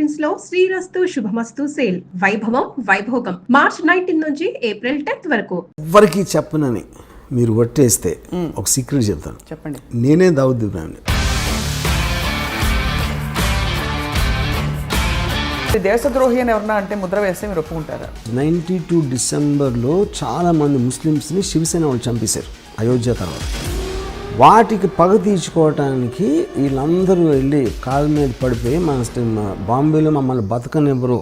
Trends లో శ్రీరస్తు శుభమస్తు sale వైభవం Vaibhogam March 19 నుంచి ఏప్రిల్ 10 వరకు. ఎవరికి చెప్పనని మీరు ఒట్టేస్తే ఒక సీక్రెట్ చెప్తాను. చెప్పండి. నేనే దావుద్ ఇబ్రాహింని. దేశద్రోహి అని ఎవరన్నా అంటే ముద్ర వేస్తే మీరు ఒప్పుకుంటారా? 92 డిసెంబర్లో చాలా మంది ముస్లిమ్స్ని శివసేన వాళ్ళు చంపేశారు అయోధ్య తర్వాత. వాటికి పగ తీర్చుకోవటానికి వీళ్ళందరూ వెళ్ళి కాళ్ళ మీద పడిపోయి మన బాంబేలో మమ్మల్ని బతకనివ్వరు.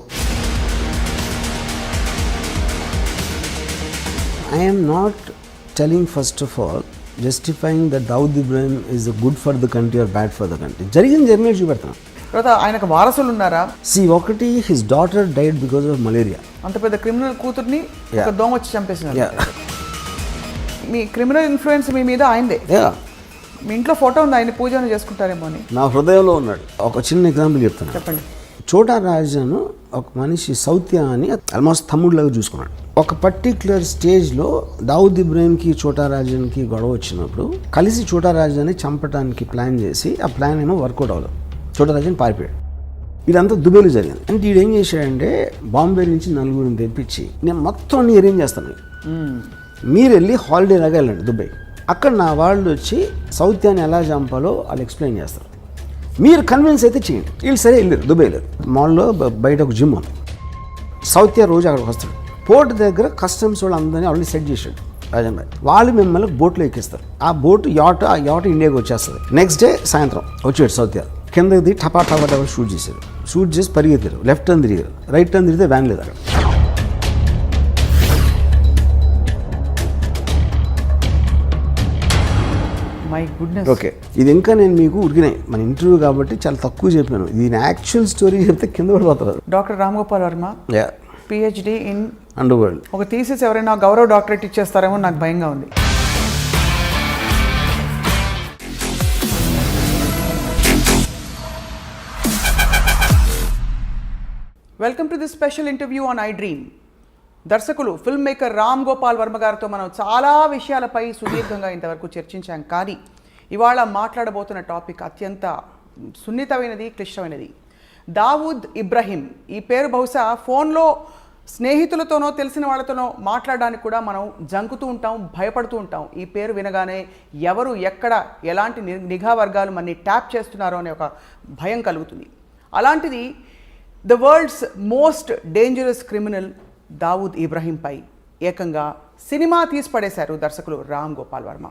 I'm not telling first of all justifying that Dawood Ibrahim is good for the country or bad for the country. జరిగిన చూపెడతాను. తర్వాత ఆయనకు వారసులు ఉన్నారా? ఒకటి his daughter died because of malaria. అంత పెద్ద క్రిమినల్ కూతుర్ని ఒక దోమ వచ్చి చంపేసింది. మీ క్రిమినల్ ఇన్ఫ్లుయెన్స్ మీ మీద అయిందే. మీ ఇంట్లో ఫోటో ఉంది, ఆయన పూజను చేసుకుంటారేమో అని. నా హృదయంలో ఉన్నాడు. ఒక చిన్న ఎగ్జాంపుల్ చెప్తాను. చెప్పండి. చోటా రాజాను ఒక మనిషి సౌత్య అని ఆల్మోస్ట్ తమ్ముడిలాగా చూసుకున్నాడు. ఒక పర్టిక్యులర్ స్టేజ్లో దావుద్ ఇబ్రాహింకి చోటా రాజానికి గొడవ వచ్చినప్పుడు కలిసి చోటా రాజాని చంపడానికి ప్లాన్ చేసి ఆ ప్లాన్ ఏమో వర్కౌట్ అవ్వదు. చోటా రాజాని పారిపోయాడు. ఇదంతా దుబాయ్లో జరిగింది. అంటే వీడు ఏం చేశాడంటే బాంబే నుంచి నలుగురిని తెప్పించి నేను మొత్తం అన్ని అరేంజ్ చేస్తాను, మీరు వెళ్ళి హాలిడే లాగా వెళ్ళండి దుబాయ్. అక్కడ నా వాళ్ళు వచ్చి సౌత్యాన్ని ఎలా చంపాలో వాళ్ళు ఎక్స్ప్లెయిన్ చేస్తారు, మీరు కన్విన్స్ అయితే చేయండి. వీళ్ళు సరే వెళ్ళారు దుబాయ్లో. మాల్లో బయట ఒక జిమ్ ఉంది. సౌత్య రోజు అక్కడికి వస్తాడు. పోర్ట్ దగ్గర కస్టమ్స్ వాళ్ళు అందరినీ ఆల్రెడీ సెట్ చేశాడు రాజన్ భాయ్. వాళ్ళు మిమ్మల్ని బోట్లో ఎక్కిస్తారు. ఆ బోట్ ఆ యాట్ ఇండియాకి వచ్చేస్తుంది. నెక్స్ట్ డే సాయంత్రం వచ్చాడు సౌత్య. కిందది టపా షూట్ చేశారు. షూట్ చేసి పరిగెత్తారు. లెఫ్ట్ టర్న్ తిరిగారు. రైట్ టర్న్ తిరిగితే వ్యాన్ లేదు అక్కడ. ఓకే, ఇది ఇంకా నేను మీకు ఉరికినాయి మన ఇంటర్వ్యూ కాబట్టి చాలా తక్కువ చెప్పాను. దీని యాక్చువల్ స్టోరీ చెప్తే కింద పడిపోతారు. Doctor Ram Gopal Varma, PhD in under world. ఒక థీసిస్ ఎవరైనా గౌరవ డాక్టరేట్ ఇచ్చేస్తారేమో నాకు భయంగా ఉంది. Welcome to the special interview on I dream. దర్శకులు ఫిల్మ్ మేకర్ రామ్ గోపాల్ వర్మ గారితో మనం చాలా విషయాలపై సుదీర్ఘంగా ఇంతవరకు చర్చించాం. కానీ ఇవాళ మాట్లాడబోతున్న టాపిక్ అత్యంత సున్నితమైనది, క్లిష్టమైనది. దావుద్ ఇబ్రాహిం. ఈ పేరు బహుశా ఫోన్లో స్నేహితులతోనో తెలిసిన వాళ్ళతోనో మాట్లాడడానికి కూడా మనం జంకుతూ ఉంటాం, భయపడుతూ ఉంటాం. ఈ పేరు వినగానే ఎవరు ఎక్కడ ఎలాంటి నిఘా వర్గాలు మనని ట్యాప్ చేస్తున్నారో అనే ఒక భయం కలుగుతుంది. అలాంటిది the world's most dangerous criminal Dawood ఇబ్రాహింపై ఏకంగా సినిమా తీసి పడేశారు దర్శకులు రామ్ గోపాల్ వర్మ.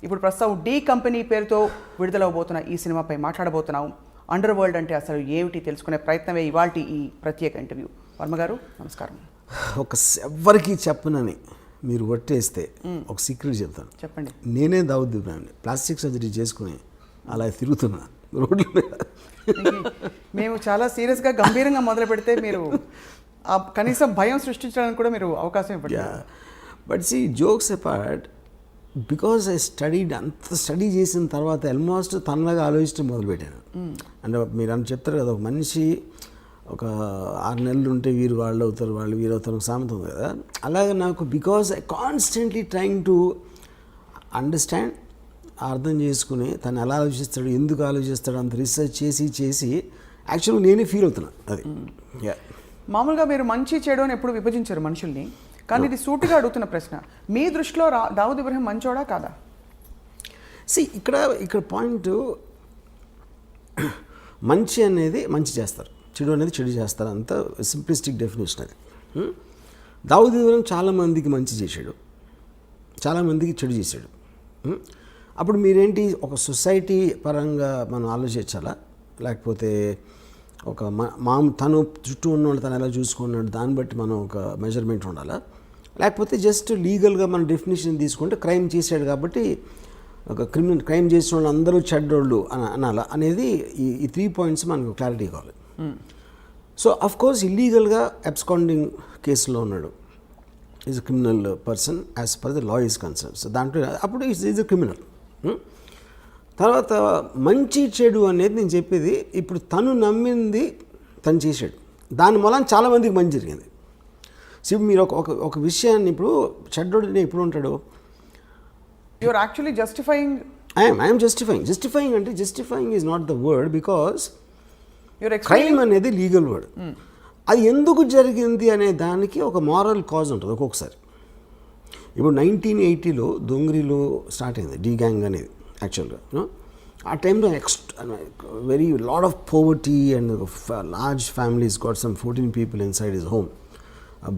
ఇప్పుడు ప్రస్తుతం డి కంపెనీ పేరుతో విడుదలవబోతున్న ఈ సినిమాపై మాట్లాడబోతున్నాం. అండర్ వరల్డ్ అంటే అసలు ఏమిటి తెలుసుకునే ప్రయత్నమే ఇవాల్టి ఈ ప్రత్యేక ఇంటర్వ్యూ. వర్మ గారు నమస్కారం. ఎవరికి చెప్పనని మీరు ఒట్టేస్తే ఒక సీక్రెట్ చెప్తాను. చెప్పండి. నేనే దావుద్ ఇబ్రాహింని. ప్లాస్టిక్ సర్జరీ చేసుకుని అలా తిరుగుతున్నా రోడ్ల మీద. మేము చాలా సీరియస్గా గంభీరంగా మొదలు పెడితే మీరు కనీసం భయం సృష్టించడానికి కూడా మీరు అవకాశం ఇవ్వండి. But see jokes apart, because I studied, అంత స్టడీ చేసిన తర్వాత ఆల్మోస్ట్ తనలాగా ఆలోచించడం మొదలుపెట్టాను. అంటే మీరు అని చెప్తారు కదా, ఒక మనిషి ఒక 6 నెలలు ఉంటే వీరు వాళ్ళు అవుతారు, వాళ్ళు వీరు అవుతారు, ఒక సామెత ఉంది కదా. అలాగే నాకు because I constantly trying to understand, అర్థం చేసుకుని తను ఎలా ఆలోచిస్తాడు, ఎందుకు ఆలోచిస్తాడు, అంత రీసెర్చ్ చేసి యాక్చువల్గా నేనే ఫీల్ అవుతున్నాను. అది మామూలుగా మీరు మంచి చెడు అని ఎప్పుడు విభజించారు మనుషుల్ని. కానీ ఇది సూటిగా అడుగుతున్న ప్రశ్న, మీ దృష్టిలో దావుద్ ఇబ్రాహిం మంచోడా కాదా? ఇక్కడ పాయింట్, మంచి అనేది మంచి చేస్తారు, చెడు అనేది చెడు చేస్తారు. అంత సింప్లిస్టిక్ డెఫినేషన్ అది. దావుద్ ఇబ్రాహిం చాలామందికి మంచి చేశాడు, చాలామందికి చెడు చేశాడు. అప్పుడు మీరేంటి, ఒక సొసైటీ పరంగా మనం ఆలోచించాలా, లేకపోతే ఒక తను చుట్టూ ఉన్న వాళ్ళు తను ఎలా చూసుకున్నాడు దాన్ని బట్టి మనం ఒక మెజర్మెంట్ ఉండాలా, లేకపోతే జస్ట్ లీగల్గా మన డెఫినేషన్ తీసుకుంటే క్రైమ్ చేశాడు కాబట్టి ఒక క్రైమ్ చేసిన వాళ్ళు అందరూ చెడ్డోళ్ళు అనాలా అనేది ఈ 3 పాయింట్స్ మనకు క్లారిటీ కావాలి. సో అఫ్ కోర్స్ ఇల్లీగల్గా అబ్స్కాండింగ్ కేసులో ఉన్నాడు, is a criminal person as per the law is concern. So దాంట్లో అప్పుడు ఈజ్ అ క్రిమినల్. తర్వాత మంచి చెడు అనేది నేను చెప్పేది, ఇప్పుడు తను నమ్మింది తను చేశాడు, దాని మూలం చాలామందికి మంచి జరిగింది. సో మీరు ఒక విషయాన్ని, ఇప్పుడు చెడ్డోడు ఎప్పుడు ఉంటాడు, you're actually justifying. I'm justifying అంటే justifying is not the word, because crime అనేది లీగల్ వర్డ్. అది ఎందుకు జరిగింది అనే దానికి ఒక మారల్ కాజ్ ఉంటుంది ఒక్కొక్కసారి. ఇప్పుడు 1980లో దొంగరిలో స్టార్ట్ అయింది డీ గ్యాంగ్ అనేది యాక్చువల్గా. ఆ టైంలో very lot of poverty and large families got some 14 people inside his home,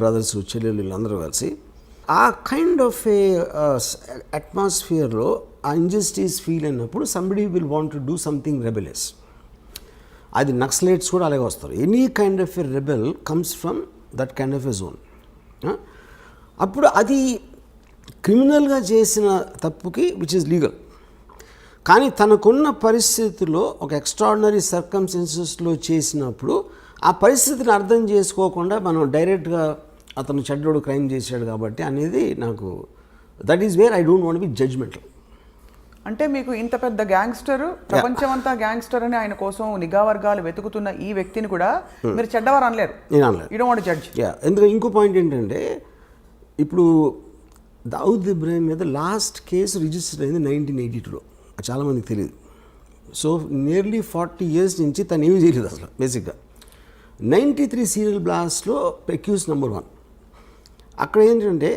brothers చెల్లెళ్ళు వీళ్ళందరూ కలిసి. ఆ కైండ్ ఆఫ్ ఏ అట్మాస్ఫియర్లో ఆ ఇంజస్టిస్ ఫీల్ అయినప్పుడు somebody will want to do something rebellious. అది నక్సలైట్స్ కూడా అలాగే వస్తారు. Any kind of a rebel comes from that kind of a zone. అప్పుడు అది క్రిమినల్గా చేసిన తప్పుకి విచ్ ఇస్ లీగల్, కానీ తనకున్న పరిస్థితుల్లో ఒక ఎక్స్ట్రాడినరీ సర్కమ్స్టెన్సెస్లో చేసినప్పుడు ఆ పరిస్థితిని అర్థం చేసుకోకుండా మనం డైరెక్ట్గా అతను చెడ్డోడు క్రైమ్ చేశాడు కాబట్టి అనేది నాకు that is where I don't want be judgemental. అంటే మీకు ఇంత పెద్ద గ్యాంగ్స్టర్, ప్రపంచమంతా గ్యాంగ్స్టర్ అని ఆయన కోసం నిఘా వర్గాలు వెతుకుతున్న ఈ వ్యక్తిని కూడా మీరు చెడ్డవారు అనలేరు. నేను అనలేదు. You don't want judge. ఎందుకంటే ఇంకో పాయింట్ ఏంటంటే ఇప్పుడు దావుద్ ఇబ్రాహిం మీద లాస్ట్ కేసు రిజిస్టర్ అయింది 1982లో. చాలామందికి తెలియదు. సో నియర్లీ 40 years నుంచి తను ఏమీ చేయలేదు అసలు. బేసిక్గా 93 సీరియల్ బ్లాస్ట్లో అక్యూజ్ నెంబర్ 1. అక్కడ ఏంటంటే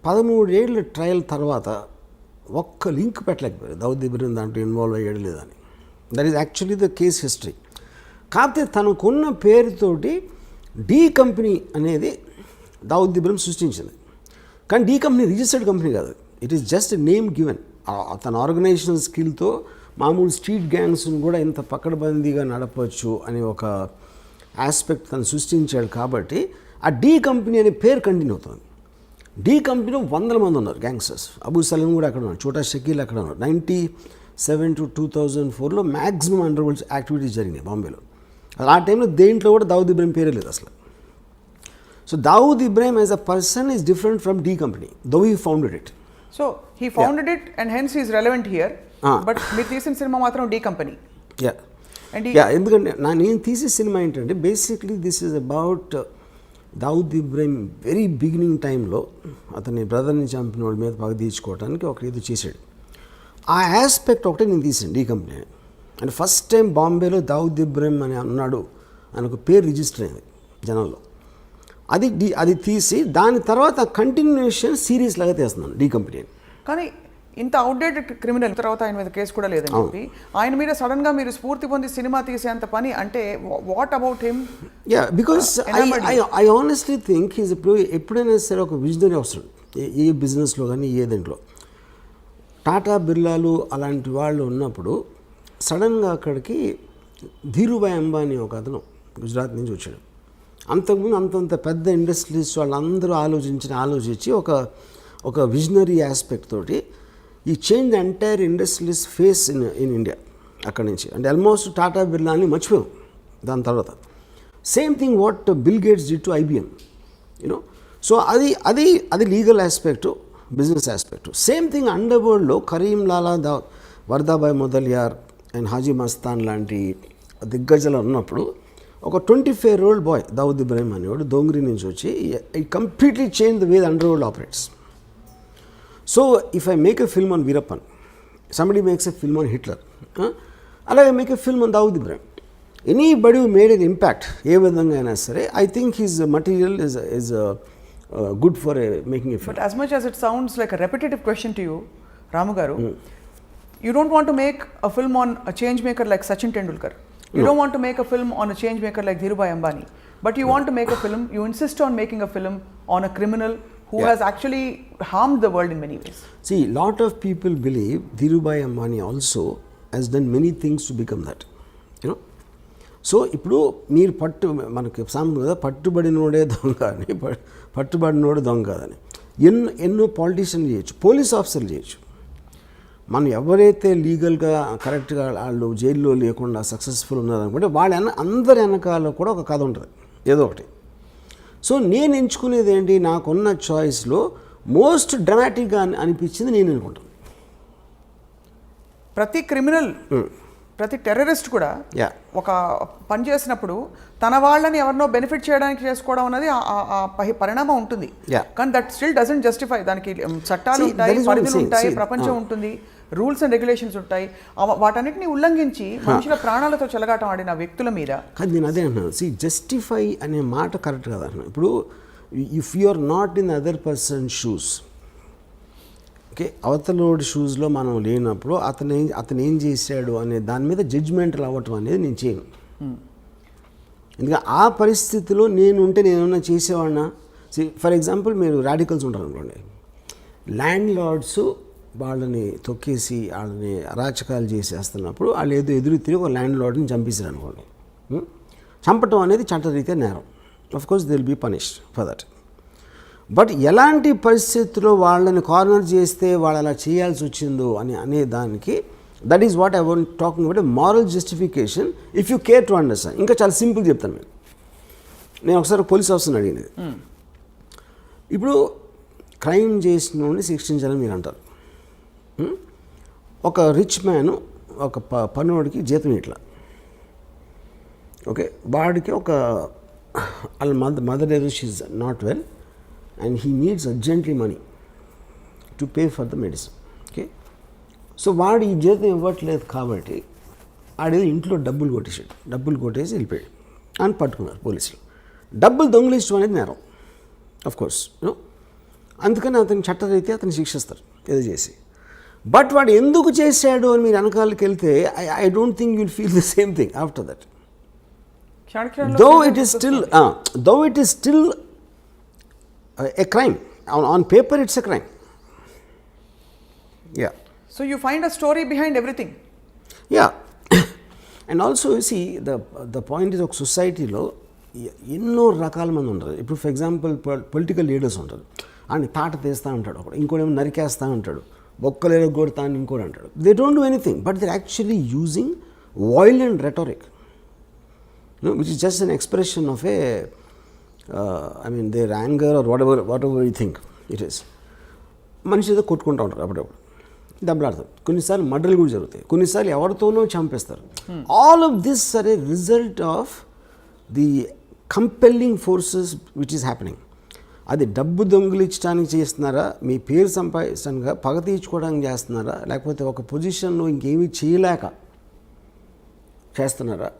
13 ఏళ్ళ ట్రయల్ తర్వాత ఒక్క లింక్ పెట్టలేకపోయారు దావుద్ ఇబ్రాహిం దాంట్లో ఇన్వాల్వ్ అయ్యాడు లేదని. That is actually the case history. కాకపోతే తనకున్న పేరుతోటి డీ కంపెనీ అనేది దావుద్ ఇబ్రాహిం సృష్టించింది. కానీ డీ కంపెనీ రిజిస్టర్డ్ కంపెనీ కాదు, it is just name given. తన ఆర్గనైజేషనల్ స్కిల్తో మామూలు స్ట్రీట్ గ్యాంగ్స్ని కూడా ఇంత పకడ్బందీగా నడపవచ్చు అనే ఒక ఆస్పెక్ట్ తను సృష్టించాడు. కాబట్టి ఆ డీ కంపెనీ అనే పేరు కంటిన్యూ అవుతుంది. డీ కంపెనీలో 100 మంది ఉన్నారు గ్యాంగ్స్టర్స్. అబూ సలీం కూడా అక్కడ ఉన్నారు, చోటా షకీల్ అక్కడ ఉన్నారు. 97 to 2004లో మ్యాక్సిమం అండర్ వరల్డ్ యాక్టివిటీస్ జరిగినాయి బాంబేలో. ఆ టైంలో దేంట్లో కూడా దావుద్ ఇబ్రాహిం పేరే లేదు అసలు. So Dawood Ibrahim as a person is different from D Company, though he founded it. So he founded it and hence is relevant here. But మీరు తీసిన సినిమా మాత్రం డీ కంపెనీ. ఎందుకంటే నేను తీసే సినిమా ఏంటంటే basically this is about Dawood Ibrahim very beginning టైంలో అతని బ్రదర్ని చంపిన వాళ్ళ మీద పగ తీర్చుకోవడానికి ఒక ఇది చేశాడు. ఆ ఆస్పెక్ట్ ఒకటే నేను తీసాను D Company. And first time బాంబేలో దావుద్ ఇబ్రాహిం అని అన్నాడు అని ఒక పేరు రిజిస్టర్ అయింది జనంలో. అది తీసి దాని తర్వాత కంటిన్యూషన్ సిరీస్ లాగా తీస్తున్నాను డీ కంపెనీ. కానీ ఇంత అవుట్డేటెడ్ క్రిమినల్ తర్వాత ఆయన మీద కేసు కూడా లేదని చెప్పి ఆయన మీద సడన్గా మీరు స్ఫూర్తి పొంది సినిమా తీసేంత పని అంటే what about him? Because I honestly think he's ఎప్పుడైనా సరే ఒక విజనరీ అవసరం ఏ బిజినెస్లో కానీ ఏ దాంట్లో. టాటా బిర్లాలు అలాంటి వాళ్ళు ఉన్నప్పుడు సడన్గా అక్కడికి ధీరుభాయ్ అంబానీ ఒక అతను గుజరాత్ నుంచి వచ్చాడు. అంతకుముందు అంతంత పెద్ద ఇండస్ట్రీస్ వాళ్ళందరూ ఆలోచించి ఒక విజనరీ ఆస్పెక్ట్ తోటి ఈ change entire industries face in India. అక్కడి నుంచి అంటే ఆల్మోస్ట్ టాటా బిర్లాని మర్చిపోయాం దాని తర్వాత. Same thing what Bill Gates did to IBM, you know. So అది legal aspect, business aspect. Same thing under వరల్డ్లో కరీం లాలా వర్దాబాయ్ మొదలియార్ అండ్ హాజీ మస్తాన్ లాంటి దిగ్గజాలు ఉన్నప్పుడు ఒక 25-year-old బాయ్ దావుద్ ఇబ్రాహిం అనేవాడు దోంగ్రీ నుంచి వచ్చి ఈ completely change the way the underworld operates. So if I make a film on Veerappan, somebody makes a film on Hitler, అలాగే make a film on Dawood Ibrahim. Anybody made an impact ఏ విధంగా అయినా సరే, I think his material is good for making a film. But as much as it sounds like a repetitive question to you, Ramu garu, you don't want to make a film on a change maker like Sachin Tendulkar. You don't want to make a film on a change maker like Dhirubhai Ambani. But you want to make a film, you insist on making a film on a criminal who has actually harmed the world in many ways. See, lot of people believe Dhirubhai Ambani also has done many things to become that, you know. So ఇప్పుడు మీరు మనకి సామెత కదా, పట్టుబడినోడే దొంగ అని, పట్టుబడినోడే దొంగ కాదని. ఎన్నో పాలిటీషియన్లు చేయొచ్చు, పోలీస్ ఆఫీసర్లు చేయొచ్చు. మనం ఎవరైతే లీగల్గా కరెక్ట్గా వాళ్ళు జైల్లో లేకుండా సక్సెస్ఫుల్ ఉన్నారనుకుంటే అందరి వెనకాల కూడా ఒక కథ ఉంటుంది ఏదో ఒకటి. సో నేను ఎంచుకునేది ఏంటి, నాకున్న చాయిస్లో మోస్ట్ డ్రామాటిక్గా అనిపించింది నేను అనుకుంటాను. ప్రతి క్రిమినల్, ప్రతి టెర్రరిస్ట్ కూడా ఒక పని చేసినప్పుడు తన వాళ్ళని ఎవరినో బెనిఫిట్ చేయడానికి చేసుకోవడం అనేది పరిణామం ఉంటుంది. కానీ దట్ స్టిల్ డజంట్ జస్టిఫై. దానికి చట్టాలు ఉంటాయి, పరిధులు ఉంటాయి, ప్రపంచం ఉంటుంది. రూల్స్ అండ్ రెగ్యులేషన్స్ ఉంటాయి. వాటన్నిటిని ఉల్లంఘించి మనుషుల ప్రాణాలతో చెలగాటం ఆడిన వ్యక్తుల మీద కానీ నేను అదే అంటున్నాను, జస్టిఫై అనే మాట కరెక్ట్ కదా అంటున్నాను. ఇప్పుడు if you are not in other person shoes, okay, అవతలోడి షూస్లో మనం లేనప్పుడు అతను ఏం చేశాడు అనే దాని మీద జడ్జ్మెంటల్ అవ్వటం అనేది నేను చేయను. ఎందుకంటే ఆ పరిస్థితిలో నేనుంటే నేనేమన్నా చేసేవాడినా. ఫర్ ఎగ్జాంపుల్ మీరు రాడికల్స్ ఉంటారు అనుకోండి, ల్యాండ్ లార్డ్స్ వాళ్ళని తొక్కేసి వాళ్ళని అరాచకాలు చేసేస్తున్నప్పుడు వాళ్ళు ఏదో ఎదురు తిరిగి ఒక ల్యాండ్ లార్డ్ని చంపేశారు అనుకోండి. చంపటం అనేది చట్టరీత్యా నేరం. Of course they will be punished for that. But ఎలాంటి పరిస్థితుల్లో వాళ్ళని కార్నర్ చేస్తే వాళ్ళు అలా చేయాల్సి వచ్చిందో అనే దానికి that is what I want talking about moral justification if you care to understand. ఇంకా చాలా సింపుల్ చెప్తాను మీకు. నేను ఒకసారి పోలీస్ ఆఫీసర్ని అడిగినది, ఇప్పుడు క్రైమ్ చేసిన వాడిని శిక్షించాలని మీరు అంటారు. ఒక రిచ్ మ్యాన్ ఒక పనివాడికి జీతం ఇట్లా, ఓకే, వాడికి ఒక వాళ్ళ మదర్ ఏదో she's not well and he needs urgently money to pay for the medicine, okay. So వాడు ఈ జీతం ఇవ్వట్లేదు కాబట్టి ఆడేదో ఇంట్లో డబ్బులు కొట్టేసి వెళ్ళిపోయాడు అని పట్టుకున్నారు పోలీసులు. డబ్బులు దొంగిలించడం అనేది నేరం, ఆఫ్ కోర్స్, అందుకని అతని చట్టరీత్యా అతను శిక్షిస్తారు ఏదో చేసి. బట్ వాడు ఎందుకు చేశాడు అని మీరు వెనకాలకి వెళ్తే I don't think you'll feel the same thing after that. Though it is still a crime. On paper it's a crime. Yeah. So you find a story behind everything. Yeah. And also you see the point is, ఒక సొసైటీలో ఎన్నో రకాల మంది ఉంటారు. ఇప్పుడు for example political leaders ఉంటారు, ఆయన తాట తీస్తూ ఉంటాడు, ఒకడు ఇంకోటేమో నరికేస్తూ ఉంటాడు, బొక్కలేదో కొడతా అని ఇంకోటి అంటాడు. They don't do anything but they actually using violent rhetoric, which is just an expression of their anger or whatever you think it is. మనిషి ఏదో కొట్టుకుంటూ ఉంటారు, అప్పుడప్పుడు దెబ్బలాడతారు, కొన్నిసార్లు మర్డర్లు కూడా జరుగుతాయి, కొన్నిసార్లు ఎవరితోనో చంపేస్తారు. All of this are a result of the compelling forces which is happening. అది డబ్బు దొంగిలించడానికి చేస్తున్నారా, మీ పేరు సంపాదించడానికి, పగ తీర్చుకోవడానికి చేస్తున్నారా, లేకపోతే ఒక పొజిషన్లో ఇంకేమీ చేయలేక చేస్తున్నారా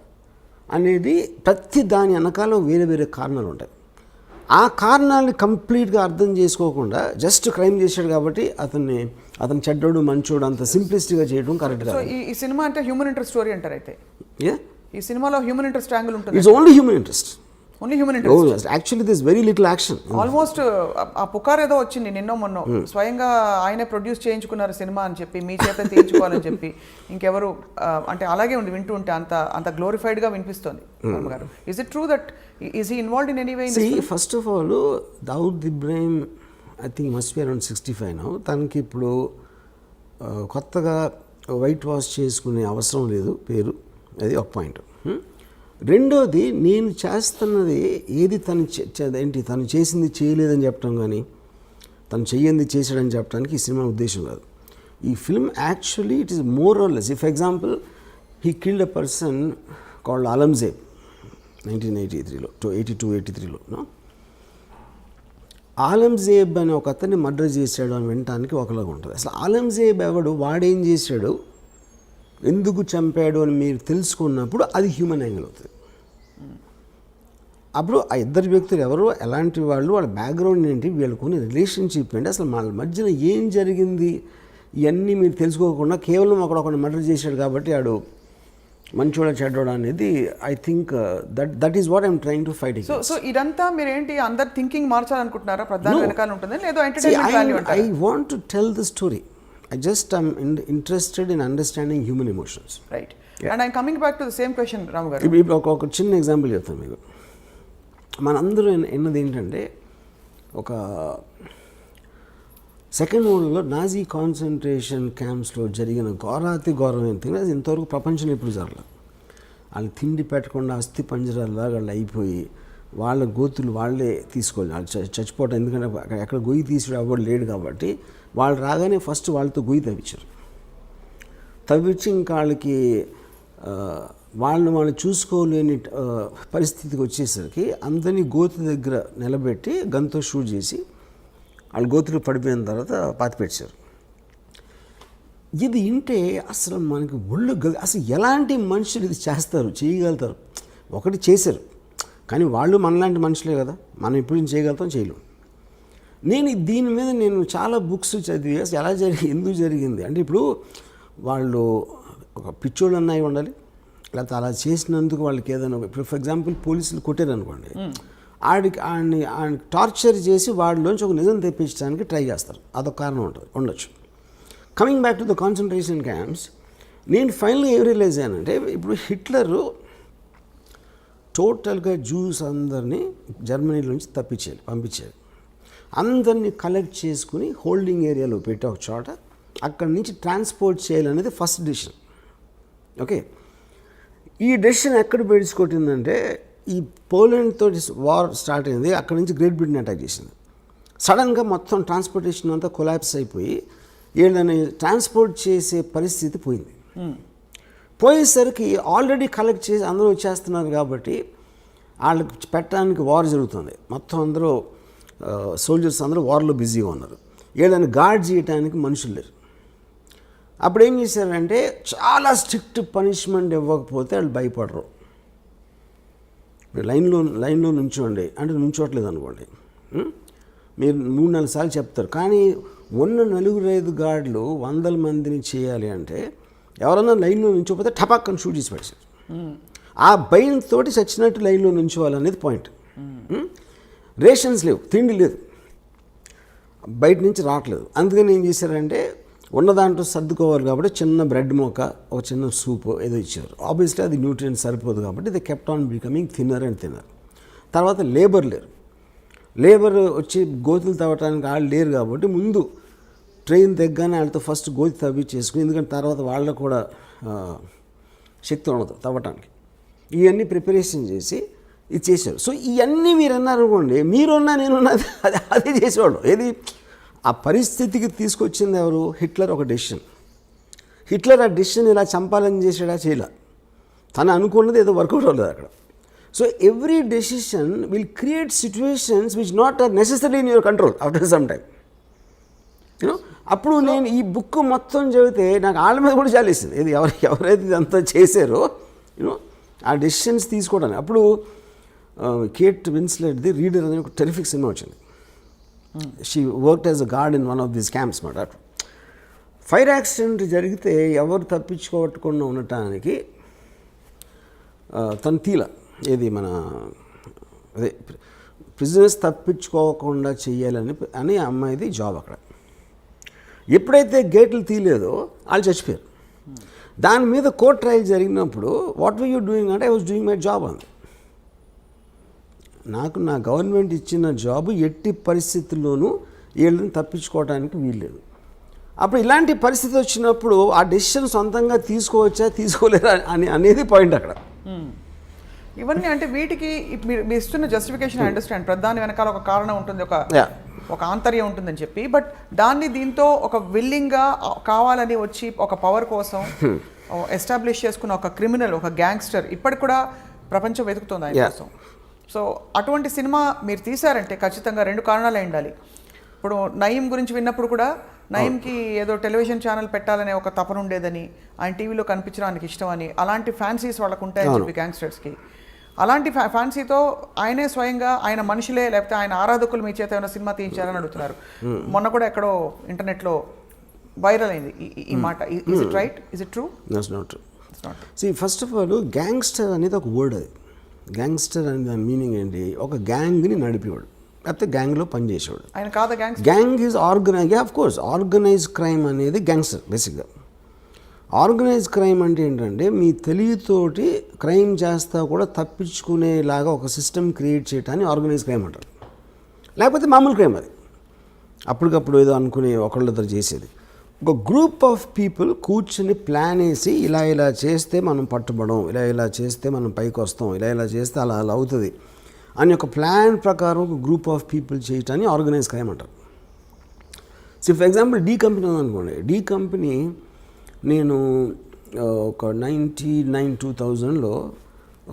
అనేది ప్రతి దాని వెనకాల వేరే వేరే కారణాలు ఉంటాయి. ఆ కారణాలని కంప్లీట్గా అర్థం చేసుకోకుండా జస్ట్ క్రైమ్ చేశాడు కాబట్టి అతను చెడ్డోడు మంచోడు అంత సింప్లిస్టిక్గా చేయడం కరెక్ట్ కాదు. ఈ సినిమా అంటే హ్యూమన్ ఇంట్రెస్ట్ స్టోరీ అంటారు. అయితే ఈ సినిమాలో హ్యూమన్ ఇంట్రెస్ట్ యాంగిల్ ఉంటుంది. It's only human interest. Only human interest. Actually this very little action. Almost ఆ పుకార్ ఏదో వచ్చింది నిన్నో మొన్నో, స్వయంగా ఆయనే ప్రొడ్యూస్ చేయించుకున్నారు సినిమా అని చెప్పి, మీ చేత తీయించుకోవాలని చెప్పి. ఇంకెవరు అంటే అలాగే ఉంది, వింటూ ఉంటే అంత గ్లోరిఫైడ్ గా వినిపిస్తుంది. గారు, is it true that is he involved in any way? First of all Dawood Ibrahim I think must be around 65 now. తనకి ఇప్పుడు కొత్తగా వైట్ వాష్ చేసుకునే అవసరం లేదు పేరు, అది ఒక పాయింట్. రెండోది, నేను చేస్తున్నది ఏది తను చేసింది చేయలేదని చెప్పడం కానీ, తను చెయ్యింది చేసాడని చెప్పడానికి ఈ సినిమా ఉద్దేశం కాదు. ఈ film actually it is more or less. For example, he killed a person called Alamzeb 1983లో 82-83లో. ఆలంజేబ్ అని ఒక అతన్ని మర్డర్ చేశాడు అని వినటానికి ఒకలాగా ఉంటుంది. అసలు ఆలంజేబ్ ఎవడు, వాడేం చేశాడు, ఎందుకు చంపాడు అని మీరు తెలుసుకున్నప్పుడు అది హ్యూమన్ యాంగిల్ అవుతుంది. అప్పుడు ఆ ఇద్దరు వ్యక్తులు ఎవరు, ఎలాంటి వాళ్ళు, వాళ్ళ బ్యాక్గ్రౌండ్ ఏంటి, వీళ్ళకున్న రిలేషన్షిప్ ఏంటి, అసలు వాళ్ళ మధ్యన ఏం జరిగింది, ఇవన్నీ మీరు తెలుసుకోకుండా కేవలం ఒకడు మర్డర్ చేశాడు కాబట్టి ఆడు మంచోడా చెడ్డోడా అనేది I think that is what I'm trying to fight. So ఇదంతా మీరు ఏంటి అందరు థింకింగ్ మార్చాలనుకుంటున్నారా? ప్రధాన వెనకాల ఉంటుంది లేదో ఎంటర్టైన్మెంట్ వాల్యూ అంటారా? I want to tell the story. I just am interested in understanding human emotions. Right. Yeah. And I'm coming back to the same question, Ramu garu. ఇప్పుడు ఒక చిన్న ఎగ్జాంపుల్ చెప్తాను మీకు. మనందరూ ఎన్నది ఏంటంటే, ఒక సెకండ్ వరల్డ్లో నాజీ కాన్సన్ట్రేషన్ క్యాంప్స్లో జరిగిన ఘోరాతి ఘోరమైన థింగ్ అది ఇంతవరకు ప్రపంచంలో ఎప్పుడు జరగలేదు. వాళ్ళు తిండి పెట్టకుండా అస్థి పంజరాల్లాగా వాళ్ళు అయిపోయి వాళ్ళ గోతులు వాళ్ళే తీసుకోవాలి, వాళ్ళు చచ్చిపోవటం. ఎందుకంటే ఎక్కడ గొయ్యి తీసుడు అవ్వడు లేడు కాబట్టి వాళ్ళు రాగానే ఫస్ట్ వాళ్ళతో గొయ్యి తవ్వించి ఇంకా వాళ్ళకి వాళ్ళు చూసుకోలేని పరిస్థితికి వచ్చేసరికి అందరినీ గోతు దగ్గర నిలబెట్టి గన్తో షూట్ చేసి వాళ్ళు గోతులు పడిపోయిన తర్వాత పాతిపెట్టారు. ఇది వింటే అసలు మనకి అసలు ఎలాంటి మనుషులు ఇది చేయగలుగుతారు. ఒకటి చేశారు, కానీ వాళ్ళు మనలాంటి మనుషులే కదా, మనం ఇప్పుడు చేయగలుగుతాం, చేయలేం. దీని మీద నేను చాలా బుక్స్ చదివి ఎలా ఎందుకు జరిగింది అంటే, ఇప్పుడు వాళ్ళు ఒక పిచ్చోళ్ళు అన్నాయి ఉండాలి, లేకపోతే అలా చేసినందుకు వాళ్ళకి ఏదైనా, ఇప్పుడు ఫర్ ఎగ్జాంపుల్ పోలీసులు కొట్టారు అనుకోండి, ఆయన టార్చర్ చేసి వాళ్ళలోంచి ఒక నిజం తెప్పించడానికి ట్రై చేస్తారు, అదొక కారణం ఉండొచ్చు. Coming back to the concentration camps, నేను ఫైనల్గా ఏం రియలైజ్ అయ్యానంటే, ఇప్పుడు హిట్లరు టోటల్గా జూస్ అందరినీ జర్మనీలోంచి పంపించేది. అందరినీ కలెక్ట్ చేసుకుని హోల్డింగ్ ఏరియాలో పెట్టి ఒక చోట అక్కడి నుంచి ట్రాన్స్పోర్ట్ చేయాలనేది ఫస్ట్ డెసిషన్. ఓకే, ఈ డెసిషన్ ఎక్కడ బెడిసికొట్టిందంటే, ఈ పోలాండ్ తోటి వార్ స్టార్ట్ అయింది, అక్కడి నుంచి గ్రేట్ బ్రిటన్ అటాక్ చేసింది. సడన్గా మొత్తం ట్రాన్స్పోర్టేషన్ అంతా కొలాప్స్ అయిపోయి వీళ్ళని ట్రాన్స్పోర్ట్ చేసే పరిస్థితి పోయింది. పోయేసరికి ఆల్రెడీ కలెక్ట్ చేసి అందరూ వచ్చేస్తున్నారు కాబట్టి వాళ్ళకి పెట్టడానికి వార్ జరుగుతుంది. మొత్తం అందరూ సోల్జర్స్ అందరూ వార్లో బిజీగా ఉన్నారు. వీళ్ళని గార్డ్ చేయడానికి మనుషులు లేరు. అప్పుడు ఏం చేశారంటే, చాలా స్ట్రిక్ట్ పనిష్మెంట్ ఇవ్వకపోతే వాళ్ళు భయపడరు. లైన్లో నుంచోండి అంటే నుంచోట్లేదు అనుకోండి, మీరు 3-4 సార్లు చెప్తారు, కానీ ఉన్న 4-5 గార్డులు 100 మందిని చేయాలి అంటే ఎవరన్నా లైన్లో నుంచోపోతే టపాక్కని షూట్ చేసి పడేసారు. ఆ భయంతో చచ్చినట్టు లైన్లో నుంచోవాలనేది పాయింట్. రేషన్స్ లేవు, తిండి లేదు, బయట నుంచి రావట్లేదు. అందుకని ఏం చేశారంటే, ఉన్న దాంట్లో సర్దుకోవాలి కాబట్టి చిన్న బ్రెడ్ మొక్క, ఒక చిన్న సూప్ ఏదో ఇచ్చారు. ఆబ్వియస్లీ అది న్యూట్రియంట్ సరిపోదు కాబట్టి the kept on becoming thinner and thinner. తర్వాత లేబర్ వచ్చి గోతులు తవ్వటానికి వాళ్ళు లేరు కాబట్టి ముందు ట్రైన్ దగ్గరనే వాళ్ళతో ఫస్ట్ గోతి తవ్వించేసుకుని, ఎందుకంటే తర్వాత వాళ్ళకు కూడా శక్తి ఉండదు తవ్వటానికి. ఇవన్నీ ప్రిపరేషన్ చేసి ఇది చేశారు. సో ఇవన్నీ మీరు అన్నారు అనుకోండి, మీరున్నా నేనున్నా అదే చేసేవాళ్ళు. ఏది ఆ పరిస్థితికి తీసుకొచ్చింది ఎవరు? హిట్లర్. ఒక డెసిషన్. హిట్లర్ ఆ డెసిషన్ ఇలా చంపాలని చేసాడా? చేయలే. తను అనుకున్నది ఏదో వర్కౌట్ అవ్వలేదు అక్కడ. So every decision will create situations which not are necessary in your control after some time. You know, అప్పుడు నేను ఈ బుక్ మొత్తం చదివితే నాకు వాళ్ళ మీద కూడా జాలేసింది. ఇది ఎవరైతే ఇదంతా చేశారో యూనో ఆ డెసిషన్స్ తీసుకోవడానికి. అప్పుడు కేట్ విన్స్లెట్ది రీడర్ అనే ఒక టెరిఫిక్ సినిమా వచ్చింది. She worked as a guard in one of these camps మాట. ఫైర్ యాక్సిడెంట్ జరిగితే ఎవరు తప్పించుకోవకుండా ఉండటానికి తను తీల ఏది మన అదే ప్రిజనర్స్ తప్పించుకోకుండా చేయాలని అమ్మాయిది జాబ్ అక్కడ. ఎప్పుడైతే గేట్లు తీయలేదో వాళ్ళు చచ్చిపోయారు. దాని మీద కోర్ట్ ట్రయల్ జరిగినప్పుడు వాట్ వర్ యూ డూయింగ్ అంటే, I was doing my job అంది. నాకు నా గవర్నమెంట్ ఇచ్చిన జాబు ఎట్టి పరిస్థితుల్లోనూ వీళ్ళని తప్పించుకోవడానికి వీల్లేదు. అప్పుడు ఇలాంటి పరిస్థితి వచ్చినప్పుడు ఆ డెసిషన్ సొంతంగా తీసుకోలేరా అనేది పాయింట్ అక్కడ. ఇవన్నీ అంటే వీటికి మీరు ఇస్తున్న జస్టిఫికేషన్ ఐ అండర్స్టాండ్, ప్రధాని వెనకాల ఒక కారణం ఉంటుంది, ఒక ఆంతర్యం ఉంటుందని చెప్పి. బట్ దాన్ని దీంతో ఒక విల్లింగ్గా కావాలని వచ్చి ఒక పవర్ కోసం ఎస్టాబ్లిష్ చేసుకున్న ఒక క్రిమినల్, ఒక గ్యాంగ్స్టర్ ఇప్పటికి కూడా ప్రపంచం వెతుకుతుంది ఆయన కోసం. సో అటువంటి సినిమా మీరు తీశారంటే ఖచ్చితంగా 2 కారణాలే ఉండాలి. ఇప్పుడు నయీం గురించి విన్నప్పుడు కూడా నయీంకి ఏదో టెలివిజన్ ఛానల్ పెట్టాలనే ఒక తపన ఉండేదని, ఆయన టీవీలో కనిపించడానికి ఇష్టం అని, అలాంటి ఫ్యాన్సీస్ వాళ్ళకు ఉంటాయని చెప్పి గ్యాంగ్స్టర్స్కి. అలాంటి ఫ్యాన్సీతో ఆయనే స్వయంగా ఆయన మనుషులే లేకపోతే ఆయన ఆరాధకులు మీ చేత ఏమైనా సినిమా తీయించాలని అడుగుతున్నారు. మొన్న కూడా ఎక్కడో ఇంటర్నెట్లో వైరల్ అయింది ఈ మాట. Is it right? Is it true? That's not true. First of all gangster అనేది ఒక వర్డ్. అది గ్యాంగ్స్టర్ అనే దాని మీనింగ్ ఏంటి? ఒక గ్యాంగ్ని నడిపేవాడు, లేకపోతే గ్యాంగ్లో పనిచేసేవాడు. ఆయన కాదా gangster? Gang is organise, of course organise crime అనేది గ్యాంగ్స్టర్ బేసిక్గా. ఆర్గనైజ్ క్రైమ్ అంటే ఏంటంటే, మీ తెలివితోటి క్రైమ్ చేస్తా కూడా తప్పించుకునేలాగా ఒక సిస్టమ్ క్రియేట్ చేయటాన్ని ఆర్గనైజ్ క్రైమ్ అంటారు. లేకపోతే మామూలు క్రైమ్ అది, అప్పటికప్పుడు ఏదో అనుకుని ఒకళ్ళిద్దరు చేసేది. ఒక గ్రూప్ ఆఫ్ పీపుల్ కూర్చుని ప్లాన్ వేసి ఇలా చేస్తే మనం పట్టుబడం, ఇలా చేస్తే మనం పైకి వస్తాం, ఇలా చేస్తే అలా అవుతుంది అని ఒక ప్లాన్ ప్రకారం ఒక గ్రూప్ ఆఫ్ పీపుల్ చేయటాన్ని ఆర్గనైజ్ క్రైమ్ అంటారు. So for example D company ఉందనుకోండి. డీ కంపెనీ నేను ఒక 1999-2000లో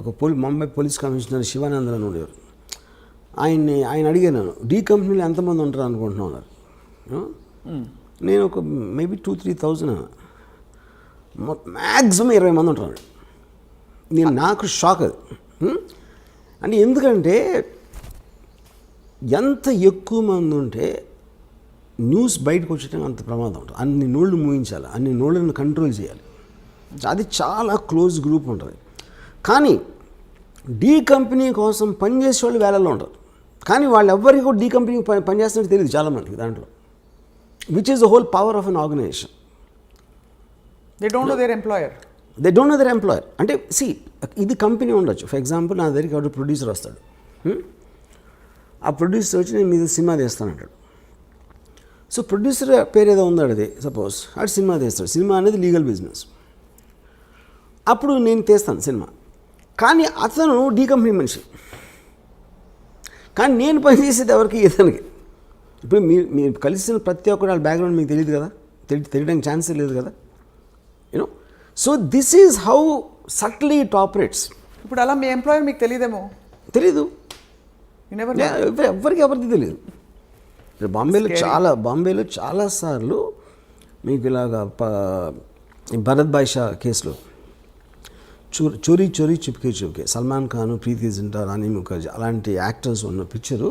ఒక ముంబై పోలీస్ కమిషనర్ శివానందన్ ఉండేవారు. ఆయన అడిగాను, డీ కంపెనీలో ఎంతమంది ఉంటారు అనుకుంటున్నాను. నేను ఒక మేబీ 2-3,000 మ్యాక్సిమం 20 మంది ఉంటారు. నాకు షాక్ అది. అంటే ఎందుకంటే ఎంత ఎక్కువ మంది ఉంటే న్యూస్ బయటకు వచ్చేటప్పుడు అంత ప్రమాదం ఉంటుంది. అన్ని నోళ్ళు మూయించాలి, అన్ని నోళ్ళను కంట్రోల్ చేయాలి. అది చాలా క్లోజ్ గ్రూప్ ఉంటుంది. కానీ డీ కంపెనీ కోసం పనిచేసే వాళ్ళు వేలల్లో ఉంటారు. కానీ వాళ్ళు ఎవ్వరికి కూడా డీ కంపెనీ పనిచేస్తున్నట్టు తెలియదు చాలామందికి దాంట్లో. Which is the whole power of an organisation. They don't know their employer. అంటే ఇది కంపెనీ ఉండొచ్చు. ఫర్ ఎగ్జాంపుల్ నా దగ్గరికి ఎవరు ప్రొడ్యూసర్ వస్తాడు. ఆ ప్రొడ్యూసర్ వచ్చి నేను మీద సినిమా తీస్తానంటాడు. సో ప్రొడ్యూసర్ పేరు ఏదో ఉందాడు, అది సపోజ్ అటు సినిమా తీస్తాడు. సినిమా అనేది లీగల్ బిజినెస్. అప్పుడు నేను తీస్తాను సినిమా, కానీ అతను డీ కంపెనీ మనిషి. కానీ నేను పనిచేసేది ఎవరికి, ఇతనికి. ఇప్పుడు మీరు కలిసిన ప్రతి ఒక్కరు వాళ్ళ బ్యాక్గ్రౌండ్ మీకు తెలియదు కదా, తెలియడానికి ఛాన్సే లేదు కదా, you know. So this is how సట్లీ it operates. ఇప్పుడు అలా మీ ఎంప్లాయర్ మీకు తెలియదేమో. తెలీదు, ఎవరికి తెలియదు. బాంబేలో చాలాసార్లు మీకు ఇలాగా భరత్ భాయ్ షా కేసులో చోరీ చుప్కే సల్మాన్ ఖాన్, ప్రీతి జింటా, రాణి ముఖర్జీ అలాంటి యాక్టర్స్ ఉన్న పిక్చరు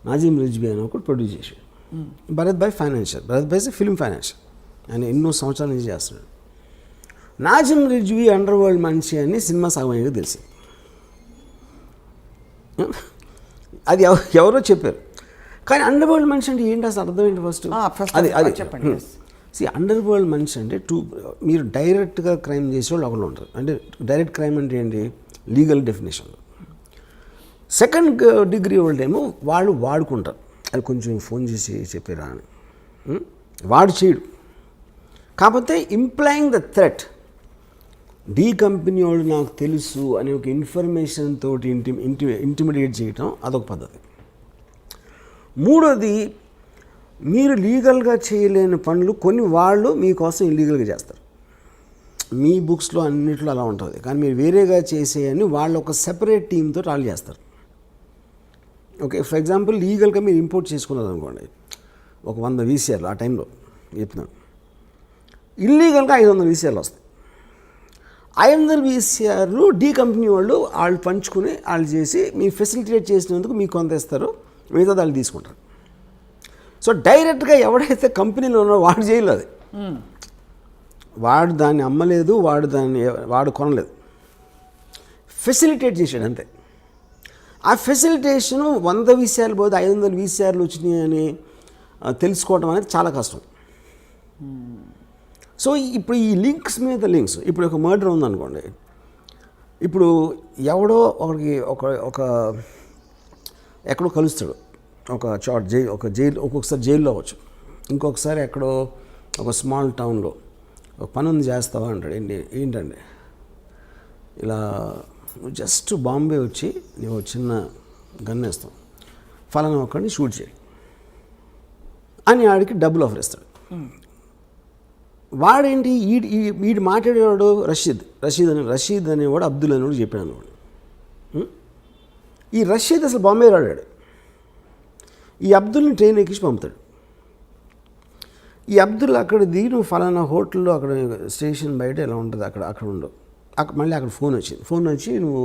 నాజిమ్ రిజ్వీ అని ఒకటి ప్రొడ్యూస్ చేశాడు. భరత్ భాయ్ ఫిల్మ్ ఫైనాన్షియల్, ఆయన ఎన్నో సంవత్సరాల నుంచి చేస్తున్నాడు. నాజిమ్ రిజ్వీ అండర్ వరల్డ్ మనిషి అని సినిమా సగమయ్యాక తెలిసింది. అది ఎవరో చెప్పారు. కానీ అండర్ వరల్డ్ మనిషి అంటే ఏంటి అసలు అర్థం ఏంటి ఫస్ట్? అది చెప్పండి. అండర్ వరల్డ్ మనిషి అంటే మీరు డైరెక్ట్గా క్రైమ్ చేసే వాళ్ళు ఒకళ్ళు ఉంటారు. అంటే డైరెక్ట్ క్రైమ్ అంటే ఏంటి, లీగల్ డెఫినేషన్లో. సెకండ్ డిగ్రీ వాళ్ళేమో వాళ్ళు వాడుకుంటారు, అది కొంచెం ఫోన్ చేసి చెప్పారా అని. వాడు చేయడు. కాకపోతే employing the threat, D Company వాళ్ళు నాకు తెలుసు అనే ఒక ఇన్ఫర్మేషన్ తోటి ఇంటిమిడియేట్ చేయటం అదొక పద్ధతి. మూడోది, మీరు లీగల్గా చేయలేని పనులు కొన్ని వాళ్ళు మీకోసం ఇల్లీగల్గా చేస్తారు. మీ బుక్స్లో అన్నిట్లో అలా ఉంటుంది. కానీ మీరు వేరేగా చేసేయని వాళ్ళు ఒక సెపరేట్ టీమ్తో వాళ్ళు చేస్తారు. ఓకే, ఫర్ ఎగ్జాంపుల్ లీగల్గా మీరు ఇంపోర్ట్ చేసుకున్నారు అనుకోండి, ఒక 100 VCRలు ఆ టైంలో చెప్తున్నాను, ఇల్లీగల్గా 500 VCRలు వస్తాయి. 500 VCRలు డీ కంపెనీ వాళ్ళు పంచుకుని వాళ్ళు చేసి మీరు ఫెసిలిటేట్ చేసినందుకు మీకు కొంత ఇస్తారు, మిగతా వాళ్ళు తీసుకుంటారు. సో డైరెక్ట్గా ఎవడైతే కంపెనీలో ఉన్నాడో వాడు చేయలేదు, అది వాడు దాన్ని అమ్మలేదు, వాడు కొనలేదు, ఫెసిలిటేట్ చేశాడు అంతే. ఆ ఫెసిలిటేషను 100 VCRలు పోతే 500 VCRలు వచ్చినాయి అని తెలుసుకోవడం అనేది చాలా కష్టం. సో ఇప్పుడు ఈ లింక్స్ మీద లింక్స్, ఇప్పుడు ఒక మర్డర్ ఉందనుకోండి, ఇప్పుడు ఎవడో ఒక ఎక్కడో కలుస్తాడు, ఒక జైలు ఒక్కొక్కసారి జైల్లో అవ్వచ్చు, ఇంకొకసారి ఎక్కడో ఒక స్మాల్ టౌన్లో ఒక పని చేస్తావా అంటాడు. ఏంటండి ఇలా జస్ట్ బాంబే వచ్చి నువ్వు చిన్న గన్ వేస్తావు, ఫలానా ఒకడిని షూట్ చేయి అని ఆడికి డబ్బులు ఆఫర్ ఇస్తాడు. వాడేంటి వీడు మాట్లాడేవాడు రషీద్ అనేవాడు అబ్దుల్ అనేవాడు చెప్పాడు అన్నవాడు. ఈ రషీద్ అసలు బాంబే రాడాడు. ఈ అబ్దుల్ని ట్రైన్ ఎక్కించి పంపుతాడు. ఈ అబ్దుల్ అక్కడ దిగి నువ్వు ఫలానా హోటల్లో అక్కడ స్టేషన్ బయట ఎలా ఉంటుంది అక్కడ ఉండవు. మళ్ళీ అక్కడ ఫోన్ వచ్చి నువ్వు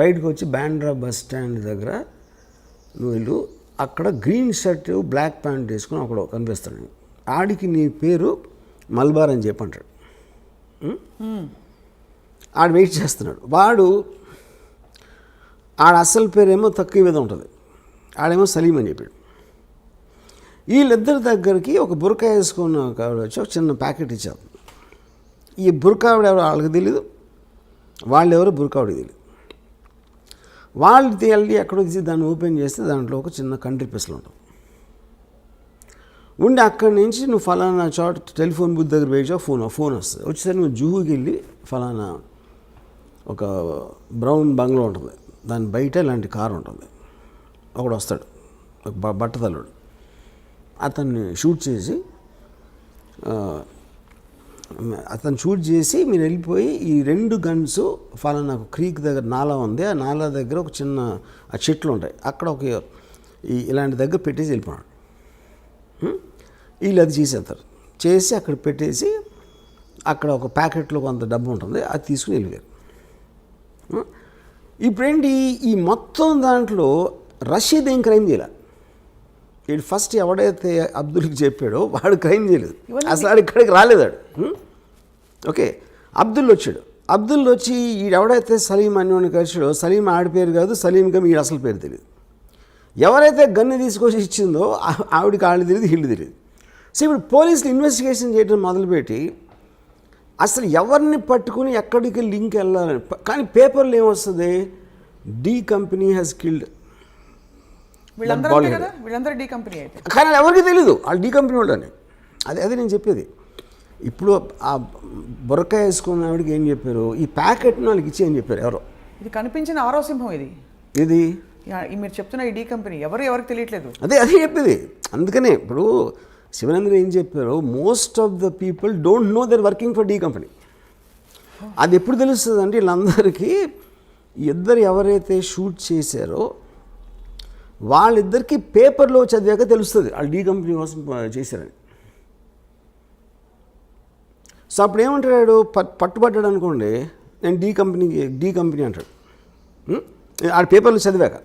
బయటకు వచ్చి బాండ్రా బస్ స్టాండ్ దగ్గర నువ్వు వెళ్ళు, అక్కడ గ్రీన్ షర్ట్ బ్లాక్ ప్యాంట్ వేసుకుని అక్కడ కనిపిస్తాడు. ఆడికి నీ పేరు మల్బార్ అని చెప్పి అంటాడు. ఆడు వెయిట్ చేస్తున్నాడు. ఆడ అసలు పేరేమో తక్కువ మీద ఉంటుంది, ఆడేమో సలీం అని చెప్పాడు. వీళ్ళిద్దరి దగ్గరికి ఒక బురకా వేసుకున్న వచ్చి ఒక చిన్న ప్యాకెట్ ఇచ్చారు. ఈ బురకావిడ ఎవరో వాళ్ళకి తెలీదు, వాళ్ళెవరో బురకావిడికి తెలియదు. వాళ్ళు వెళ్ళి ఎక్కడో తీసి దాన్ని ఓపెన్ చేస్తే దాంట్లో ఒక చిన్న కంట్రీ పిస్టల్ ఉంటుంది. ఉండి అక్కడి నుంచి నువ్వు ఫలానా చోట టెలిఫోన్ బూత్ దగ్గర వేయచా ఫోన్ వస్తుంది. వచ్చేసరికి నువ్వు జూహుకి వెళ్ళి ఫలానా ఒక బ్రౌన్ బంగ్లా ఉంటుంది, దాని బయట ఇలాంటి కారు ఉంటుంది. ఒకడు వస్తాడు, ఒక బట్టతల్లుడు, అతన్ని షూట్ చేసి మీరు వెళ్ళిపోయి ఈ 2 గన్స్ ఫలానా క్రీక్ దగ్గర నాలా ఉంది, ఆ నాలా దగ్గర ఒక చిన్న ఆ చెట్లు ఉంటాయి, అక్కడ ఇలాంటి దగ్గర పెట్టేసి వెళ్ళిపోయాడు. వీళ్ళు అది చేసేస్తారు, చేసి అక్కడ పెట్టేసి అక్కడ ఒక ప్యాకెట్లో కొంత డబ్బు ఉంటుంది, అది తీసుకుని వెళ్ళిపోయారు. ఇప్పుడేంటి ఈ మొత్తం దాంట్లో రషీద్ ఏం క్రైమ్ చేయలే. వీడు ఫస్ట్ ఎవడైతే అబ్దుల్కి చెప్పాడో వాడు క్రైమ్ చేయలేదు, అసలు ఆడు ఇక్కడికి రాలేదాడు. ఓకే, అబ్దుల్ వచ్చాడు. అబ్దుల్ వచ్చి ఎవడైతే సలీం అని కలిసాడో, సలీం ఆడి పేరు కాదు, సలీంగా వీడు అసలు పేరు తెలియదు. ఎవరైతే గన్ను తీసుకొచ్చి ఇచ్చిందో ఆవిడికి ఆళ్ళు తెలియదు, వీళ్ళు తెలియదు. సో ఇప్పుడు పోలీసులు ఇన్వెస్టిగేషన్ చేయడం మొదలుపెట్టి అసలు ఎవరిని పట్టుకుని ఎక్కడికి లింక్ వెళ్ళాలని, కానీ పేపర్లు ఏమొస్తుంది, డి కంపెనీ హ్యాస్ కిల్డ్. వీళ్ళందరూ డి కంపెనీ అయితే, కానీ ఎవరికి తెలీదు వాళ్ళు డి కంపెనీ వాళ్ళని. అదే నేను చెప్పేది. ఇప్పుడు ఆ బుర్రకాయ వేసుకున్న ఆవిడకి ఏం చెప్పారు, ఈ ప్యాకెట్ని వాళ్ళకి ఇచ్చి ఏం చెప్పారు ఎవరో. ఇది కనిపించిన ఆరో సింహం ఇది మీరు చెప్తున్న ఈ డి కంపెనీ ఎవరికి తెలియట్లేదు. అదే చెప్పేది. అందుకనే ఇప్పుడు శివనందన్ ఏం చెప్పారు, most of the people don't know they're working for D Company. అది ఎప్పుడు తెలుస్తుంది అంటే వీళ్ళందరికీ ఇద్దరు ఎవరైతే షూట్ చేశారో వాళ్ళిద్దరికీ పేపర్లో చదివాక తెలుస్తుంది వాళ్ళు డి కంపెనీ కోసం చేశారని. సో అప్పుడు ఏమంటాడు, పట్టుబడ్డాడు అనుకోండి, నేను డి కంపెనీ అంటాడు ఆడ పేపర్లో చదివాక.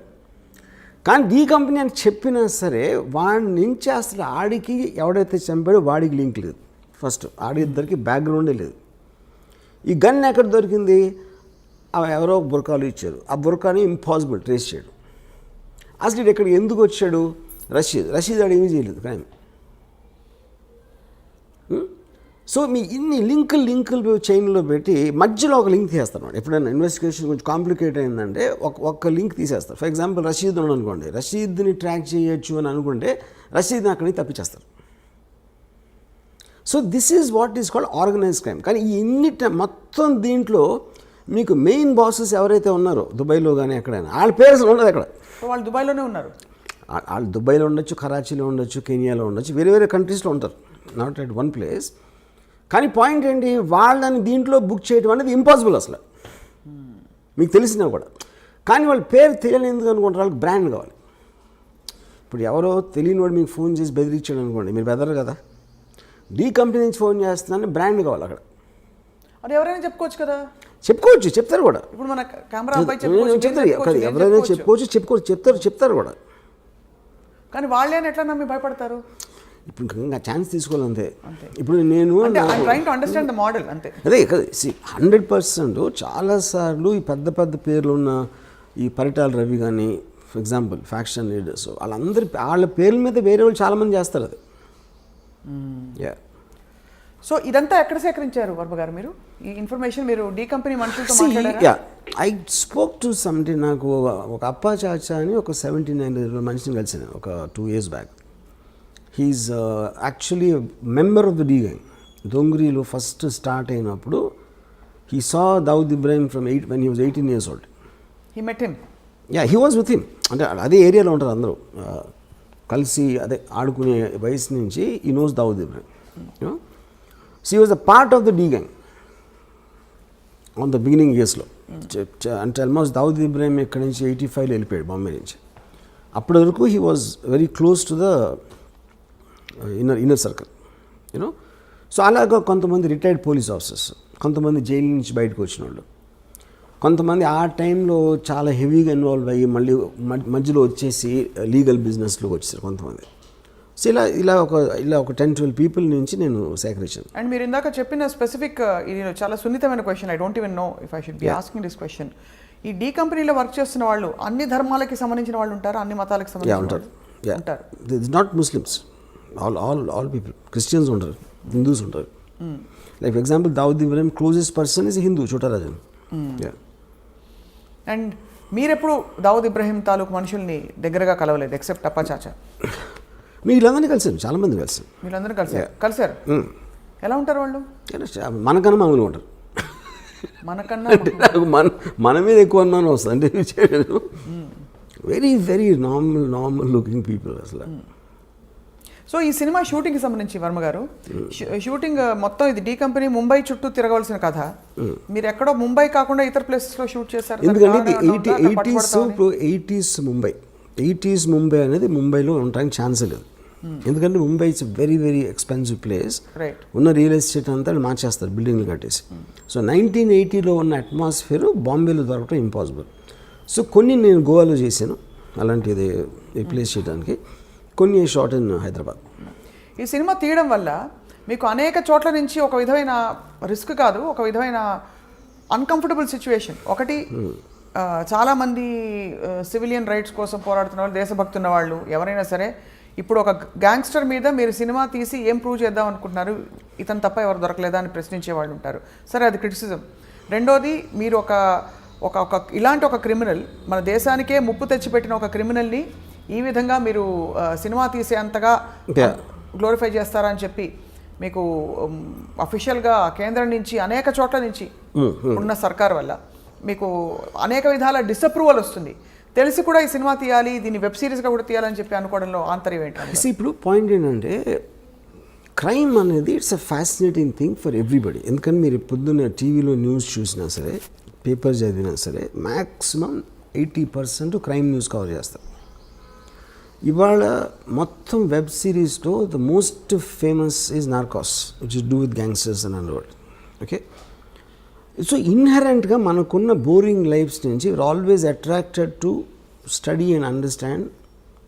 కానీ డి కంపెనీ అని చెప్పినా సరే వాడి నుంచి అసలు ఆడికి ఎవడైతే చంపాడో వాడికి లింక్ లేదు. ఫస్ట్ ఆడిద్దరికి బ్యాక్గ్రౌండే లేదు. ఈ గన్ ఎక్కడ దొరికింది, ఎవరో బుర్కాలు ఇచ్చారు, ఆ బుర్కాని ఇంపాసిబుల్ ట్రేస్ చేయడం. అసలు ఇది ఎక్కడికి ఎందుకు వచ్చాడు, రషీద్ ఆడు ఏమీ చేయలేదు క్రైమ్. సో మీ ఇన్ని లింకులు చైన్లో పెట్టి మధ్యలో ఒక లింక్ తీసేస్తాను. ఎప్పుడైనా ఇన్వెస్టిగేషన్ కొంచెం కాంప్లికేట్ అయిందంటే ఒక లింక్ తీసేస్తారు. ఫర్ ఎగ్జాంపుల్ రషీద్ ఉన్నాడు అనుకోండి, రషీద్ని ట్రాక్ చేయొచ్చు అని అనుకుంటే రషీద్ని అక్కడి నుంచి తప్పించేస్తారు. So this is what is called organised crime. కానీ ఈ మొత్తం దీంట్లో మీకు మెయిన్ బాసెస్ ఎవరైతే ఉన్నారో దుబాయ్లో కానీ ఎక్కడైనా వాళ్ళ పేరు అసలు ఉండదు అక్కడ. వాళ్ళు దుబాయ్లోనే ఉన్నారు. వాళ్ళు దుబాయ్లో ఉండొచ్చు, కరాచీలో ఉండొచ్చు, కెనియాలో ఉండొచ్చు, వేరే కంట్రీస్లో ఉంటారు, నాట్ ఎట్ వన్ ప్లేస్. కానీ పాయింట్ ఏంటి, వాళ్ళని దీంట్లో బుక్ చేయడం అనేది ఇంపాసిబుల్ అసలు మీకు తెలిసినా కూడా. కానీ వాళ్ళ పేరు తెలియని ఎందుకు అనుకుంటారు, వాళ్ళకి బ్రాండ్ కావాలి. ఇప్పుడు ఎవరో తెలియని వాడు మీకు ఫోన్ చేసి బెదిరించాడు అనుకోండి, మీరు బెదరు కదా, డి కంపెనీ నుంచి ఫోన్ చేస్తున్నాను బ్రాండ్ కావాలి అక్కడ. అది ఎవరైనా చెప్పుకోవచ్చు కదా, చెప్తారు కూడా. ఇప్పుడు మన కెమెరా చెప్తారు, ఎవరైనా చెప్తారు కూడా. కానీ వాళ్ళే ఎట్లా నమ్మి భయపడతారు. ఇప్పుడు ఇంకా ఛాన్స్ తీసుకోవాలంతే. ఇప్పుడు నేను అదే 100% చాలాసార్లు ఈ పెద్ద పేర్లు ఉన్న ఈ పరిటాల రవి కానీ ఫర్ ఎగ్జాంపుల్ ఫ్యాక్షన్ లీడర్స్ వాళ్ళ పేర్ల మీద వేరే వాళ్ళు చాలామంది చేస్తారు అది. సో ఇదంతా ఎక్కడ సేకరించారు వర్మ గారు మీరు ఈ ఇన్ఫర్మేషన్? మీరు డి కంపెనీ మనుషులతో మాట్లాడారా? I spoke to somebody. నాకు ఒక అప్పా చాచా అని ఒక 79 మనిషిని కలిసాను ఒక 2 years back. He is actually member of the D gang. దొంగరీలో ఫస్ట్ స్టార్ట్ అయినప్పుడు he saw Dawood Ibrahim when he was 18 years old. He met him? Yeah, he was with him. అంటే అదే ఏరియాలో ఉంటారు అందరూ కలిసి అదే ఆడుకునే వయసు నుంచి he knows Dawood Ibrahim. So he was a part of the D gang on the beginning yearsలో. అంటే ఆల్మోస్ట్ దావుద్ ఇబ్రాహిం ఇక్కడ నుంచి 85లో వెళ్ళిపోయాడు బాంబే నుంచి. అప్పటి వరకు he was very close to the inner circle you know. So అలాగా కొంతమంది రిటైర్డ్ పోలీస్ ఆఫీసర్స్, కొంతమంది జైలు నుంచి బయటకు వచ్చిన వాళ్ళు, కొంతమంది ఆ టైంలో చాలా హెవీగా ఇన్వాల్వ్ అయ్యి మళ్ళీ మధ్యలో వచ్చేసి లీగల్ బిజినెస్లోకి వచ్చేసారు కొంతమంది. సో ఇలా ఒక 10-12 పీపుల్ నుంచి నేను సేకరించాను. అండ్ మీరు ఇందాక చెప్పిన స్పెసిఫిక్ ఇది చాలా సున్నితమైన question. I don't even know if I should be asking this question. ఈ డి కంపెనీలో వర్క్ చేస్తున్న వాళ్ళు అన్ని ధర్మాలకి సంబంధించిన వాళ్ళు ఉంటారు, అన్ని మతాలకు సంబంధించిన ఉంటారు. ఉంటారు. Not Muslims, all people. Christians ఉంటారు, హిందూస్ ఉంటారు. Like for example Dawood Ibrahim closest person is Hindu, చోటా రాజన్. అండ్ మీరెప్పుడు దావుద్ ఇబ్రాహిం తాలూకు మనుషుల్ని దగ్గరగా కలవలేదు ఎక్సెప్ట్ అప్పా చాచా? వీళ్ళందరినీ కలిసాను, చాలామంది కలిసాను. వీళ్ళందరూ కలిసారు. ఎలా ఉంటారు వాళ్ళు? మనకన్నా మామూలుగా ఉంటారు. మనకన్నా మన మీద ఎక్కువ అనుమానం వస్తుంది. అంటే very very normal looking people అసలు. సో ఈ సినిమా షూటింగ్కి సంబంధించి వర్మ గారు, షూటింగ్ మొత్తం ఇది డి కంపెనీ ముంబై చుట్టూ తిరగవలసిన కథ. మీరు ఎక్కడో ముంబై కాకుండా ఇతర ప్లేసెస్లో షూట్ చేశారు. ఎందుకంటే ఇది 80s ముంబై. 80s ముంబై అనేది ముంబైలో ఉండడానికి ఛాన్స్ లేదు. ఎందుకంటే Mumbai it's very very expensive place. Right. ఉన్న రియల్ ఎస్టేట్ అంతా మార్చేస్తారు బిల్డింగ్లు కట్టేసి. సో 1980లో ఉన్న అట్మాస్ఫియర్ బాంబేలో దొరకడం ఇంపాసిబుల్. సో కొన్ని నేను గోవాలో చేశాను అలాంటిది రీప్లేస్ చేయడానికి, కొన్ని షార్ట్ ఇన్ హైదరాబాద్. ఈ సినిమా తీయడం వల్ల మీకు అనేక చోట్ల నుంచి ఒక విధమైన రిస్క్ కాదు, ఒక విధమైన అన్కంఫర్టబుల్ సిచ్యువేషన్. ఒకటి చాలామంది సివిలియన్ రైట్స్ కోసం పోరాడుతున్న వాళ్ళు, దేశభక్తి ఉన్న వాళ్ళు ఎవరైనా సరే ఇప్పుడు ఒక గ్యాంగ్స్టర్ మీద మీరు సినిమా తీసి ఏం ప్రూవ్ చేద్దాం అనుకుంటున్నారు, ఇతను తప్ప ఎవరు దొరకలేదా అని ప్రశ్నించే వాళ్ళు ఉంటారు. సరే, అది క్రిటిసిజం. రెండోది, మీరు ఒక ఇలాంటి ఒక క్రిమినల్, మన దేశానికే ముప్పు తెచ్చిపెట్టిన ఒక క్రిమినల్ని ఈ విధంగా మీరు సినిమా తీసే అంతగా గ్లోరిఫై చేస్తారా అని చెప్పి మీకు అఫీషియల్గా కేంద్రం నుంచి అనేక చోట్ల నుంచి ఉన్న సర్కార్ వల్ల మీకు అనేక విధాల డిసప్రూవల్ వస్తుంది. తెలిసి కూడా ఈ సినిమా తీయాలి, దీన్ని వెబ్ సిరీస్గా కూడా తీయాలని చెప్పి అనుకోవడంలో ఆంతర్యం ఏంటంటే, ఇప్పుడు పాయింట్ ఏంటంటే క్రైమ్ అనేది it's a fascinating thing for everybody. ఎందుకంటే మీరు పొద్దున్న టీవీలో న్యూస్ చూసినా సరే, పేపర్ చదివినా సరే, మ్యాక్సిమం 80% క్రైమ్ న్యూస్ కవర్ చేస్తారు. ఇవాళ మొత్తం వెబ్ సిరీస్లో the most famous is Narcos, which is do with gangsters and underworld. Okay, so ఇన్హెరెంట్గా మనకున్న బోరింగ్ లైఫ్స్ నుంచి we're always attracted to study and understand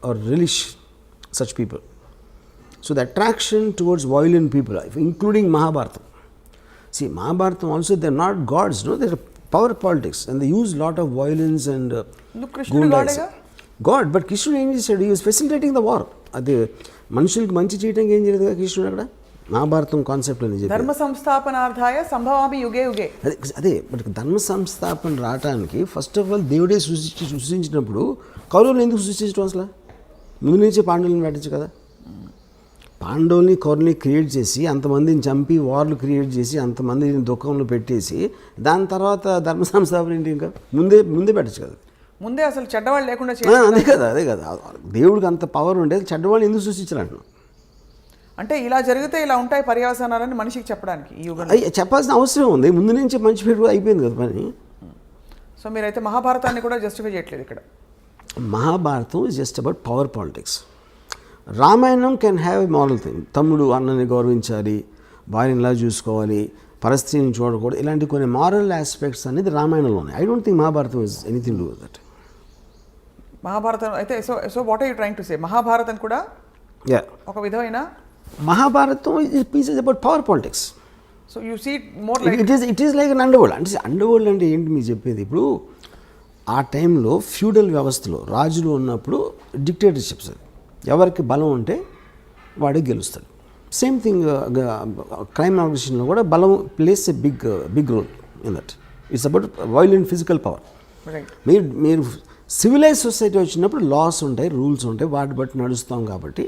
or relish such people. So the attraction towards violent people, including Mahabharatam. See, Mahabharatam also, they're not gods, no, they're power politics and they use lot of violence and Krishna God, but Krishna ఏం చేశాడు? He was facilitating the war. అది మనుషులకు మంచి చేయడానికి ఏం చేయలేదు కదా కృష్ణుడు అక్కడ. మహాభారతం కాన్సెప్ట్ అని చెప్పి ధర్మ సంస్థాపనార్థాయ సంభవామి యుగే యుగే. అదే బట్ ధర్మ సంస్థాపన రావడానికి ఫస్ట్ ఆఫ్ ఆల్ దేవుడే సృష్టించినప్పుడు కౌరవులు ఎందుకు సృష్టించడం అసలు? ముందు నుంచి పాండవులను పెట్టచ్చు కదా. పాండవుల్ని కౌరవుల్ని క్రియేట్ చేసి అంతమందిని చంపి వార్లు క్రియేట్ చేసి అంతమందిని దుఃఖంలో పెట్టేసి దాని తర్వాత ధర్మ సంస్థాపన ఏంటి? ఇంకా ముందే పెట్టచ్చు కదా. ముందే అసలు చెడ్డవాళ్ళు లేకుండా అదే కదా దేవుడికి అంత పవర్ ఉండేది, చెడ్డవాళ్ళు ఎందుకు సృష్టించాలంటున్నాను. అంటే ఇలా జరిగితే ఇలా ఉంటాయి పర్యవసానాలని మనిషికి చెప్పడానికి ఈ యుగంలో చెప్పాల్సిన అవసరం ఉంది. ముందు నుంచి మంచి పేరు అయిపోయింది కదా పని. సో మీరైతే మహాభారతాన్ని కూడా జస్టిఫై చేయట్లేదు ఇక్కడ. Mahabharatam is just about power politics. Ramayanam can have a moral thing. తమ్ముడు అన్నని గౌరవించాలి, భార్యని ఇలా చూసుకోవాలి, పరిస్థితిని చూడకూడదు, ఇలాంటి కొన్ని మారల్ ఆస్పెక్ట్స్ అనేది రామాయణంలో ఉన్నాయి. I don't think Mahabharatam is anything to do with that. Mahabharatam అయితే so what are you trying to say? Mahabharatam కూడా ఒక విధమైన Mahabharatam is about power politics. So you see more like it is like an underworld. అంటే underworld అంటే ఏంటి మీరు చెప్పేది? ఇప్పుడు ఆ టైంలో ఫ్యూడల్ వ్యవస్థలో రాజులు ఉన్నప్పుడు డిక్టేటర్షిప్స్, ఎవరికి బలం ఉంటే వాడే గెలుస్తాడు. సేమ్ థింగ్ క్రైమ్ ఆర్గనైజేషన్లో కూడా బలం plays a big role in that. It's about violent physical power. మీరు సివిలైజ్ సొసైటీ వచ్చినప్పుడు లాస్ ఉంటాయి, రూల్స్ ఉంటాయి, వాటి బట్టి నడుస్తాం. కాబట్టి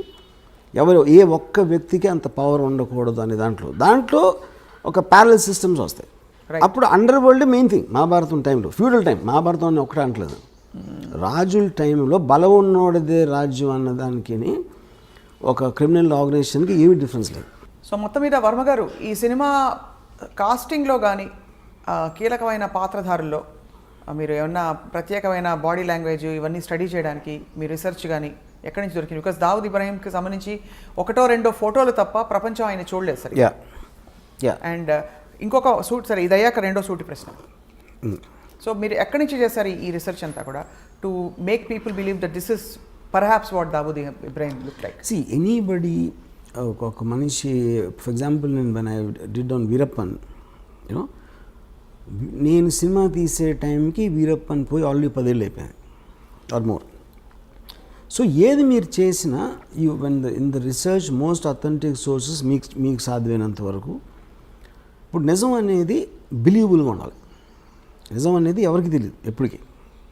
ఏ ఒక్క వ్యక్తికి అంత పవర్ ఉండకూడదు అనే దాంట్లో ఒక ప్యారలల్ సిస్టమ్స్ వస్తాయి. అప్పుడు under world main thing. Mahabharatam టైంలో ఫ్యూడల్ టైం, మహాభారతం అని ఒకటే అంటలేదు, రాజుల టైంలో బలం ఉన్నోడిదే రాజ్యం అన్నదానికి ఒక క్రిమినల్ ఆర్గనైజేషన్కి ఏమి డిఫరెన్స్ లేదు. సో మొత్తం మీద వర్మ గారు ఈ సినిమా కాస్టింగ్లో కానీ కీలకమైన పాత్రధారుల్లో మీరు ఏమన్నా ప్రత్యేకమైన బాడీ లాంగ్వేజ్ ఇవన్నీ స్టడీ చేయడానికి మీ రీసెర్చ్ కానీ ఎక్కడి నుంచి దొరికింది? బికాస్ దావుద్ ఇబ్రాహీంకి సంబంధించి ఒకటో రెండో ఫోటోలు తప్ప ప్రపంచం ఆయన చూడలేదు సరే. అండ్ ఇంకొక సూట్ సరే, ఇది అయ్యాక రెండో సూటి ప్రశ్న. సో మీరు ఎక్కడి నుంచి చేశారు ఈ రీసెర్చ్ అంతా కూడా to make people believe that this is perhaps what Dawood Ibrahim look like? See anybody, ఒక మనిషి ఫర్ ఎగ్జాంపుల్ నేను when I did on Veerappan, you know, నేను సినిమా తీసే టైంకి వీరప్పన్ పోయి ఆల్రెడీ 10 ఏళ్ళు అయిపోయాయి ఆర్ మోర్. సో ఏది మీరు చేసినా in the research most authentic sources మీకు సాధ్యమైనంత వరకు. ఇప్పుడు నిజం అనేది బిలీవబుల్గా ఉండాలి. నిజం అనేది ఎవరికి తెలియదు ఎప్పటికీ,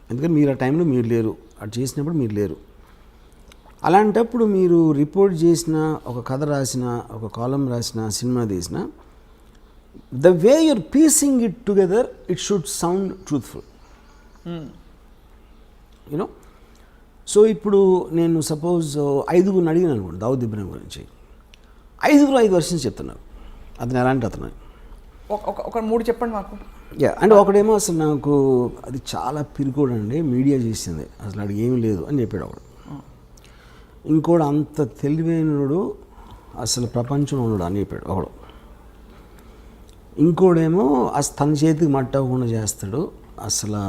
ఎందుకంటే మీరు ఆ టైంలో మీరు లేరు, అది చేసినప్పుడు మీరు లేరు. అలాంటప్పుడు మీరు రిపోర్ట్ చేసిన, ఒక కథ రాసిన, ఒక కాలం రాసిన, సినిమా తీసిన, the way your piecing it together it should sound truthful, you know. So ఇప్పుడు నేను సపోజ్ 5 అడిగిన అనుకోండి దావుద్ ఇబ్రాహీం గురించి, 5 వర్షన్స్ చెప్తున్నారు. అతను ఎలాంటి అతను ఒక 3 చెప్పండి మాకు. అంటే ఒకడేమో అసలు నాకు అది చాలా పిరికోడండి, మీడియా చేసింది, అసలు అది ఏమీ లేదు అని చెప్పాడు ఒకడు. ఇంకోడు అంత తెలివైనడు అసలు ప్రపంచంలో ఉన్నాడు అని చెప్పాడు ఒకడు. ఇంకోడేమో అసలు తన చేతికి మట్టకుండా చేస్తాడు, అసలు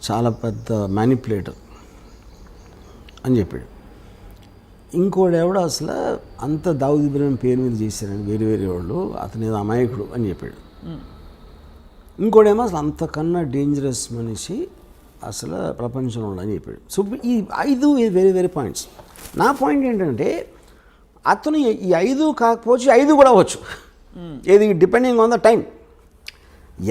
చాలా పెద్ద మ్యానిపులేటర్ అని చెప్పాడు. ఇంకోడెవడో అసలు అంత దావుద్ ఇబ్రాహిం పేరు మీద చేశారని వేరే వేరే వాళ్ళు, అతను ఏదో అమాయకుడు అని చెప్పాడు. ఇంకోడేమో అసలు అంతకన్నా డేంజరస్ మనిషి అసలు ప్రపంచంలో అని చెప్పాడు. సో ఈ 5 వేరే వేరే పాయింట్స్. నా పాయింట్ ఏంటంటే అతను ఈ 5 కాకపోవచ్చు, 5 కూడా అవ్వచ్చు. ఏది డిపెండింగ్ ఆన్ ద టైం,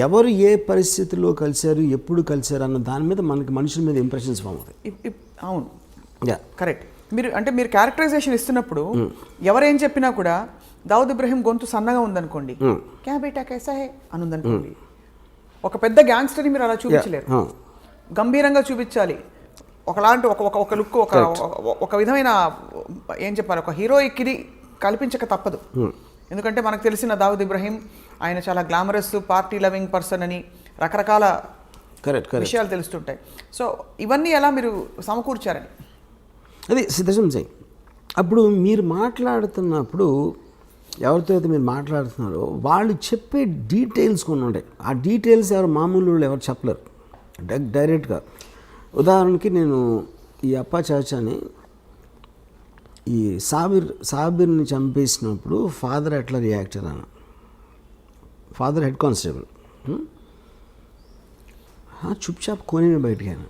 ఎవరు ఏ పరిస్థితిలో కలిశారు, ఎప్పుడు కలిశారు అన్న దాని మీద మనకి మనుషుల మీద ఇంప్రెషన్స్ ఫామ్ అవుతాయి. అవును, యా కరెక్ట్. మీరు క్యారెక్టరైజేషన్ ఇస్తున్నప్పుడు ఎవరేం చెప్పినా కూడా దావుద్ ఇబ్రాహిం గొంతు సన్నగా ఉందనుకోండి, క్యా బేటా కైసా హే అని ఉందనుకోండి. ఒక పెద్ద గ్యాంగ్స్టర్ని మీరు అలా చూపించలేరు, గంభీరంగా చూపించాలి. ఒకలాంటి ఒక లుక్, ఒక విధమైన ఏం చెప్పాలి, ఒక హీరోయిక్ ఇది కల్పించక తప్పదు. ఎందుకంటే మనకు తెలిసిన దావుద్ ఇబ్రాహిం ఆయన చాలా గ్లామరస్, పార్టీ లవింగ్ పర్సన్ అని రకరకాల విషయాలు తెలుస్తుంటాయి. సో ఇవన్నీ ఎలా మీరు సమకూర్చారని అది సిద్ధం చేయి. అప్పుడు మీరు మాట్లాడుతున్నప్పుడు ఎవరితో అయితే మీరు మాట్లాడుతున్నారో వాళ్ళు చెప్పే డీటెయిల్స్ కొన్ని ఉంటాయి. ఆ డీటెయిల్స్ ఎవరు మామూలు వాళ్ళు ఎవరు చెప్పలేరు డైరెక్ట్గా. ఉదాహరణకి నేను ఈ అప్పా చాచాని, ఈ సాబిర్ని చంపేసినప్పుడు ఫాదర్ ఎట్లా రియాక్ట్ అయ్యాను. ఫాదర్ హెడ్ కానిస్టేబుల్, చుప్చాప్ కొని బయటికి అయినా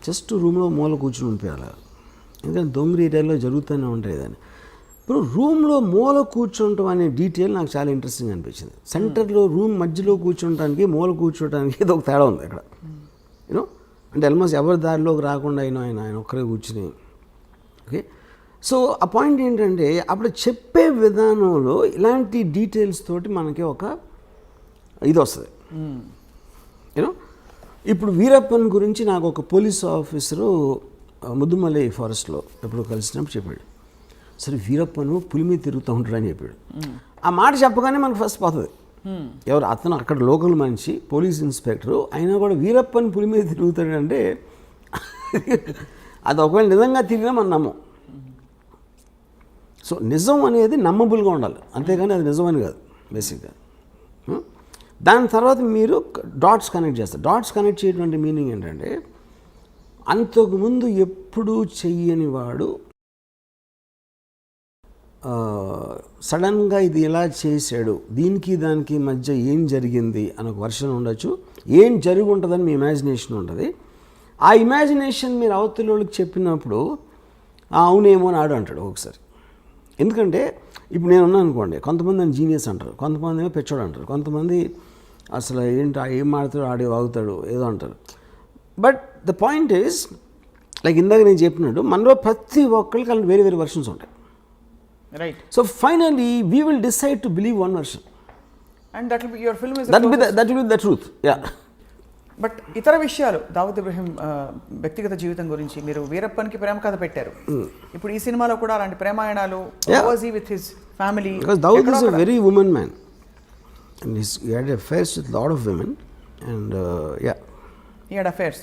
జస్ట్ రూమ్లో మూల కూర్చుని ఉండిపోయాలి. ఎందుకంటే దొంగరి ఏరియాలో జరుగుతూనే ఉంటాయి దాన్ని. ఇప్పుడు రూమ్లో మూల కూర్చుంటాం అనే డీటెయిల్ నాకు చాలా ఇంట్రెస్టింగ్ అనిపించింది. సెంటర్లో రూమ్ మధ్యలో కూర్చుంటానికి, మూల కూర్చోటానికి ఏదో ఒక తేడా ఉంది అక్కడ. యూనో అంటే ఆల్మోస్ట్ ఎవరి దారిలోకి రాకుండా ఆయన ఒక్కరే కూర్చుని. ఓకే, సో ఆ పాయింట్ ఏంటంటే అప్పుడు చెప్పే విధానంలో ఇలాంటి డీటెయిల్స్ తోటి మనకి ఒక ఇది వస్తుంది. యూనో ఇప్పుడు వీరప్పన్ గురించి నాకు ఒక పోలీస్ ఆఫీసరు ముద్దుమలై ఫారెస్ట్లో ఎప్పుడు కలిసినప్పుడు చెప్పాడు, సరే వీరప్పను పులి మీద తిరుగుతూ ఉంటాడని చెప్పాడు. ఆ మాట చెప్పగానే మనకు ఫస్ట్ పోతుంది. ఎవరు అతను అక్కడ లోకల్ మనిషి, పోలీస్ ఇన్స్పెక్టరు, అయినా కూడా వీరప్పన్ పులి మీద తిరుగుతాడంటే అది ఒకవేళ నిజంగా తిరిగినా మనం నమ్మం. సో నిజం అనేది నమ్మబుల్గా ఉండాలి, అంతేగాని అది నిజమని కాదు బేసిక్గా. దాని తర్వాత మీరు డాట్స్ కనెక్ట్ చేస్తారు. డాట్స్ కనెక్ట్ చేయటువంటి మీనింగ్ ఏంటంటే అంతకుముందు ఎప్పుడూ చెయ్యని వాడు సడన్గా ఇది ఎలా చేశాడు, దీనికి దానికి మధ్య ఏం జరిగింది అని ఒక వర్షన్ ఉండొచ్చు, ఏం జరిగి ఉంటుందని మీ ఇమాజినేషన్ ఉంటుంది. ఆ ఇమాజినేషన్ మీరు అవతల వాళ్ళకి చెప్పినప్పుడు అవునేమో అని ఆడు అంటాడు ఒకసారి. ఎందుకంటే ఇప్పుడు నేను ఉన్నాను అనుకోండి, కొంతమంది అని జీనియస్ అంటారు, కొంతమంది ఏమో పెచ్చోడు అంటారు, కొంతమంది అసలు ఏంటి ఏం మాడతాడు ఆడే వాగుతాడు ఏదో అంటారు. But the point is like ఇందాక నేను చెప్పినట్టు మనలో ప్రతి ఒక్కరికి అలా వేరే వేరే వర్షన్స్ ఉంటాయి. Right. So finally we will decide to believe one version and that will be your film is that will be the truth. Yeah. But ఇతర విషయాలు దావుద్ ఇబ్రాహిం వ్యక్తిగత జీవితం గురించి మీరు వీరప్పన్కి ప్రేమ కథ పెట్టారు. ఇప్పుడు ఈ సినిమాలో కూడా అలాంటి ప్రేమాయణాలు with his family. Because Dawood is a very woman man and he had affairs with a lot of women and he had affairs.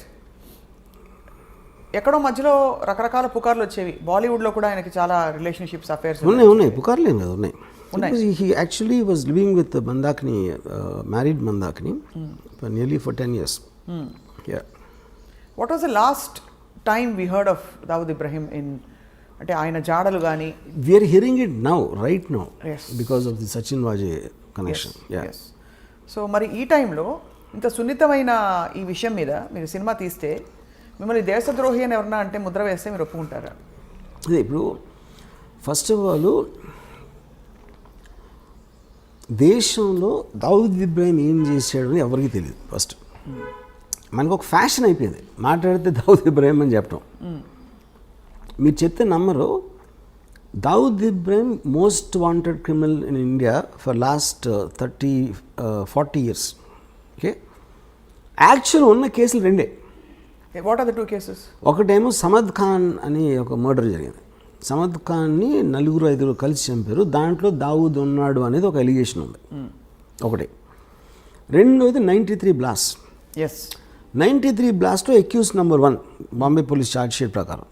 ఎక్కడో మధ్యలో రకరకాల పుకార్లు వచ్చేవి. బాలీవుడ్లో కూడా ఆయనకి చాలా రిలేషన్షిప్స్, అఫైర్స్ ఉన్నాయి. పుకార్లు ఏం కదా, ఉన్నాయి. He actually was living with Mandakini, married Mandakini for nearly 10 years. Yeah. What was the last time we heard of Dawood Ibrahim in అంటే ఆయన జాడలు కానీ? We are hearing it now, right now. Yes. Because of the Sachin Vajay connection. Yes. So మరి ఈ టైంలో ఇంత సున్నితమైన ఈ విషయం మీద మీరు సినిమా తీస్తే మిమ్మల్ని దేశద్రోహి అని ఎవరన్నా అంటే ముద్ర వేస్తే మీరు ఒప్పుకుంటారా? అదే ఇప్పుడు ఫస్ట్ ఆఫ్ ఆల్ దేశంలో దావుద్ ఇబ్రాహిం ఏం చేశాడు అని ఎవరికి తెలియదు. ఫస్ట్ మనకు ఒక ఫ్యాషన్ అయిపోయింది మాట్లాడితే దావుద్ ఇబ్రాహిం అని చెప్పడం. మీరు చెప్తే నమ్మరు, Dawood Ibrahim most wanted criminal in India for last 30-40 years. Okay, actual ఉన్న కేసులు రెండే. What are the 2 cases? ఒకటేమో సమద్ ఖాన్ అని ఒక మర్డర్ జరిగింది. సమద్ ఖాన్ని 4-5 కలిసి చంపారు. దాంట్లో దావూద్ ఉన్నాడు అనేది ఒక ఎలిగేషన్ ఉంది ఒకటి. రెండోది 93 బ్లాస్ట్. 93 బ్లాస్ట్లో accuse number 1 Bombay police charge sheet ప్రకారం.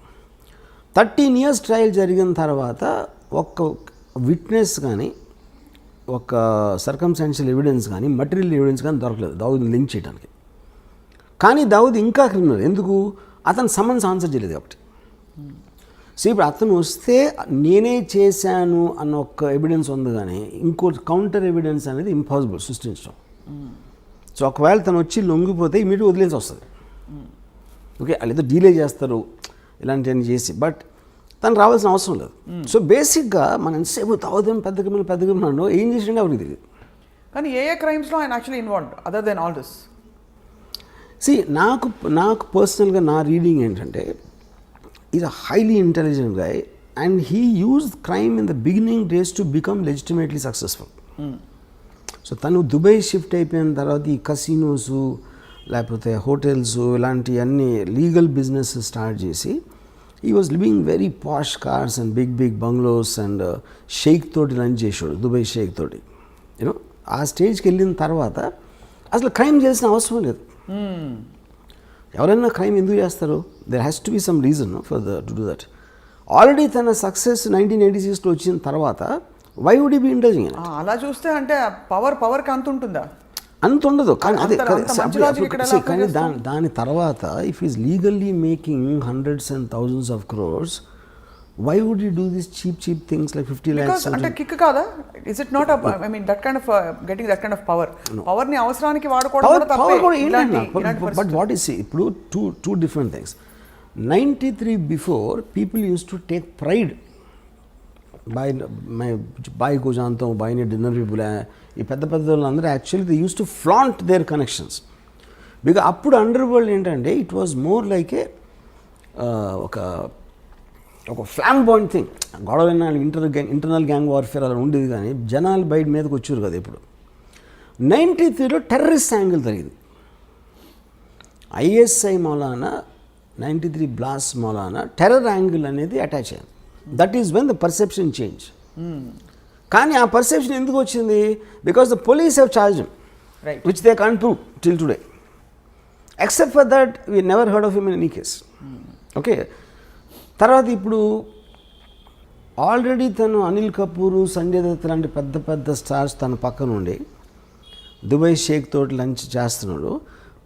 13 years ట్రయల్ జరిగిన తర్వాత ఒక్క విట్నెస్ కానీ ఒక సర్కమ్స్టాన్షియల్ ఎవిడెన్స్ కానీ మటీరియల్ ఎవిడెన్స్ కానీ దొరకలేదు దావుద్ని లింక్ చేయడానికి. కానీ దావుద్ ఇంకా క్రిమినల్. ఎందుకు? అతను సమన్స్ ఆన్సర్ చేయలేదు కాబట్టి. సో ఇప్పుడు అతను వస్తే నేనే చేశాను అన్న ఒక ఎవిడెన్స్ ఉంది, కానీ ఇంకో కౌంటర్ ఎవిడెన్స్ అనేది ఇంపాసిబుల్ సృష్టించడం. సో ఒకవేళ తను వచ్చి లొంగిపోతే ఇమీడియట్ వదిలేసి వస్తుంది. ఓకే, వాళ్ళు ఏదో డీలే చేస్తారు ఇలాంటివన్నీ చేసి, బట్ తను రావాల్సిన అవసరం లేదు. సో బేసిక్గా మనం ఎంతసేపు తాగుదాం పెద్ద క్రిమినల్ ఏం చేసిండే ఎవరికి తెలియదు. కానీ ఏ క్రైమ్స్లో ఆయన actually involved other than all this? నాకు పర్సనల్గా నా రీడింగ్ ఏంటంటే, is a highly intelligent guy and he use crime in the beginning days to become legitimately successful. So తను దుబాయ్ షిఫ్ట్ అయిపోయిన తర్వాత ఈ కసినోస్ లేకపోతే హోటల్స్ ఇలాంటివన్నీ లీగల్ బిజినెస్ స్టార్ట్ చేసి ఈ was living very posh cars and big bungalows and sheikh తోటి lunch చేసాడు, దుబాయ్ షేక్ తోటి. యూనో ఆ స్టేజ్కి వెళ్ళిన తర్వాత అసలు క్రైమ్ చేసిన అవసరం లేదు. ఎవరైనా క్రైమ్ ఎందుకు చేస్తారు? There has to be some reason for to do that. Already తన సక్సెస్ 1986లో వచ్చిన తర్వాత why would be indulging in it? అలా చూస్తే అంటే పవర్కి అంత ఉంటుందా? అంత ఉండదు. కానీ అదే కానీ దాని తర్వాత if is legally making hundreds and thousands of crores, why would you do these cheap things like 50 lakhs? అంటే కిక్ కాదా? Is it not I mean that kind of getting that kind of power ని అవసరానికి వాడుకోవడం కూడా తప్పే. But what is ఇప్పుడు two different things. 93 before people used to take pride బాయ్ को जानता हूँ, బాయ్ ने డిన్నర్ भी बुलाया. ఈ పెద్ద వాళ్ళందరూ actually they use to flaunt their connections. Because అప్పుడు అండర్ వరల్డ్ ఏంటంటే it was more like a ఒక ఫ్లాంబాయింట్ థింగ్. గొడవైన ఇంటర్నల్ గ్యాంగ్ వార్ఫేర్ అలా ఉండేది, కానీ జనాలు బయట మీదకి వచ్చారు కదా. ఇప్పుడు 93లో టెర్రరిస్ట్ యాంగిల్ జరిగింది. ఐఎస్ఐ మౌలానా 93 బ్లాస్ట్ మౌలానా టెర్రర్ యాంగిల్ అనేది అటాచ్ అయ్యింది. That is when the perception change. కానీ ఆ పర్సెప్షన్ ఎందుకు వచ్చింది? Because the police have charge which they can't prove till today. Except for that we never heard of him in any case. Okay, తర్వాత ఇప్పుడు already తను అనిల్ కపూర్, సంజయ్ దత్ లాంటి పెద్ద stars తన పక్కన ఉండి దుబాయ్ షేక్ తోటి లంచ్ చేస్తున్నాడు.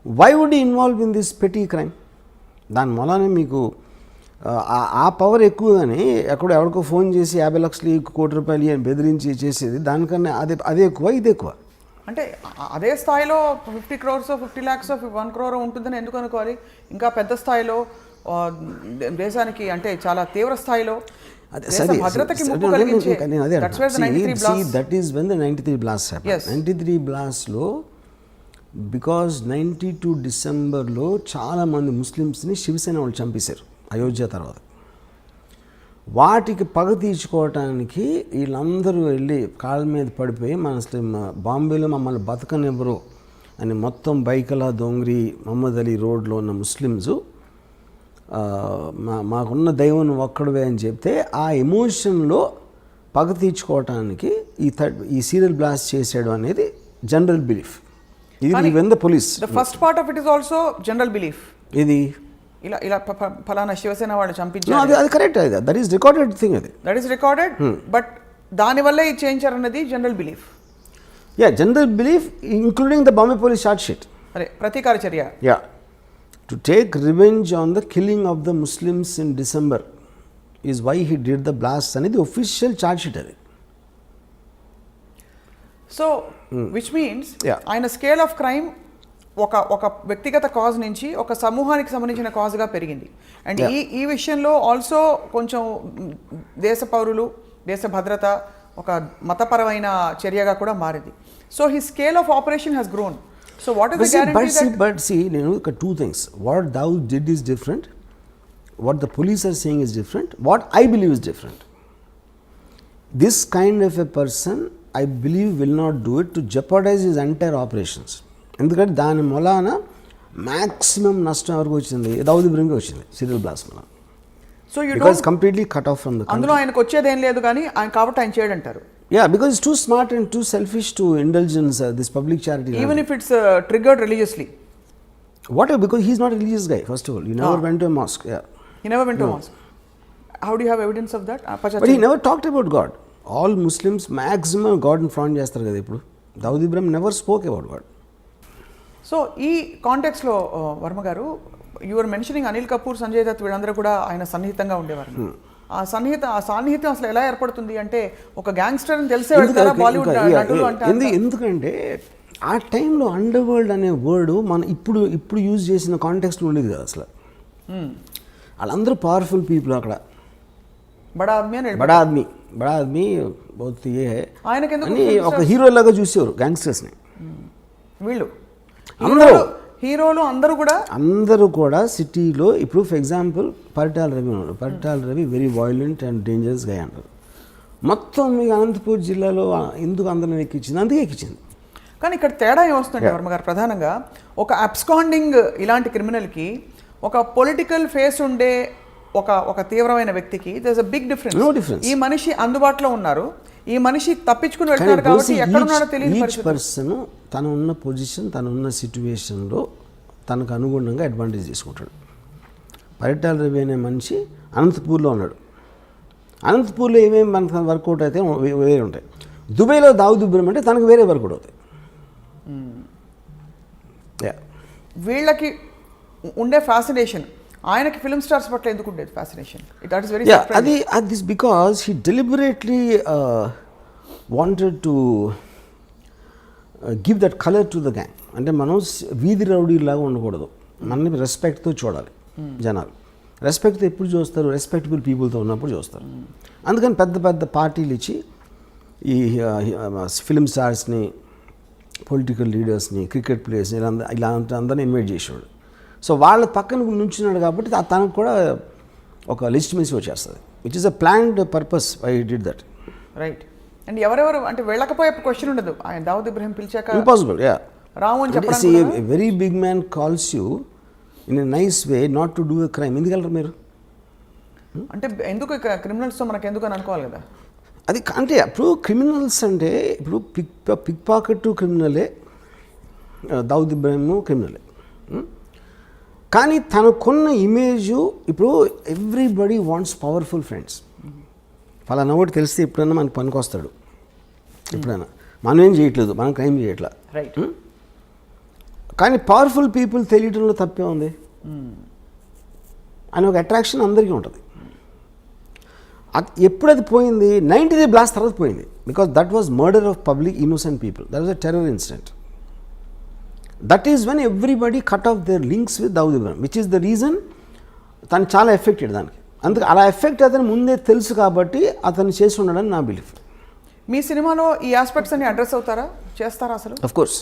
Why would involve in this petty crime? దాని మూలానే మీకు ఆ పవర్ ఎక్కువ, కానీ ఎవరికో ఫోన్ చేసి 50 లక్షలు 1 కోటి రూపాయలు అని బెదిరించి చేసేది దానికన్నా అదే ఎక్కువ, ఇది ఎక్కువ. అంటే అదే స్థాయిలో 50 crores 50 lakhs 1 crore ఉంటుందని ఎందుకు అనుకోవాలి? ఇంకా పెద్ద స్థాయిలో దేశానికి అంటే చాలా తీవ్ర స్థాయిలో భద్రతకి ముప్పు కలిగించే. That is when the 93 blast happened. 93 బ్లాస్ట్లో బికాజ్ 92 డిసెంబర్లో చాలామంది ముస్లిమ్స్ని శివసేన వాళ్ళు చంపేశారు అయోధ్య తర్వాత. వాటికి పగ తీర్చుకోవటానికి వీళ్ళందరూ వెళ్ళి కాళ్ళ మీద పడిపోయి బాంబేలో మమ్మల్ని బతకనివ్వరు అని మొత్తం బైకలా దొంగరి మహమ్మద్ అలీ రోడ్లో ఉన్న ముస్లిమ్స్ మాకున్న దైవం ఒక్కడవే అని చెప్తే ఆ ఎమోషన్లో పగ తీర్చుకోవటానికి ఈ సీరియల్ బ్లాస్ట్ చేసాడు అనేది జనరల్ బిలీఫ్. ఇది when the police the first part of it is also general belief. ఇది ఇలా ఫలానా శివసేన వాళ్ళు చంపించారు, అది correct. That is recorded thing. That is recorded, but దానివల్లే ఇది చేయించారన్నది general belief. Yeah, general belief including the Bombay police charge sheet. అరే ప్రతీకార చర్య. Yeah, to take revenge on the killing of the Muslims in December is why he did the blast అనేది official charge sheet అది. So which means ఆయన scale of crime ఒక వ్యక్తిగత cause నుంచి ఒక సమూహానికి సంబంధించిన కాజ్గా పెరిగింది. అండ్ ఈ విషయంలో ఆల్సో కొంచెం దేశ పౌరులు, దేశ భద్రత, ఒక మతపరమైన చర్యగా కూడా మారింది. So he scale of operation has grown. So what is the guarantee that? But see, two things. What Dawood did is different. What the police are saying is different. What I believe is different. This kind of a person, I believe, will not do it to jeopardize his entire operations. ఎందుకంటే దాని మూలాన maximum నష్టం ఎవరికి వచ్చింది? దావుద్ ఇబ్రహీంకి వచ్చింది serial blast మూలాన. So you because completely cut off from the. అందులో ఆయనకు వచ్చేది ఏం లేదు, కానీ ఆయన కాబట్టి ఆయన చేయడంటారు. Yeah, because it's too smart and too selfish to indulge in this public charity. Even if it's triggered religiously. What? Because he's not a religious guy, first of all. He never went to a mosque. Yeah. He never went to a mosque. How do you have evidence of that? But he never talked about God. All Muslims maximum గాడ్ని front చేస్తారు కదా ఇప్పుడు. Dawood Ibrahim never spoke about God. So ఈ కాంటెక్స్లో వర్మ గారు, your mentioning Anil Kapoor, Sanjay Dutt వీళ్ళందరూ కూడా ఆయన సన్నిహితంగా ఉండేవారు. ఆ సాన్నిహిత్యం అసలు ఎలా ఏర్పడుతుంది అంటే, ఒక గ్యాంగ్స్టర్ అని తెలిసే వెళ్తారా బాలీవుడ్ నటులు అంటే? ఎందుకంటే ఆ టైంలో అండర్ వరల్డ్ అనే వర్డ్ మనం ఇప్పుడు యూజ్ చేసిన కాంటెక్స్ట్ ఉండేది కదా అసలు. వాళ్ళందరూ పవర్ఫుల్ పీపుల్ అక్కడ. బడా ఆద్మీ బహుత్ ఏ అని ఒక హీరో లాగా చూసేవారు గ్యాంగ్స్టర్స్ని. వీళ్ళు హీరోలు అందరూ కూడా సిటీలో. ఇప్పుడు ఫర్ ఎగ్జాంపుల్ పరిటాల రవి ఉన్నారు. Paritala Ravi very violent and dangerous గా అంటారు. మొత్తం మీకు అనంతపూర్ జిల్లాలో ఎందుకు అందరిని ఎక్కించింది? అందుకే ఎక్కించింది. కానీ ఇక్కడ తేడా ఏమొస్తుందంటే వర్మ గారు, ప్రధానంగా ఒక అబ్స్కాండింగ్ ఇలాంటి క్రిమినల్కి, ఒక పొలిటికల్ ఫేస్ ఉండే ఒక తీవ్రమైన వ్యక్తికి there is a big difference. ఈ మనిషి అందుబాటులో ఉన్నారు, ఈ మనిషి తప్పించుకుని వెళ్తారు కాబట్టి ఎక్కడున్నాడో తెలియదు. ఈచ్ పర్సన్ తను ఉన్న పొజిషన్, తను ఉన్న సిచ్యువేషన్లో తనకు అనుగుణంగా అడ్వాంటేజ్ తీసుకుంటాడు. పరిటాల రవి అనే మనిషి అనంతపూర్లో ఉన్నాడు. అనంతపూర్లో ఏమేమి మనకు వర్కౌట్ అయితే వేరే ఉంటాయి. దుబాయ్లో దావుద్ ఇబ్రాహిం అంటే తనకు వేరే వర్కౌట్ అవుతాయి. వీళ్ళకి ఉండే ఫ్యాసినేషన్ ఆయనకి ఫిల్మ్ స్టార్స్ పట్ల ఎందుకు ఉండేది fascination? That is very this because he deliberately wanted to give that colour to the gang. అంటే మనం వీధి రౌడీలాగా ఉండకూడదు, మనని రెస్పెక్ట్తో చూడాలి జనాలు. రెస్పెక్ట్తో ఎప్పుడు చూస్తారు? రెస్పెక్టబుల్ పీపుల్తో ఉన్నప్పుడు చూస్తారు. అందుకని పెద్ద పెద్ద పార్టీలు ఇచ్చి ఈ ఫిల్మ్ స్టార్స్ని, పొలిటికల్ లీడర్స్ని, క్రికెట్ ప్లేయర్స్ని ఇలా అందరినీ ఇన్వైట్ చేసేవాడు. సో వాళ్ళ పక్కన నుంచున్నాడు కాబట్టి తనకు కూడా ఒక లెజిటిమసీ వచ్చేస్తుంది, which is a planned purpose I did that. Right. And ఎవరెవరు అంటే వెళ్ళకపోయే క్వశ్చన్ ఉండదు. ఆయన దావుద్ ఇబ్రాహిం పిలిచాక ఇంపాసిబుల్. రాము అని చెప్పడం. Very big man calls you in a nice way not to do a crime. ఎందుకు వెళ్ళరు మీరు? అంటే ఎందుకు క్రిమినల్స్తో మనకు ఎందుకు అని అనుకోవాలి కదా. అది అంటే ఇప్పుడు క్రిమినల్స్ అంటే ఇప్పుడు పిక్ పాకెట్ క్రిమినలే, దావుద్ ఇబ్రాహిం క్రిమినలే. కానీ తనకున్న ఇమేజు ఇప్పుడు ఎవ్రీబడి వాంట్స్ పవర్ఫుల్ ఫ్రెండ్స్. ఫలానా ఒకటి తెలిస్తే ఎప్పుడైనా మనకు పనికొస్తాడు. ఎప్పుడైనా మనం ఏం చేయట్లేదు, మనం క్రైమ్ చేయట్లా. రైట్. కానీ పవర్ఫుల్ పీపుల్ తెలియటంలో తప్పే ఉంది అని ఒక అట్రాక్షన్ అందరికీ ఉంటుంది. ఎప్పుడది పోయింది? 90 బ్లాస్ట్ తర్వాత పోయింది. Because that was murder of public innocent people. That was a terror incident. That is when everybody cut of their links with Dawood Ibrahim, which is the reason తను చాలా ఎఫెక్టెడ్ దానికి. అందుకే అలా ఎఫెక్ట్ అతను ముందే తెలుసు కాబట్టి అతను చేసి ఉన్నాడని నా బిలీఫ్. మీ సినిమాలో ఈ ఆస్పెక్ట్స్ అన్ని అడ్రస్ అవుతారా, చేస్తారా అసలు? Of course.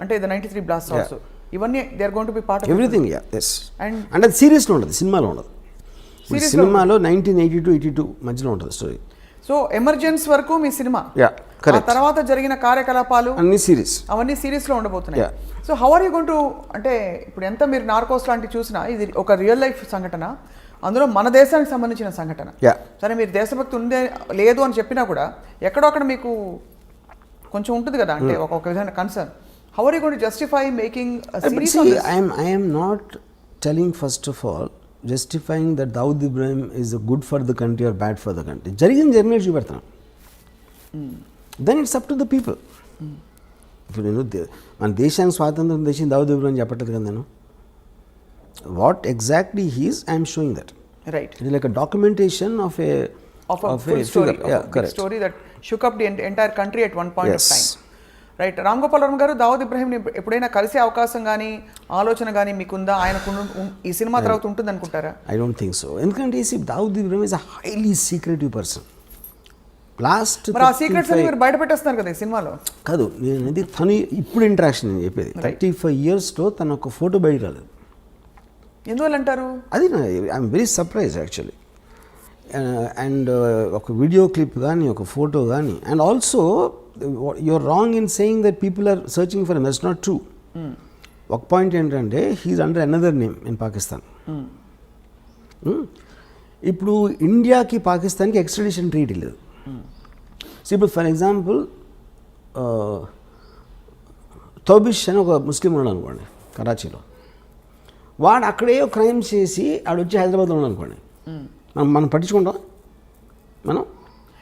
అంటే ద 93 బ్లాస్ట్ ఆల్సో ఇవన్నీ they are going to be part of everything. Yes. And అది సీరియస్లో ఉండదు, సినిమాలో ఉండదు. సినిమాలో 1982-82 మధ్యలో ఉంటుంది స్టోరీ. సో ఎమర్జెన్స్ వరకు మీ సినిమా, కరెక్ట్. తర్వాత జరిగిన కార్యకలాపాలు అన్ని సిరీస్, అవన్నీ సిరీస్లో ఉండబోతున్నాయి. So how are you going to, అంటే ఇప్పుడు ఎంత మీరు నార్కోస్ లాంటివి చూసినా ఇది ఒక రియల్ లైఫ్ సంఘటన, అందులో మన దేశానికి సంబంధించిన సంఘటన. సరే మీరు దేశభక్తి ఉందే లేదు అని చెప్పినా కూడా ఎక్కడో అక్కడ మీకు కొంచెం ఉంటుంది కదా, అంటే ఒక విధమైన concern. How are you going to justify making a series on this? I am not telling first of all justifying that Dawood Ibrahim is good for the country or bad for the country. జరిగిన చూపెడతాను. Then it's up to the people. ఇప్పుడు నేను మన దేశానికి స్వాతంత్రం తెచ్చింది దావుద్ ఇబ్రాహిం చెప్పట్లేదు కదా నేను. What exactly he's I'm showing that. Right. It is like a documentation of a full story, correct. Story that shook up the entire country at one point of time. Right. Ram Gopal Varma గారు, దావుద్ ఇబ్రాహింని ఎప్పుడైనా కలిసే అవకాశం కానీ ఆలోచన కానీ మీకుందా? ఆయనకు ఈ సినిమా తర్వాత ఉంటుంది అనుకుంటారా? I don't think so. ఎందుకంటే Dawood Ibrahim is a highly secretive person. Last ఆ సీక్రెట్స్ మీరు బయట పెట్టేస్తున్నారు కదా ఈ సినిమాలో. కాదు, నేను తను ఇప్పుడు ఇంటరాక్షన్ నేను చెప్పేది 35 yearsలో తన ఒక ఫోటో బయట రాలేదు. ఎందువల్ల అంటారు? అది I'm very surprise actually. And ఒక వీడియో క్లిప్ కానీ ఒక ఫోటో కానీ. And also you're wrong in saying that people are searching for him. That's not true. ఒక పాయింట్ ఏంటంటే he is under another name in Pakistan. ఇప్పుడు ఇండియాకి పాకిస్తాన్కి ఎక్స్ట్రడిషన్ ట్రీటీ లేదు. సో ఇప్పుడు ఫర్ ఎగ్జాంపుల్ తోబిష్ అని ఒక ముస్లిం ఉన్నాడు అనుకోండి కరాచీలో, వాడు అక్కడే క్రైమ్ చేసి ఆడు వచ్చి హైదరాబాద్లో ఉన్నాడు అనుకోండి, మనం పట్టించుకుంటాం. మనం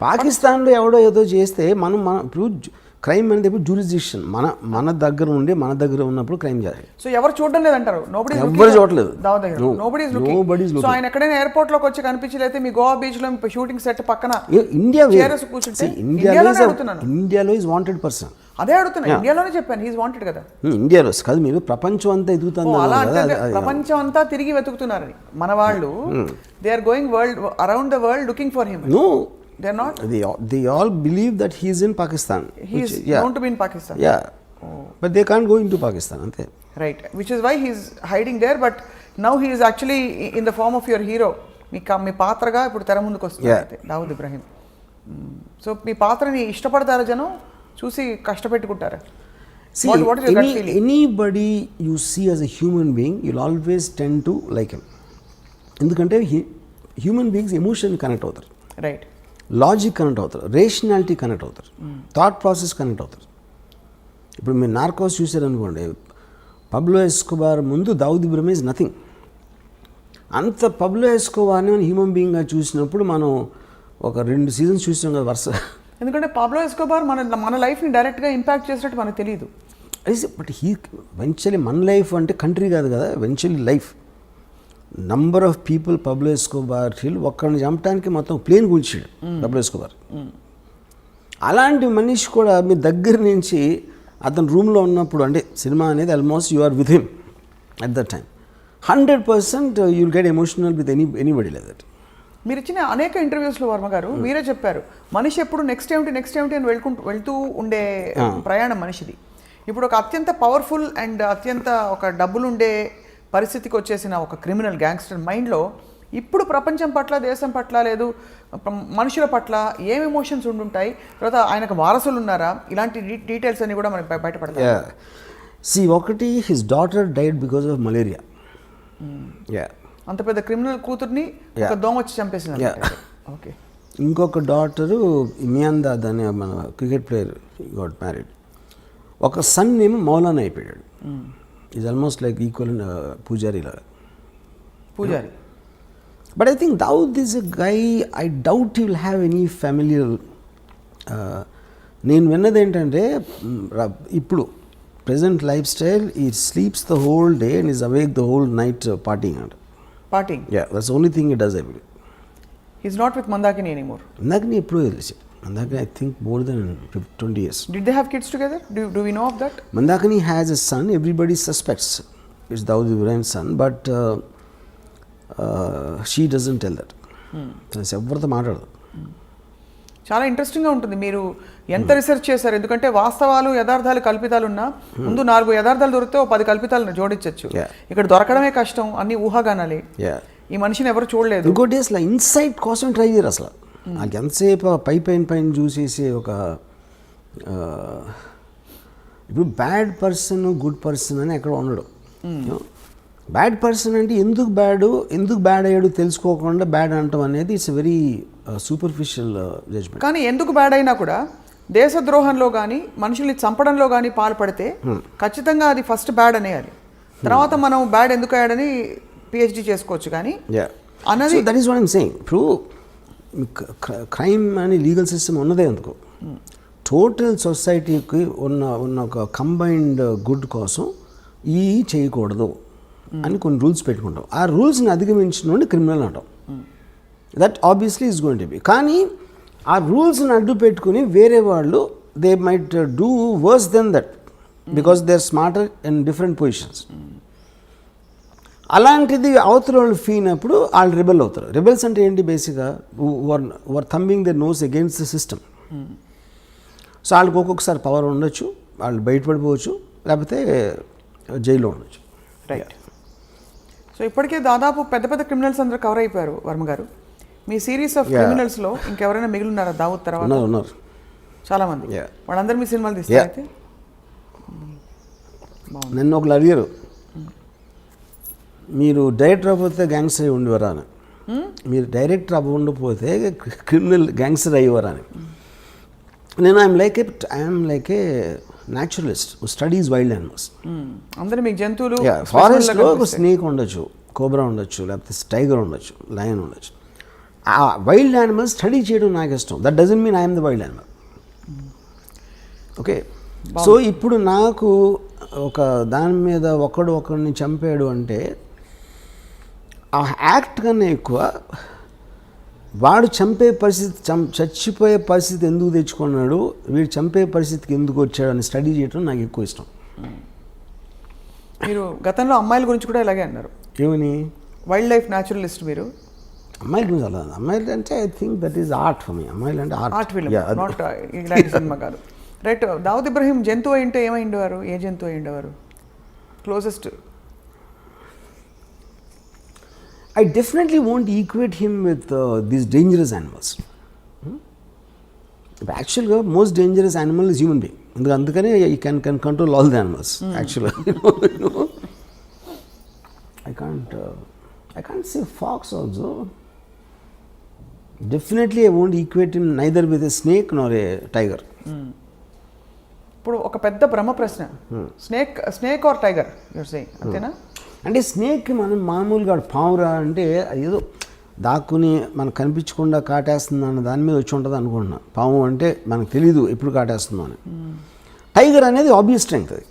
పాకిస్తాన్లో ఎవడో ఏదో చేస్తే మనం ఇప్పుడు క్రైమ్ అనేది ఇప్పుడు జ్యూరిస్డిక్షన్ మన దగ్గర ఉండి మన దగ్గర ఉన్నప్పుడు క్రైమ్ చేయాలి. సో ఎవరు చూడడం లేదంటారు, ఎవరు చూడలేదు. సో ఆయన ఎక్కడైనా ఎయిర్పోర్ట్ లోకి వచ్చి కనిపించలేతే మీ గోవా బీచ్ లో షూటింగ్ సెట్ పక్కన ఇండియాలో ఈజ్ వాంటెడ్ పర్సన్. అదే అడుగుతున్నా, ఇండియాలోనే చెప్పాను హీస్ వాంటెడ్ కదా. ఇండియాలో కాదు, మీరు ప్రపంచం అంతా ఎదుగుతున్నారు. అలా అంటే ప్రపంచం అంతా తిరిగి వెతుకుతున్నారని మన వాళ్ళు. They are going world around the world looking for him. No, they are not. They all believe that he is in Pakistan. He is known to be in Pakistan. Yeah. But they can't go into Pakistan, ante. Right. Which is why he is hiding there. But now he is actually in the form of your hero. మీ పాత్రగా ఇప్పుడు తెర ముందుకు వస్తుంది అయితే Dawood Ibrahim. So మీ పాత్రని ఇష్టపడతారా జనం, చూసి కష్టపెట్టుకుంటారా? See, anybody you see as a human being, you'll always tend to like him. ఎందుకంటే హ్యూమన్ బీయింగ్స్ ఎమోషన్ కనెక్ట్ అవుతారు, రైట్, లాజిక్ కనెక్ట్ అవుతారు, రేషనాలిటీ కనెక్ట్ అవుతారు, థాట్ ప్రాసెస్ కనెక్ట్ అవుతారు. ఇప్పుడు మీరు నార్కోస్ చూసారనుకోండి, పబ్లో ఎస్కోబార్ ముందు దావుద్ ఇబ్రహీం ఈజ్ నథింగ్. అంత పబ్లో ఎస్కోబార్ని మనం హ్యూమన్ బీయింగ్గా చూసినప్పుడు మనం ఒక 2 సీజన్స్ చూసాం కదా వరుస. ఎందుకంటే పబ్లో ఎస్కోబార్ మన లైఫ్ని డైరెక్ట్గా ఇంపాక్ట్ చేసినట్టు మనకు తెలియదు. బట్ వెంచువల్లీ మన లైఫ్ అంటే కంట్రీ కాదు కదా, eventually life. Number of people Pablo Escobar ఒక్కడిని చంపడానికి మొత్తం ప్లేన్ కూల్చాడు పబ్లో ఎస్కోబార్. అలాంటి మనిషి కూడా మీ దగ్గర నుంచి అతను రూమ్లో ఉన్నప్పుడు, అంటే సినిమా అనేది almost you are with him at that time. 100% you'll get emotional with anybody like that. మీరు ఇచ్చిన అనేక ఇంటర్వ్యూస్లో వర్మ గారు మీరే చెప్పారు, మనిషి ఎప్పుడు నెక్స్ట్ ఏమిటి అని వెళ్తూ ఉండే ప్రయాణం మనిషిది. ఇప్పుడు ఒక అత్యంత పవర్ఫుల్ అండ్ అత్యంత ఒక డబ్బులుండే పరిస్థితికి వచ్చేసిన ఒక క్రిమినల్ గ్యాంగ్స్టర్ మైండ్లో ఇప్పుడు ప్రపంచం పట్ల, దేశం పట్ల, లేదు మనుషుల పట్ల ఏం ఎమోషన్స్ ఉండుంటాయి, తర్వాత ఆయనకు వారసులు ఉన్నారా, ఇలాంటి డీటెయిల్స్ అన్ని కూడా మనకి బయటపడతాయి. ఒకటి, his daughter died because of malaria. అంత పెద్ద క్రిమినల్ కూతుర్ని ఒక దోమ వచ్చి చంపేసింది. ఓకే. ఇంకొక డాటరు మియాందాద్ అనే మన క్రికెట్ ప్లేయర్ గాట్ మ్యారీడ్. ఒక సన్ ఏమో మౌలానా అయిపోయాడు. ఈజ్ ఆల్మోస్ట్ లైక్ ఈక్వల్ పూజారి లాగా. పూజారి. But I think Dawood is a guy, I doubt he will have any familial. నేను విన్నది ఏంటంటే, ఇప్పుడు present lifestyle, he sleeps the whole day and is awake the whole night partying. Partying? Yeah, that's the only thing he does every day. He's not with Mandakini anymore? Mandakini eppudu telisi. Mandakini I think more than 20 years. Did they have kids together? Do we know of that? Mandakini has a son, everybody suspects it's Dawood Ibrahim's son, but she doesn't tell that. ఎవరితో మాట్లాడదు. చాలా ఇంట్రెస్టింగ్గా ఉంటుంది. మీరు ఎంత research చేశారు? ఎందుకంటే వాస్తవాలు, యథార్థాలు, కల్పితాలు ఉన్నా ముందు 4 యథార్థాలు దొరికితే 10 కల్పితాలను జోడించవచ్చు. ఇక్కడ దొరకడమే కష్టం, అన్ని ఊహాగానాలే. ఈ మనిషిని ఎవరు చూడలేదు. ఇంకోటి అసలు ఇన్సైట్ కోసం ట్రై చేయరు అసలు. నాకు ఎంతసేపు పైన చూసేసి ఒక ఇప్పుడు బ్యాడ్ పర్సన్, గుడ్ పర్సన్ అని ఎక్కడ ఉండడు. బ్యాడ్ పర్సన్ అంటే ఎందుకు బ్యాడ్ అయ్యాడు తెలుసుకోకుండా బ్యాడ్ అంటాం అనేది ఇట్స్ వెరీ సూపర్ఫిషియల్ జడ్జ్మెంట్. కానీ ఎందుకు బ్యాడ్ అయినా కూడా దేశద్రోహంలో కానీ, మనుషుల్ని చంపడంలో కానీ పాల్పడితే ఖచ్చితంగా అది ఫస్ట్ బ్యాడ్ అనేయాలి. తర్వాత మనం బ్యాడ్ ఎందుకు అయ్యాడని పిహెచ్డి చేసుకోవచ్చు. కానీ అన్నది that is what I'm saying. ఇప్పుడు క్రైమ్ అని లీగల్ సిస్టమ్ ఉన్నదే ఎందుకు, టోటల్ సొసైటీకి ఉన్న ఒక కంబైన్డ్ గుడ్ కోసం ఈ చేయకూడదు అని కొన్ని రూల్స్ పెట్టుకుంటాం. ఆ రూల్స్ని అధిగమించిన క్రిమినల్ అంటాం. That obviously is going to be. కానీ ఆ రూల్స్ని అడ్డు పెట్టుకుని వేరే వాళ్ళు they might do worse than that because they are smarter in different positions. అలాంటిది అవతల వాళ్ళు ఫీల్ అయినప్పుడు వాళ్ళు రెబెల్ అవుతారు. రెబెల్స్ అంటే ఏంటి? బేసిక్గా were thumbing the nose against the system. So వాళ్ళకి ఒక్కొక్కసారి పవర్ ఉండొచ్చు, వాళ్ళు బయటపడిపోవచ్చు, లేకపోతే జైల్లో ఉండొచ్చు. రైట్. సో ఇప్పటికే దాదాపు పెద్ద క్రిమినల్స్ అందరూ కవర్ అయిపోయారు వర్మ గారు. మీ సిరీస్ ఆఫ్ క్రిమినల్స్లో ఇంకెవరైనా మిగిలిన్నారా దావుద్ తర్వాత? ఉన్నారు చాలామంది. వాళ్ళందరూ మీ సినిమాలు తీస్తారు అయితే? నన్ను ఒకళ్ళు అడిగారు, మీరు డైరెక్టర్ అవ్వకపోతే గ్యాంగ్స్టర్ అయి ఉండేవారా అని. మీరు డైరెక్టర్ అవ్వకపోతే క్రిమినల్ గ్యాంగ్స్టర్ అయ్యేవారా అని. నేను I'm like A naturalist studies wild animals. అందరూ మీకు జంతువులు, ఫారెస్ట్లో ఒక స్నేక్ ఉండొచ్చు, కోబ్రా ఉండొచ్చు, లేకపోతే టైగర్ ఉండొచ్చు, లయన్ ఉండొచ్చు. ఆ వైల్డ్ యానిమల్స్ స్టడీ చేయడం నాకు ఇష్టం. That doesn't mean I'm the wild animal. Okay, so ఇప్పుడు నాకు ఒక దాని మీద ఒకడిని చంపాడు అంటే ఆ యాక్ట్ కన్నా ఎక్కువ వాడు చంపే పరిస్థితి, చచ్చిపోయే పరిస్థితి ఎందుకు తెచ్చుకున్నాడు, వీడు చంపే పరిస్థితికి ఎందుకు వచ్చాడు అని స్టడీ చేయడం నాకు ఎక్కువ ఇష్టం. మీరు గతంలో అమ్మాయిల గురించి కూడా ఇలాగే అన్నారు. ఏమని? వైల్డ్ లైఫ్ న్యాచురలిస్ట్ మీరు. అమ్మాయిల గురించి అలా, అమ్మాయిలు అంటే I think that is art for me. అమ్మాయిలు అంటే ఆర్ట్ ఫిల్మ్, నాట్ ఇలాంటి సినిమా కాదు. రైట్. దావుద్ ఇబ్రహీం జంతువు అయింటే ఏమైండేవారు? ఏ జంతువు అయిండేవారు? Closest. I definitely won't equate him with these dangerous animals. Actually, most dangerous animal is human being. Andukane you can control all the animals. Actually, you know, I can't say fox also. Definitely, I won't equate him neither with a snake nor a tiger. ఇప్పుడు ఒక పెద్ద బ్రహ్మ ప్రశ్న, snake or tiger you're saying, అంతేనా? అంటే స్నేక్కి మనం మామూలుగా పావురా అంటే ఏదో దాక్కుని మనకు కనిపించకుండా కాటేస్తుంది అన్న దాని మీద వచ్చి ఉంటుంది అనుకుంటున్నా. పాము అంటే మనకు తెలీదు ఎప్పుడు కాటేస్తుందో అని. టైగర్ అనేది ఆబ్వియస్ స్ట్రెంగ్త్ అది.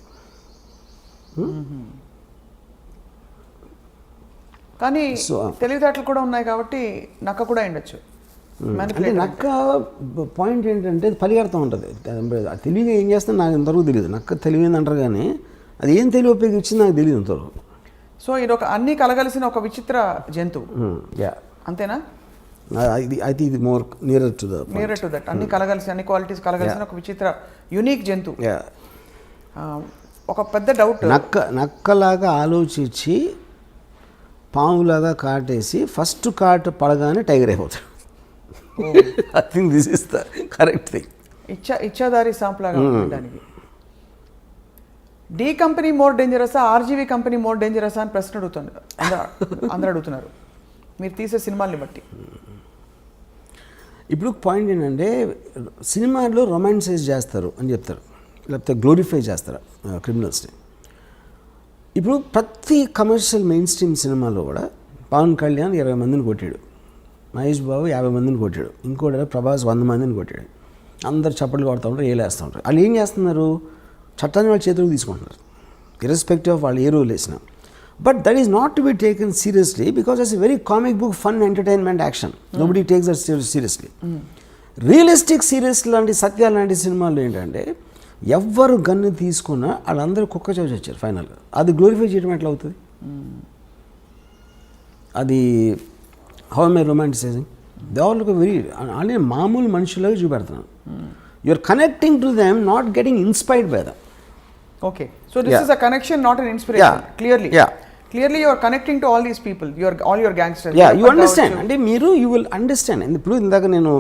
కానీ తెలివితేటలు కూడా ఉన్నాయి కాబట్టి నక్క కూడా ఉండొచ్చు. అంటే నక్క పాయింట్ ఏంటంటే పరిగెడతా ఉంటుంది. తెలివిగా ఏం చేస్తుందో నాకు ఇంతవరకు తెలియదు. నక్క తెలివింది అంటారు కానీ అది ఏం తెలివి ఉపయోగించింది నాకు తెలియదు ఇంతవరకు. సో ఇది ఒక అన్ని కలగలిసిన ఒక విచిత్ర జంతువు, అంతేనా? I think it more nearer to that. అన్ని కలగలిసి, అన్ని క్వాలిటీస్ కలగలిసిన ఒక విచిత్ర యూనిక్ జంతువు. ఒక పెద్ద డౌట్, నక్కలాగా ఆలోచించి పాములాగా కాటేసి ఫస్ట్ కాటు పడగానే టైగర్ అయిపోతాడు. I think this is the correct thing. ఇచ్చాదారి సాంపులాగా ఉండడానికి. డి కంపెనీ మోర్ డేంజరసా, ఆర్జీవీ కంపెనీ మోర్ డేంజరసా అని ప్రశ్న అడుగుతున్నారు అందరూ అడుగుతున్నారు మీరు తీసే సినిమాల్ని బట్టి. ఇప్పుడు పాయింట్ ఏంటంటే సినిమాలో రొమాన్సైజ్ చేస్తారు అని చెప్తారు, లేకపోతే గ్లోరిఫై చేస్తారు క్రిమినల్స్ని. ఇప్పుడు ప్రతి కమర్షియల్ మెయిన్ స్ట్రీమ్ సినిమాలో కూడా పవన్ కళ్యాణ్ 20 మందిని కొట్టాడు, మహేష్ బాబు 50 మందిని కొట్టాడు, ఇంకోటి ప్రభాస్ 100 మందిని కొట్టాడు. అందరు చప్పట్లు కొడుతూ ఉంటారు, ఏలేస్తూ ఉంటారు. వాళ్ళు ఏం చేస్తున్నారు? చట్టాన్ని వాళ్ళ చేతులకు తీసుకుంటున్నారు, ఇర్రెస్పెక్టివ్ ఆఫ్ వాళ్ళు ఏ రోల్ వేసినా. But that is not to be taken seriously because it's a very comic book, fun, entertainment, action. Nobody takes that seriously. Realistic serious లాంటి, సత్యాలు లాంటి సినిమాలు ఏంటంటే ఎవ్వరు గన్ను తీసుకున్నా వాళ్ళందరూ కుక్క చోచి వచ్చారు ఫైనల్గా. అది గ్లోరిఫై చేయడం ఎట్లా అవుతుంది? అది how am I romanticising? They all look very, అంటే మామూలు మనుషులాగా చూపెడుతున్నాను. You are connecting to them, not getting inspired by them. Okay, so this is a connection, not an inspiration. Clearly you are connecting to all these people, all your gangsters. You understand, అంటే మీరు you will understand. ఇప్పుడు ఇందాక నేను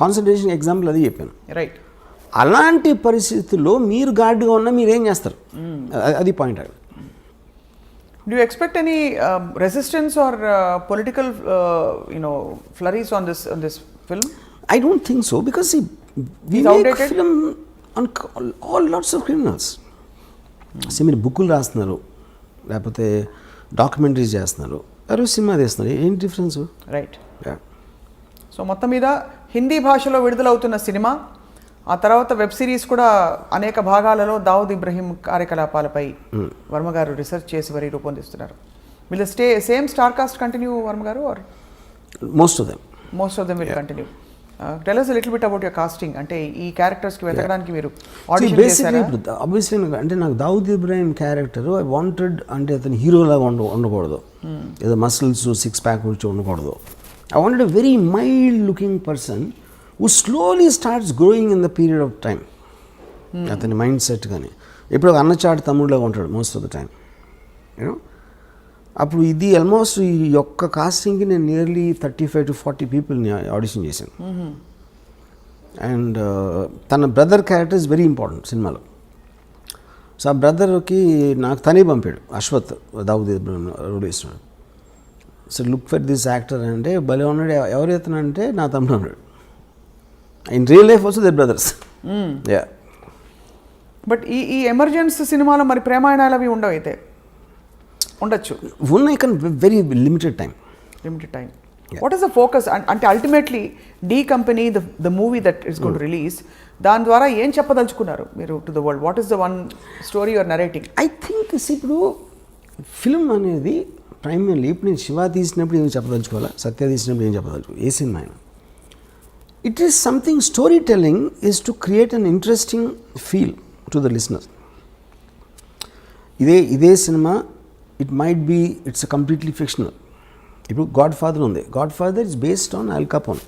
concentration example అది చెప్పాను, right? అలాంటి పరిస్థితుల్లో మీరు గార్డ్గా ఉన్నా మీరు ఏం చేస్తారు? అది point. Do you expect any resistance or political flurries on this film? I don't think so, because see, we make film on all lots of criminals. మీరు బుక్కులు రాస్తున్నారు, లేకపోతే డాక్యుమెంటరీస్ చేస్తున్నారు, ఎవరు సినిమా తీస్తున్నారు, ఏంటి డిఫరెన్స్? రైట్. సో మొత్తం మీద హిందీ భాషలో విడుదలవుతున్న సినిమా, ఆ తర్వాత వెబ్ సిరీస్ కూడా అనేక భాగాలలో దావుద్ ఇబ్రహీం కార్యకలాపాలపై వర్మ గారు రీసెర్చ్ చేసి మరి రూపొందిస్తున్నారు. Will the same star cast continue, Varma గారు, or most of them will continue? Tell us a little bit about your casting. అంటే ఈ క్యారెక్టర్స్కి వెతకడానికి మీరు ఆడిషన్ చేశారా? ఆబ్వియస్లీ అంటే నాకు Dawood Ibrahim character I wanted, అంటే అతను హీరోలాగా ఉండకూడదు, ఏదో మసిల్స్ 6 ప్యాక్ వచ్చి ఉండకూడదు. I wanted a very mild looking person who slowly starts growing in the period of time. అతని మైండ్ సెట్ కానీ ఎప్పుడు ఒక అన్నచాటు తమ్ముడులాగా ఉంటాడు most of the time, you know. అప్పుడు ఇది ఆల్మోస్ట్ ఈ యొక్క కాస్టింగ్కి నేను నియర్లీ 35 to 40 పీపుల్ని ఆడిషన్ చేశాను. అండ్ తన brother character is very important సినిమాలో. సో ఆ బ్రదర్కి నాకు తనే పంపాడు, అశ్వత్, దావుద్ ఇబ్రహీం రోల్ వేస్తున్నాడు. So look for this actor అంటే భలే ఉన్నాడు. ఎవరైతే అంటే నా తమ్ముడు ఉన్నాడు. In real life also their brothers. But ఈ ఎమర్జెన్స్ సినిమాలో మరి ప్రేమాయణాలు అవి ఉండవు, అయితే ఉండొచ్చు, ఉన్నాయి కానీ very limited time. What is the focus అంటే ultimately D company the movie that is going to release దాని ద్వారా ఏం చెప్పదలుచుకున్నారు మీరు to the world? What is the one story your narrating? I think ఇప్పుడు ఫిల్మ్ అనేది ప్రైమర్లీ ఇప్పుడు నేను శివ తీసినప్పుడు ఏం చెప్పదలుచుకోవాలా, సత్య తీసినప్పుడు ఏం చెప్పదలుచుకో, ఏ సినిమా అయినా it is something storytelling is to create an interesting feel to the listener. ఇదే సినిమా it might be it's completely fictional. ఇప్పుడు గాడ్ ఫాదర్ ఉంది, Godfather is based on Al Capone.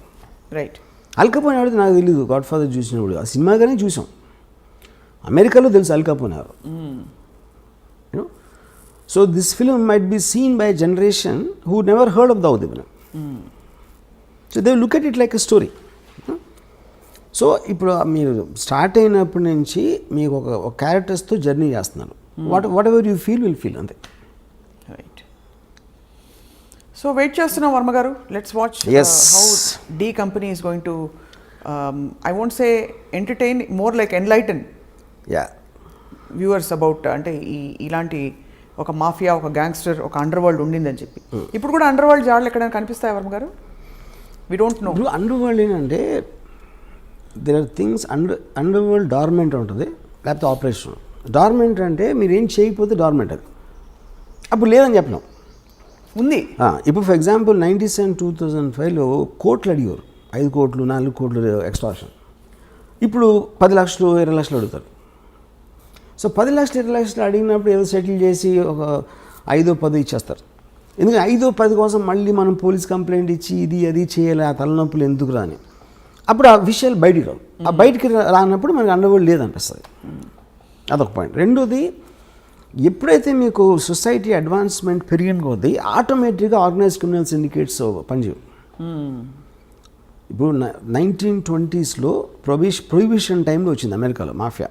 Right. Al కపోన్ ఎవరైతే నాకు తెలియదు, God father చూసినప్పుడు ఆ సినిమాగానే చూసాం. అమెరికాలో తెలుసు అల్ కపోన్ ఎవరు. You know, so this film might be seen by generation who never heard of Dawood Ibrahim. So they look at it like a story. So ఇప్పుడు మీరు స్టార్ట్ అయినప్పటి నుంచి మీకు ఒక క్యారెక్టర్స్తో జర్నీ చేస్తున్నారు. Whatever you feel will feel అంతే. రైట్. సో వెయిట్ చేస్తున్నాం Varma garu. Let's watch how D Company is going to I won't say entertain, more like enlighten viewers about అంటే ఇలాంటి ఒక మాఫియా, ఒక గ్యాంగ్స్టర్, ఒక అండర్ వరల్డ్ ఉండిందని చెప్పి. ఇప్పుడు కూడా అండర్ వరల్డ్ జాడలు ఎక్కడైనా కనిపిస్తాయి Varma garu? We don't know. ఇప్పుడు అండర్ వరల్డ్ ఏంటంటే there are things underworld dormant ఉంటుంది, లేకపోతే ఆపరేషన్. డార్మెంట్ అంటే మీరు ఏం చేయకపోతే డార్మెంట్, అది అప్పుడు లేదని చెప్పినాం ఉంది. ఇప్పుడు ఫర్ ఎగ్జాంపుల్ 97, 2005లో కోట్లు అడిగారు, 5 కోట్లు 4 కోట్లు ఎక్స్ట్రాక్షన్. ఇప్పుడు 10 లక్షలు 20 లక్షలు అడుగుతారు. సో 10 లక్షలు 20 లక్షలు అడిగినప్పుడు ఏదో సెటిల్ చేసి ఒక 5-10 ఇచ్చేస్తారు. ఎందుకంటే 5-10 కోసం మళ్ళీ మనం పోలీస్ కంప్లైంట్ ఇచ్చి ఇది అది చేయాలి, ఆ తలనొప్పులు ఎందుకు రాని. అప్పుడు ఆ విషయాలు బయటికి రావు. ఆ బయటికి రానప్పుడు మనకి అండర్ వరల్డ్ లేదనిపిస్తుంది. అదొక పాయింట్. రెండోది, ఎప్పుడైతే మీకు సొసైటీ అడ్వాన్స్మెంట్ పెరిగిన కొద్దీ ఆటోమేటిక్గా ఆర్గనైజ్డ్ క్రిమినల్ సిండికేట్స్ పనిచేయవు. ఇప్పుడు 1920sలో ప్రొహిబిషన్ టైంలో వచ్చింది అమెరికాలో మాఫియా.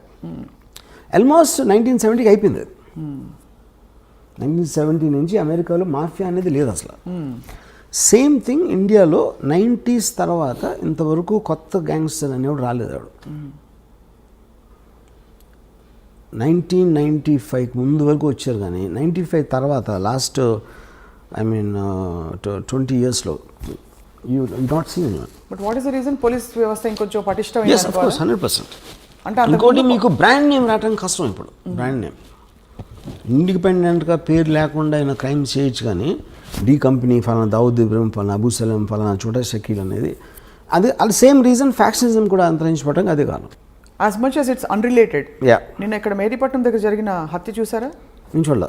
ఆల్మోస్ట్ 1970కి అయిపోయింది. 1970 నుంచి అమెరికాలో మాఫియా అనేది లేదు అసలు. సేమ్ థింగ్ ఇండియాలో 90s తర్వాత ఇంతవరకు కొత్త గ్యాంగ్స్టర్ అనేవాడు రాలేదు. ఆవిడ 1995 ముందు వరకు వచ్చారు, కానీ 95 తర్వాత లాస్ట్ 20 yearsలో you not seen anyone. But what is the reason? Police వ్యవస్థ ఇంకొంచెం పటిష్టమైంది. yes, of course, 100%. అంటే ఇంకోటి మీకు బ్రాండ్ నేమ్ రావడం కష్టం. ఇప్పుడు బ్రాండ్ నేమ్ ఇండిపెండెంట్గా పేరు లేకుండా ఆయన క్రైమ్ చేయొచ్చు, కానీ డీ కంపెనీ ఫలానా దావుద్ ఇబ్రహీం ఫలానా అబూ సలీం ఫలానా చోటా షకీల్ అనేది అది సేమ్ రీజన్. ఫ్యాక్షనిజం కూడా అంతరించిపోవడానికి అదే కారణం. As much as it's unrelated. Yeah, నిన్న ఇక్కడ మేరీపట్నం దగ్గర జరిగిన హత్య చూసారా? ఇంచోళ్ళ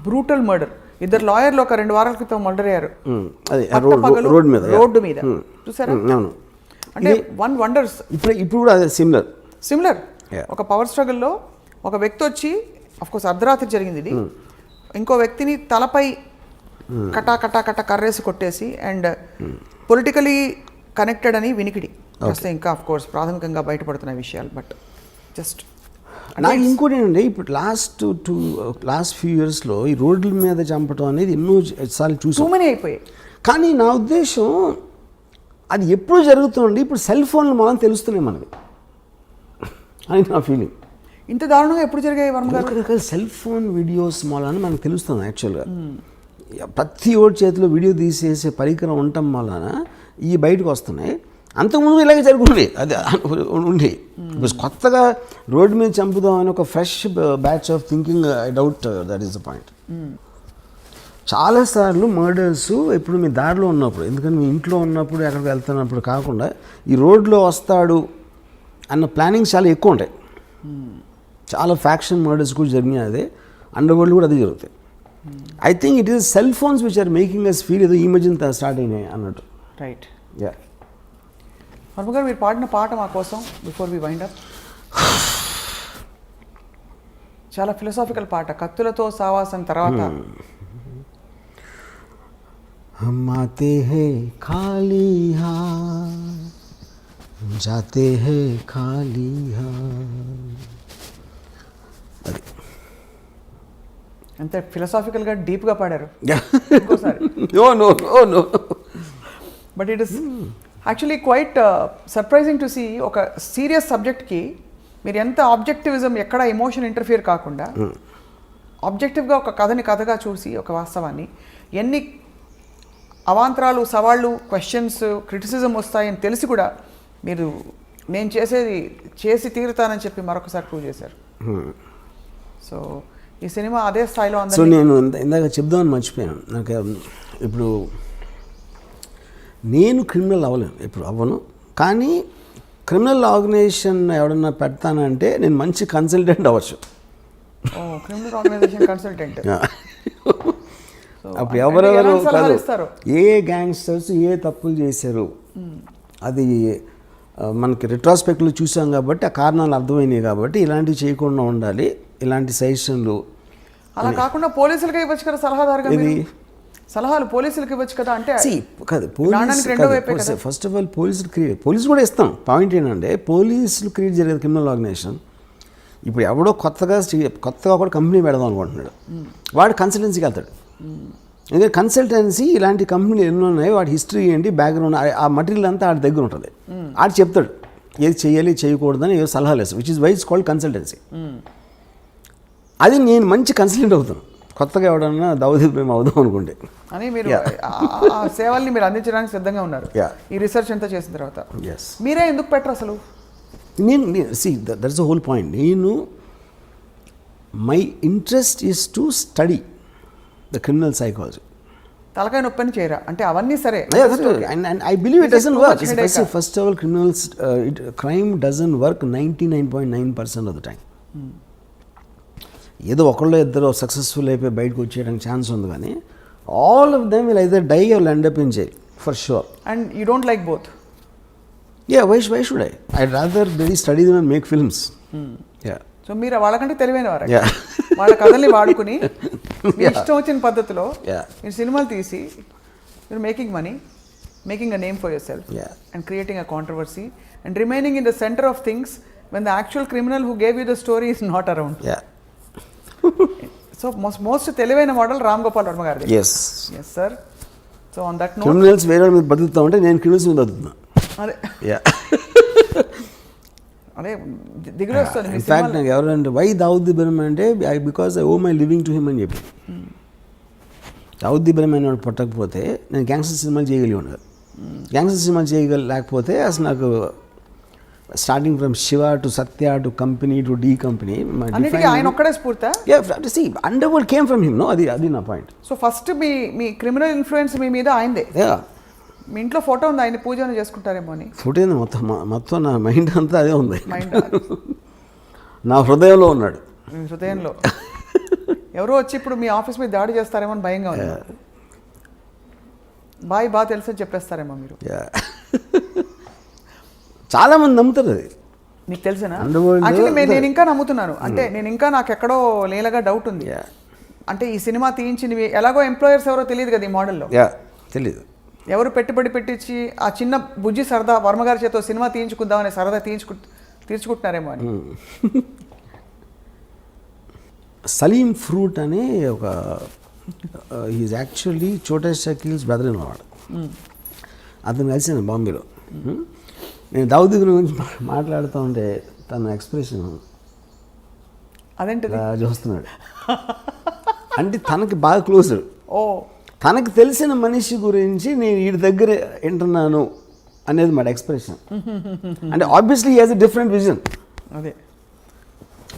బ్రూటల్ మర్డర్. 2 లాయర్లు ఒక 2 వారాల క్రితం మర్డర్ అయ్యారు. అది రోడ్డు మీద చూసారా? అవును. అంటే వన్ వండర్స్. ఇప్పుడు కూడా అదే సిమిలర్. ఒక పవర్ స్ట్రగుల్లో ఒక వ్యక్తి వచ్చి, అఫ్ కోర్స్ అర్ధరాత్రి జరిగింది ఇది, ఇంకో వ్యక్తిని తలపై కటా కటా కటా కర్రేసి కొట్టేసి, అండ్ పొలిటికలీ కనెక్టెడ్ అని వినికిడి వస్తే ఇంకా అఫ్ కోర్స్ ప్రాథమికంగా బయటపడుతున్న విషయాలు. బట్ జస్ట్ నాకు ఇంకోటి ఏంటంటే, ఇప్పుడు లాస్ట్ ఫ్యూ ఇయర్స్లో ఈ రోడ్ల మీద చంపడం అనేది ఎన్నో సార్లు చూసాం, టూ మెనీ అయిపోయాయి. కానీ నా ఉద్దేశం అది ఎప్పుడు జరుగుతుంది, ఇప్పుడు సెల్ ఫోన్లు మనం తెలుస్తున్నాయి మనకి అని నా ఫీలింగ్. ఇంత దారుణంగా ఎప్పుడు జరిగాయి వర్మ గారు? రకరకాల సెల్ ఫోన్ వీడియోస్ వలన మనకు తెలుస్తుంది. యాక్చువల్గా ప్రతి ఓడి చేతిలో వీడియో తీసేసే పరికరం ఉండటం వలన ఈ బయటకు వస్తున్నాయి. అంతకుముందు ఇలాగే జరుగుతుంది, అది ఉండి కొత్తగా రోడ్డు మీద చంపుదాం అని ఒక fresh batch of thinking. I doubt that is the point. చాలాసార్లు మర్డర్స్ ఎప్పుడు మీ దారిలో ఉన్నప్పుడు, ఎందుకంటే మీ ఇంట్లో ఉన్నప్పుడు ఎక్కడికి వెళ్తున్నప్పుడు కాకుండా ఈ రోడ్లో వస్తాడు అన్న ప్లానింగ్స్ చాలా ఎక్కువ ఉంటాయి. చాలా ఫ్యాక్షన్ మర్డర్స్ కూడా జరిగినాయి, అదే అండర్ వరల్డ్ కూడా అదే జరుగుతాయి. I think it is cell phones which are making us feel ఏదో ఈ మధ్యన స్టార్ట్ అయినాయి అన్నట్టు. రైట్. యా, వర్మ గారు మీరు పాడిన పాట మా కోసం బిఫోర్ వి వైండ్ అప్, చాలా ఫిలసాఫికల్ పాట, కత్తులతో సావాసం తర్వాత. हम आते हैं खाली हाथ, जाते हैं खाली हाथ. అది అంతే ఫిలసాఫికల్గా డీప్గా పాడారు. No but it is actually quite surprising to see. ఒక సీరియస్ సబ్జెక్ట్కి మీరు ఎంత ఆబ్జెక్టివిజం, ఎక్కడ ఎమోషన్ ఇంటర్ఫియర్ కాకుండా ఆబ్జెక్టివ్గా ఒక కథని కథగా చూసి, ఒక వాస్తవాన్ని ఎన్ని అవాంతరాలు, సవాళ్ళు, క్వశ్చన్స్, క్రిటిసిజం వస్తాయని తెలిసి కూడా మీరు నేను చేసి తీరుతానని చెప్పి మరొకసారి ప్రూవ్ చేశారు. సో ఈ సినిమా అదే స్థాయిలో సో నేను ఇందాక చెప్దామని మర్చిపోయాను. నాకు ఇప్పుడు నేను క్రిమినల్ అవ్వలేను, ఇప్పుడు అవ్వను. కానీ క్రిమినల్ ఆర్గనైజేషన్ ఎవడన్నా పెడతానంటే నేను మంచి కన్సల్టెంట్ అవ్వచ్చు. Criminal organisation consultant. అప్పుడు ఎవరెవరు కాదు, ఏ గ్యాంగ్స్టర్స్ ఏ తప్పులు చేశారు అది మనకి రిట్రాస్పెక్ట్లో చూసాం కాబట్టి ఆ కారణాలు అర్థమైనాయి కాబట్టి ఇలాంటివి చేయకుండా ఉండాలి, ఇలాంటి సజెషన్లు. అలా కాకుండా పోలీసులకి ఇవ్వచ్చు కదా సలహాదారుగా, సలహాలు పోలీసులకి ఇవ్వచ్చు కదా. అంటే కాదు, ఫస్ట్ ఆఫ్ ఆల్ పోలీసు కూడా ఇస్తాం. పాయింట్ ఏంటంటే పోలీసులు క్రియేట్ జరిగేది క్రిమినల్ ఆర్గనైజేషన్. ఇప్పుడు ఎవడో కొత్తగా కూడా కంపెనీ పెడదాం అనుకుంటున్నాడు, వాడు కన్సల్టెన్సీకి వెళ్తాడు. ఎందుకంటే కన్సల్టెన్సీ ఇలాంటి కంపెనీలు ఎన్నో ఉన్నాయి, వాడి హిస్టరీ ఏంటి, బ్యాక్గ్రౌండ్, ఆ మటీరియల్ అంతా ఆడి దగ్గర ఉంటుంది. ఆడు చెప్తాడు ఏది చేయాలి చేయకూడదని ఏదో సలహాలు వేస్తాడు, which is why it's called consultancy. అది నేను మంచి కన్సల్టెంట్ అవుతాను, కొత్తగా ఎవడన్నా దావుద్ ఇబ్రహీం అవుదాం అనుకుంటే అని. మీరు ఆ సేవల్ని మీరు అందించడానికి సిద్ధంగా ఉన్నారు ఈ రీసెర్చ్ అంతా చేసిన తర్వాత. మీరే ఎందుకు పెట్టరు అసలు? నేను that's the whole point. My interest is to study the criminal psychology. తలకాయ నొప్పని చేయరా అంటే అవన్నీ సరే. And I believe it doesn't work. First of all, crime doesn't work 99.9% of the time. ఏదో ఒకళ్ళు ఇద్దరు సక్సెస్ఫుల్ అయిపోయి బయటకు వచ్చేయడానికి ఛాన్స్ ఉంది, కానీ all of them will either die or end up in jail for sure. And you don't like both? Yeah, why should I? I'd rather really study them and make films. Yeah. So మీరు వాళ్ళకంటే తెలివైన వారు, వాళ్ళ కథల్ని వాడుకుని ఇష్టం వచ్చిన పద్ధతిలో మీరు సినిమాలు తీసి మీరు making money, making a name for your self and creating a controversy and remaining in the centre of things when the actual criminal who gave you the story is not around. So most తెలివైన model Ram Gopal Varma గారిది. Yes sir. So on that note, criminals వేరే వాళ్ళ మీద బతుకుతా ఉంటే నేను criminals మీద బతుకుతున్నా. అదే అదే దిగులు వస్తుంది. ఇన్ఫాక్ట్ నాకు ఎవరంటే వై దావుద్ ఇబ్రహీం అంటే because I owe my living to him అని చెప్పి. దావుద్ ఇబ్రహీం అని వాడు పట్టకపోతే నేను గ్యాంగ్స్టర్ సినిమాలు చేయగలిగాను. గ్యాంగ్స్టర్ సినిమాలు చేయలేకపోతే అసలు నాకు starting from Shiva to Satya to Company to D Company ఆయన ఒక్కడే స్ఫూర్తా? Underworld came from him. అది నా పాయింట్. సో ఫస్ట్ మీ క్రిమినల్ ఇన్ఫ్లుయెన్స్ మీ మీద ఆయనదే. మీ ఇంట్లో ఫోటో ఉంది, ఆయన పూజ చేసుకుంటారేమో అని. ఫోటో మొత్తం నా మైండ్ అంతా అదే ఉంది. నా హృదయంలో ఉన్నాడు. హృదయంలో ఎవరో వచ్చి ఇప్పుడు మీ ఆఫీస్ మీద దాడి చేస్తారేమో అని భయంగా ఉంది. బాగా తెలుసు చెప్పేస్తారేమో మీరు. చాలా మంది నమ్ముతారు అది. నీకు తెలిసేనా? యాక్చువల్లీ నేను ఇంకా నమ్ముతున్నాను. అంటే నేను ఇంకా నాకు ఎక్కడో లేలగా డౌట్ ఉంది. అంటే ఈ సినిమా తీయించినవి ఎలాగో ఎంప్లాయర్స్ ఎవరో తెలియదు కదా ఈ మోడల్లో. తెలియదు ఎవరు పెట్టుబడి పెట్టించి ఆ చిన్న బుజ్జి సరదా వర్మగారి చేత సినిమా తీయించుకుందామని సరదా తీర్చుకుంటున్నారేమో అని. సలీం ఫ్రూట్ అని ఒక ఈజ్ యాక్చువల్లీ చోటా షకీల్స్ బ్రదర్ ఇన్ లా. అతను కలిసాను బాంబేలో. నేను దావుద్ ఇబ్రహీం గురించి మాట్లాడుతూ ఉంటే తన ఎక్స్ప్రెషన్ అదేంటి చూస్తున్నాడు. అంటే తనకి బాగా క్లోజ్. తనకు తెలిసిన మనిషి గురించి నేను వీడి దగ్గర వింటున్నాను అనేది మాట ఎక్స్ప్రెషన్. అంటే obviously he has a different vision. అదే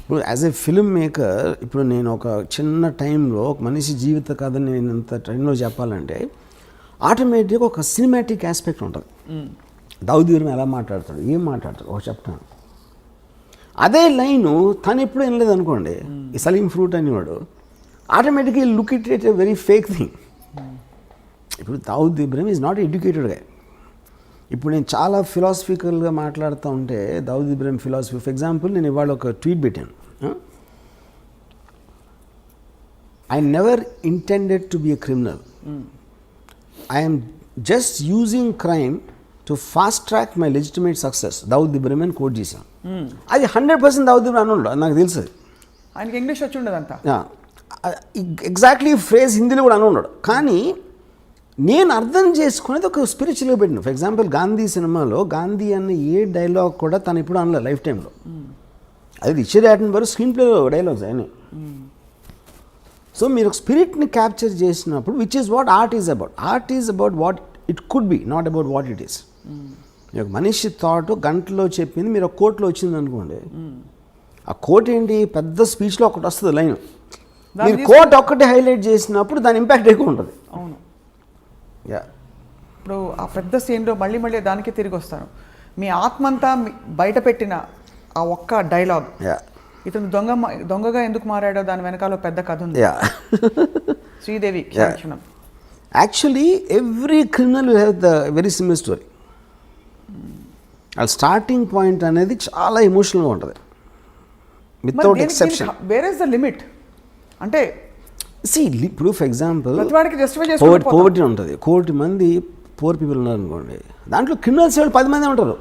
ఇప్పుడు యాజ్ ఎ ఫిల్మ్ మేకర్ ఇప్పుడు నేను ఒక చిన్న టైంలో ఒక మనిషి జీవిత కథని నేను ఇంత టైంలో చెప్పాలంటే ఆటోమేటిక్గా ఒక సినిమాటిక్ ఆస్పెక్ట్ ఉంటుంది. దావుద్ ఇబ్రహీం ఎలా మాట్లాడతాడు, ఏం మాట్లాడతాడు ఒక చెప్తాను. అదే లైను తను ఎప్పుడు వినలేదు అనుకోండి, ఈ సలీం ఫ్రూట్ అనేవాడు ఆటోమేటిక్గా look it a very fake thing. ఇప్పుడు Dawood Ibrahim is not educated గా. ఇప్పుడు నేను చాలా ఫిలాసఫికల్గా మాట్లాడుతూ ఉంటే Dawood Ibrahim philosophy, for example నేను ఇవాళ ఒక ట్వీట్ పెట్టాను, I never intended to be a criminal, I'm just using crime to fast track my legitimate success. Dawood Ibrahim అని కోట్ చేశాను. అది 100% దావుద్ ఇబ్రహీం అని ఉండదు, నాకు తెలుసు. ఆయనకి ఇంగ్లీష్ వచ్చి ఉండదంట ఎగ్జాక్ట్లీ ఫ్రేజ్ హిందీలో కూడా అని ఉన్నాడు. కానీ నేను అర్థం చేసుకునేది ఒక స్పిరిచువల్గా పెట్టిన. ఫర్ ఎగ్జాంపుల్ గాంధీ సినిమాలో గాంధీ అన్న ఏ డైలాగ్ కూడా తను ఇప్పుడు అనలేదు లైఫ్ టైంలో. అది రిచర్డ్ యాటన్బర్గ్ స్క్రీన్ ప్లే డైలాగ్స్ ఆయన. సో మీరు ఒక స్పిరిట్ని క్యాప్చర్ చేసినప్పుడు which is what art is about. Art is about what it could be, not about what it is. ఒక మనిషి థాట్ గంటలో చెప్పింది మీరు ఒక కోట్లో వచ్చింది అనుకోండి, ఆ కోట్ ఏంటి పెద్ద స్పీచ్లో ఒకటి వస్తుంది లైన్, మీరు కోట్ ఒక్కటి హైలైట్ చేసినప్పుడు దాని ఇంపాక్ట్ ఎక్కువ ఉంటుంది. అవును. యా, ఇప్పుడు ఆ పెద్ద సీన్లో మళ్ళీ దానికి తిరిగి వస్తాను. మీ ఆత్మంతా బయట పెట్టిన ఆ ఒక్క డైలాగ్, యా, ఇతను దొంగగా ఎందుకు మారాడో దాని వెనకాల పెద్ద కథ ఉంది. Yeah. Sridevi actually every criminal will have the very similar story. ఆ స్టార్టింగ్ పాయింట్ అనేది చాలా ఎమోషనల్గా ఉంటుంది without exception. Where is the limit అంటే ఇప్పుడు ఫర్ ఎగ్జాంపుల్ పోవర్టీ ఉంటుంది, 1 కోటి మంది పూర్ పీపుల్ ఉన్నారు అనుకోండి, దాంట్లో క్రిమినల్స్ 10 మంది ఉంటారు,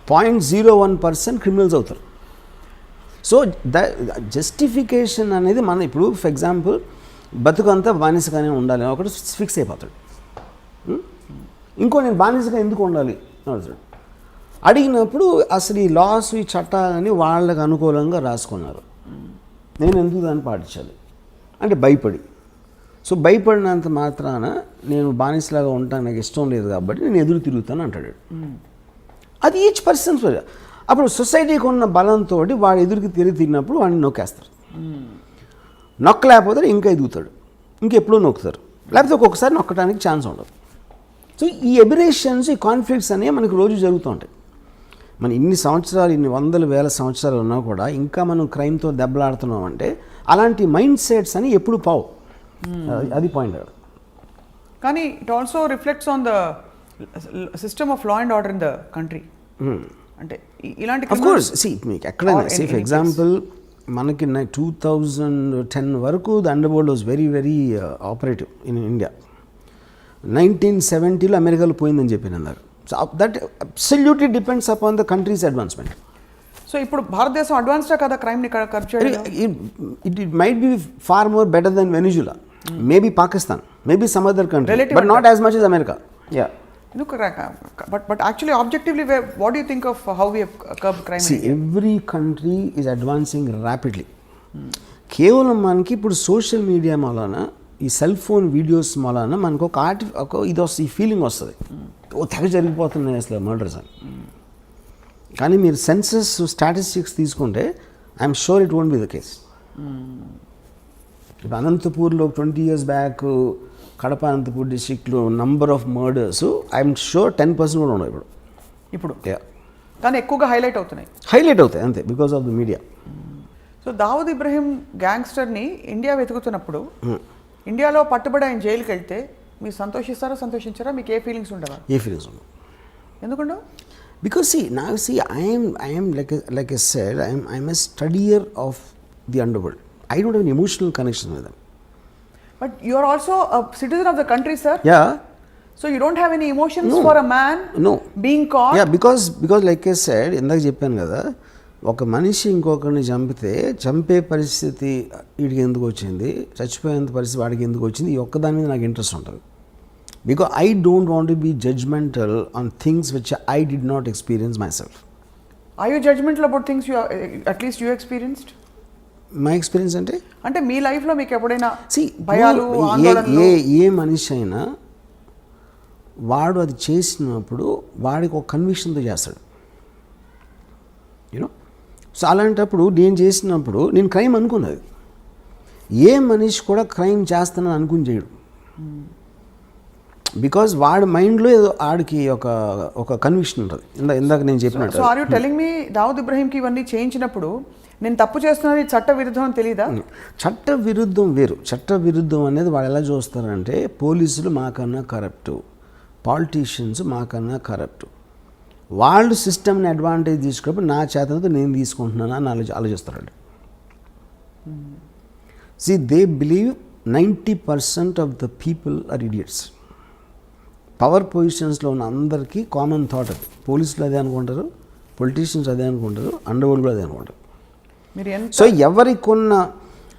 0.01% క్రిమినల్స్ అవుతారు. సో ద జస్టిఫికేషన్ అనేది మన ఇప్పుడు ఫర్ ఎగ్జాంపుల్ బతుకంతా బానిసగానే ఉండాలి ఒకటి ఫిక్స్ అయిపోతాడు. ఇంకో నేను బానిసగా ఎందుకు ఉండాలి అడిగినప్పుడు అసలు ఈ లాస్ ఈ చట్టాలని వాళ్ళకు అనుకూలంగా రాసుకున్నారు, నేను ఎందుకు దాన్ని పాటించాలి అంటే భయపడి. సో భయపడినంత మాత్రాన నేను బానిసలాగా ఉంటాను నాకు ఇష్టం లేదు కాబట్టి నేను ఎదురు తిరుగుతాను అంటాడు. అది ఈచ్ పర్సన్. అప్పుడు సొసైటీకి ఉన్న బలంతో వాడు ఎదురుకి తిరిగినప్పుడు వాడిని నొక్కేస్తారు. నొక్కలేకపోతే ఇంకా ఎదుగుతాడు, ఇంకెప్పుడూ నొక్కుతారు, లేకపోతే ఒక్కొక్కసారి నొక్కడానికి ఛాన్స్ ఉండదు. సో ఈ ఎబిరేషన్స్ ఈ కాన్ఫ్లిక్ట్స్ అనేవి మనకు రోజు జరుగుతూ ఉంటాయి. మన ఇన్ని సంవత్సరాలు ఇన్ని వందల వేల సంవత్సరాలు ఉన్నా కూడా ఇంకా మనం క్రైమ్తో దెబ్బలాడుతున్నాం అంటే అలాంటి మైండ్ సెట్స్ అని ఎప్పుడు పావు. అది పాయింట్. కానీ it also reflects on the system of law and order in the country. అంటే ఇలాంటి ఆఫ్ కోర్స్ మీకు ఎక్కడైనా ఫర్ ఎగ్జాంపుల్ మనకి 2010 వరకు the underworld was very very operative in India. 1970లో అమెరికాలో పోయిందని చెప్పి అన్నారు. So that absolutely depends upon the country's advancement. సో ఇప్పుడు భారతదేశం అడ్వాన్స్డా కదా క్రైమ్ని కర్బ్ చేయడం? It might be far more better than Venezuela, maybe Pakistan, maybe some other country, but not as much as America. Yeah. But actually objectively what do you think of how we have curbed crime? See, every country is advancing rapidly. కేవలం మనకి ఇప్పుడు social media మూలాన ఈ cell phone videos మూలాన మనకు ఒక ఇది వస్తుంది, ఈ ఫీలింగ్ వస్తుంది, తెగ జరిగిపోతున్నాయి అసలు మర్డర్స్ అని. కానీ మీరు సెన్సస్ స్టాటిస్టిక్స్ తీసుకుంటే I'm sure it won't be the case. ఇప్పుడు అనంతపూర్లో 20 years బ్యాక్ కడప అనంతపూర్ డిస్ట్రిక్ట్లో number of murders I'm sure 10% కూడా ఉండవు ఇప్పుడు. కానీ ఎక్కువగా హైలైట్ అవుతాయి అంతే, because of the media. So Dawood Ibrahim గ్యాంగ్స్టర్ని ఇండియా వెతుకుతున్నప్పుడు ఇండియాలో పట్టుబడి ఆయన జైలుకి వెళ్తే మీరు సంతోషించారా? మీకు ఏ ఫీలింగ్స్ ఉండవా? ఏ ఫీలింగ్స్ ఉండవు. ఎందుకంటే because I'm like I said, I'm a studier of the underworld. I don't have an emotional connection with them. But you are also a citizen of the country, sir. Yeah. So you don't have any emotions for a man being caught? Yeah, because like I said, ఇందాక చెప్పాను కదా, ఒక మనిషి ఇంకొకరిని చంపే పరిస్థితి వీడికి ఎందుకు వచ్చింది, చచ్చిపోయేంత పరిస్థితి వాడికి ఎందుకు వచ్చింది, ఈ ఒక్కదాని మీద నాకు ఇంట్రెస్ట్ ఉంటుంది. Because I don't want to be judgmental on things which I did not experience myself. Are you judgmental about things at least you experienced? My experience అంటే మీ లైఫ్లో మీకు ఎప్పుడైనా భయాలు, ఏ మనిషి అయినా వాడు అది చేసినప్పుడు వాడికి ఒక కన్విక్షన్తో చేస్తాడు, యూనో. సో అలాంటప్పుడు నేను చేసినప్పుడు నేను క్రైమ్ అనుకున్నది, ఏ మనిషి కూడా క్రైమ్ చేస్తానని అనుకుని చేయడు. బికాజ్ వాడి మైండ్లో ఏదో ఆడికి ఒక కన్విక్షన్ ఉంటుంది. ఇందాక నేను చెప్పినట్టు. So are you telling me Dawood ఇబ్రహీంకి ఇవన్నీ చేయించినప్పుడు నేను తప్పు చేస్తున్నది చట్ట విరుద్ధం అని తెలీదా? చట్ట విరుద్ధం వేరు. చట్ట విరుద్ధం అనేది వాళ్ళు ఎలా చూస్తారంటే పోలీసులు మాకన్నా కరప్టు, పాలిటీషియన్స్ మాకన్నా కరప్టు, వాళ్ళు సిస్టమ్ని అడ్వాంటేజ్ తీసుకున్నప్పుడు నా చేతతో నేను తీసుకుంటున్నాను అని ఆలోచిస్తారండి. They believe 90% of the people are idiots. Power పొజిషన్స్లో ఉన్న అందరికీ కామన్ థాట్ అది. పోలీసులు అదే అనుకుంటారు, పొలిటీషియన్స్ అదే అనుకుంటారు, అండర్ వరల్డ్ కూడా అదే అనుకుంటారు. సో ఎవరికొన్న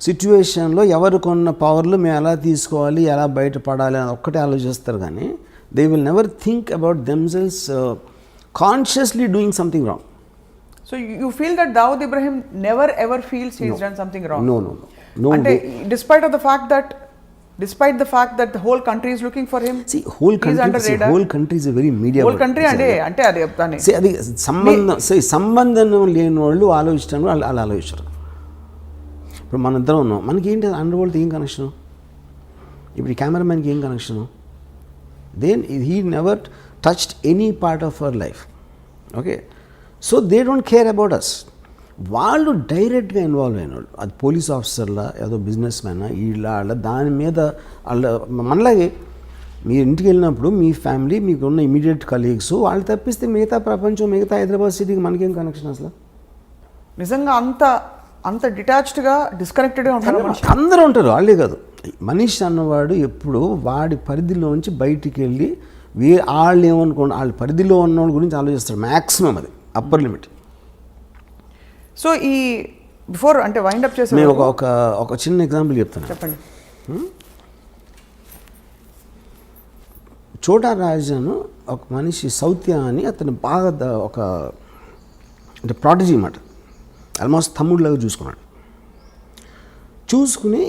సిచ్యువేషన్లో ఎవరికొన్న పవర్లు మేము ఎలా తీసుకోవాలి, ఎలా బయటపడాలి అని ఒక్కటే ఆలోచిస్తారు. కానీ they will never think about themselves consciously doing something wrong. So you feel that Dawood Ibrahim never ever feels he has done something wrong? No. No అంటే way. despite the fact that the whole country is looking for him, See, whole he is under country, radar. whole country is a very media whole world. country అంటే అది దాన్ని See, అది సంబంధం లేని వాళ్ళు ఆలోచిస్తాను, వాళ్ళు ఆలోచిస్తారు. ఇప్పుడు మన ఇద్దరం ఉన్నాం, మనకి ఏంటి అండర్ వరల్డ్ ఏం కనెక్షను? ఇప్పుడు ఈ కెమెరామెన్కి ఏం connection? Then he never touched any part of our life. Okay, so they don't care about us. వాళ్ళు డైరెక్ట్గా ఇన్వాల్వ్ అయిన వాళ్ళు, అది పోలీస్ ఆఫీసర్లా, ఏదో బిజినెస్ మ్యానా, వాళ్ళ దాని మీద వాళ్ళ మనలాగే మీరు ఇంటికి వెళ్ళినప్పుడు మీ ఫ్యామిలీ, మీకు ఉన్న ఇమీడియట్ కలీగ్స్, వాళ్ళు తప్పిస్తే మిగతా ప్రపంచం, మిగతా హైదరాబాద్ సిటీకి మనకేం కనెక్షన్ అసలు? నిజంగా అంత డిటాచ్డ్గా డిస్కనెక్టెడ్గా ఉంటారు మనిషి. అందరూ ఉంటారు, వాళ్ళే కాదు. మనిషి అన్నవాడు ఎప్పుడు వాడి పరిధిలోంచి బయటికి వెళ్ళి వాళ్ళు ఏమనుకోండి, వాళ్ళ పరిధిలో ఉన్న వాళ్ళ గురించి ఆలోచిస్తారు మ్యాక్సిమం, అది అప్పర్ లిమిట్. సో ఈ బిఫోర్ అంటే వైండప్ చేసే మేము ఒక చిన్న ఎగ్జాంపుల్ చెప్తాను. చెప్పండి. చోటా రాజాను ఒక మనిషి సౌత్య అని, అతను బాగా ఒక అంటే ప్రాటజీ అన్నమాట, ఆల్మోస్ట్ తమ్ముడిలాగా చూసుకున్నాడు. చూసుకుని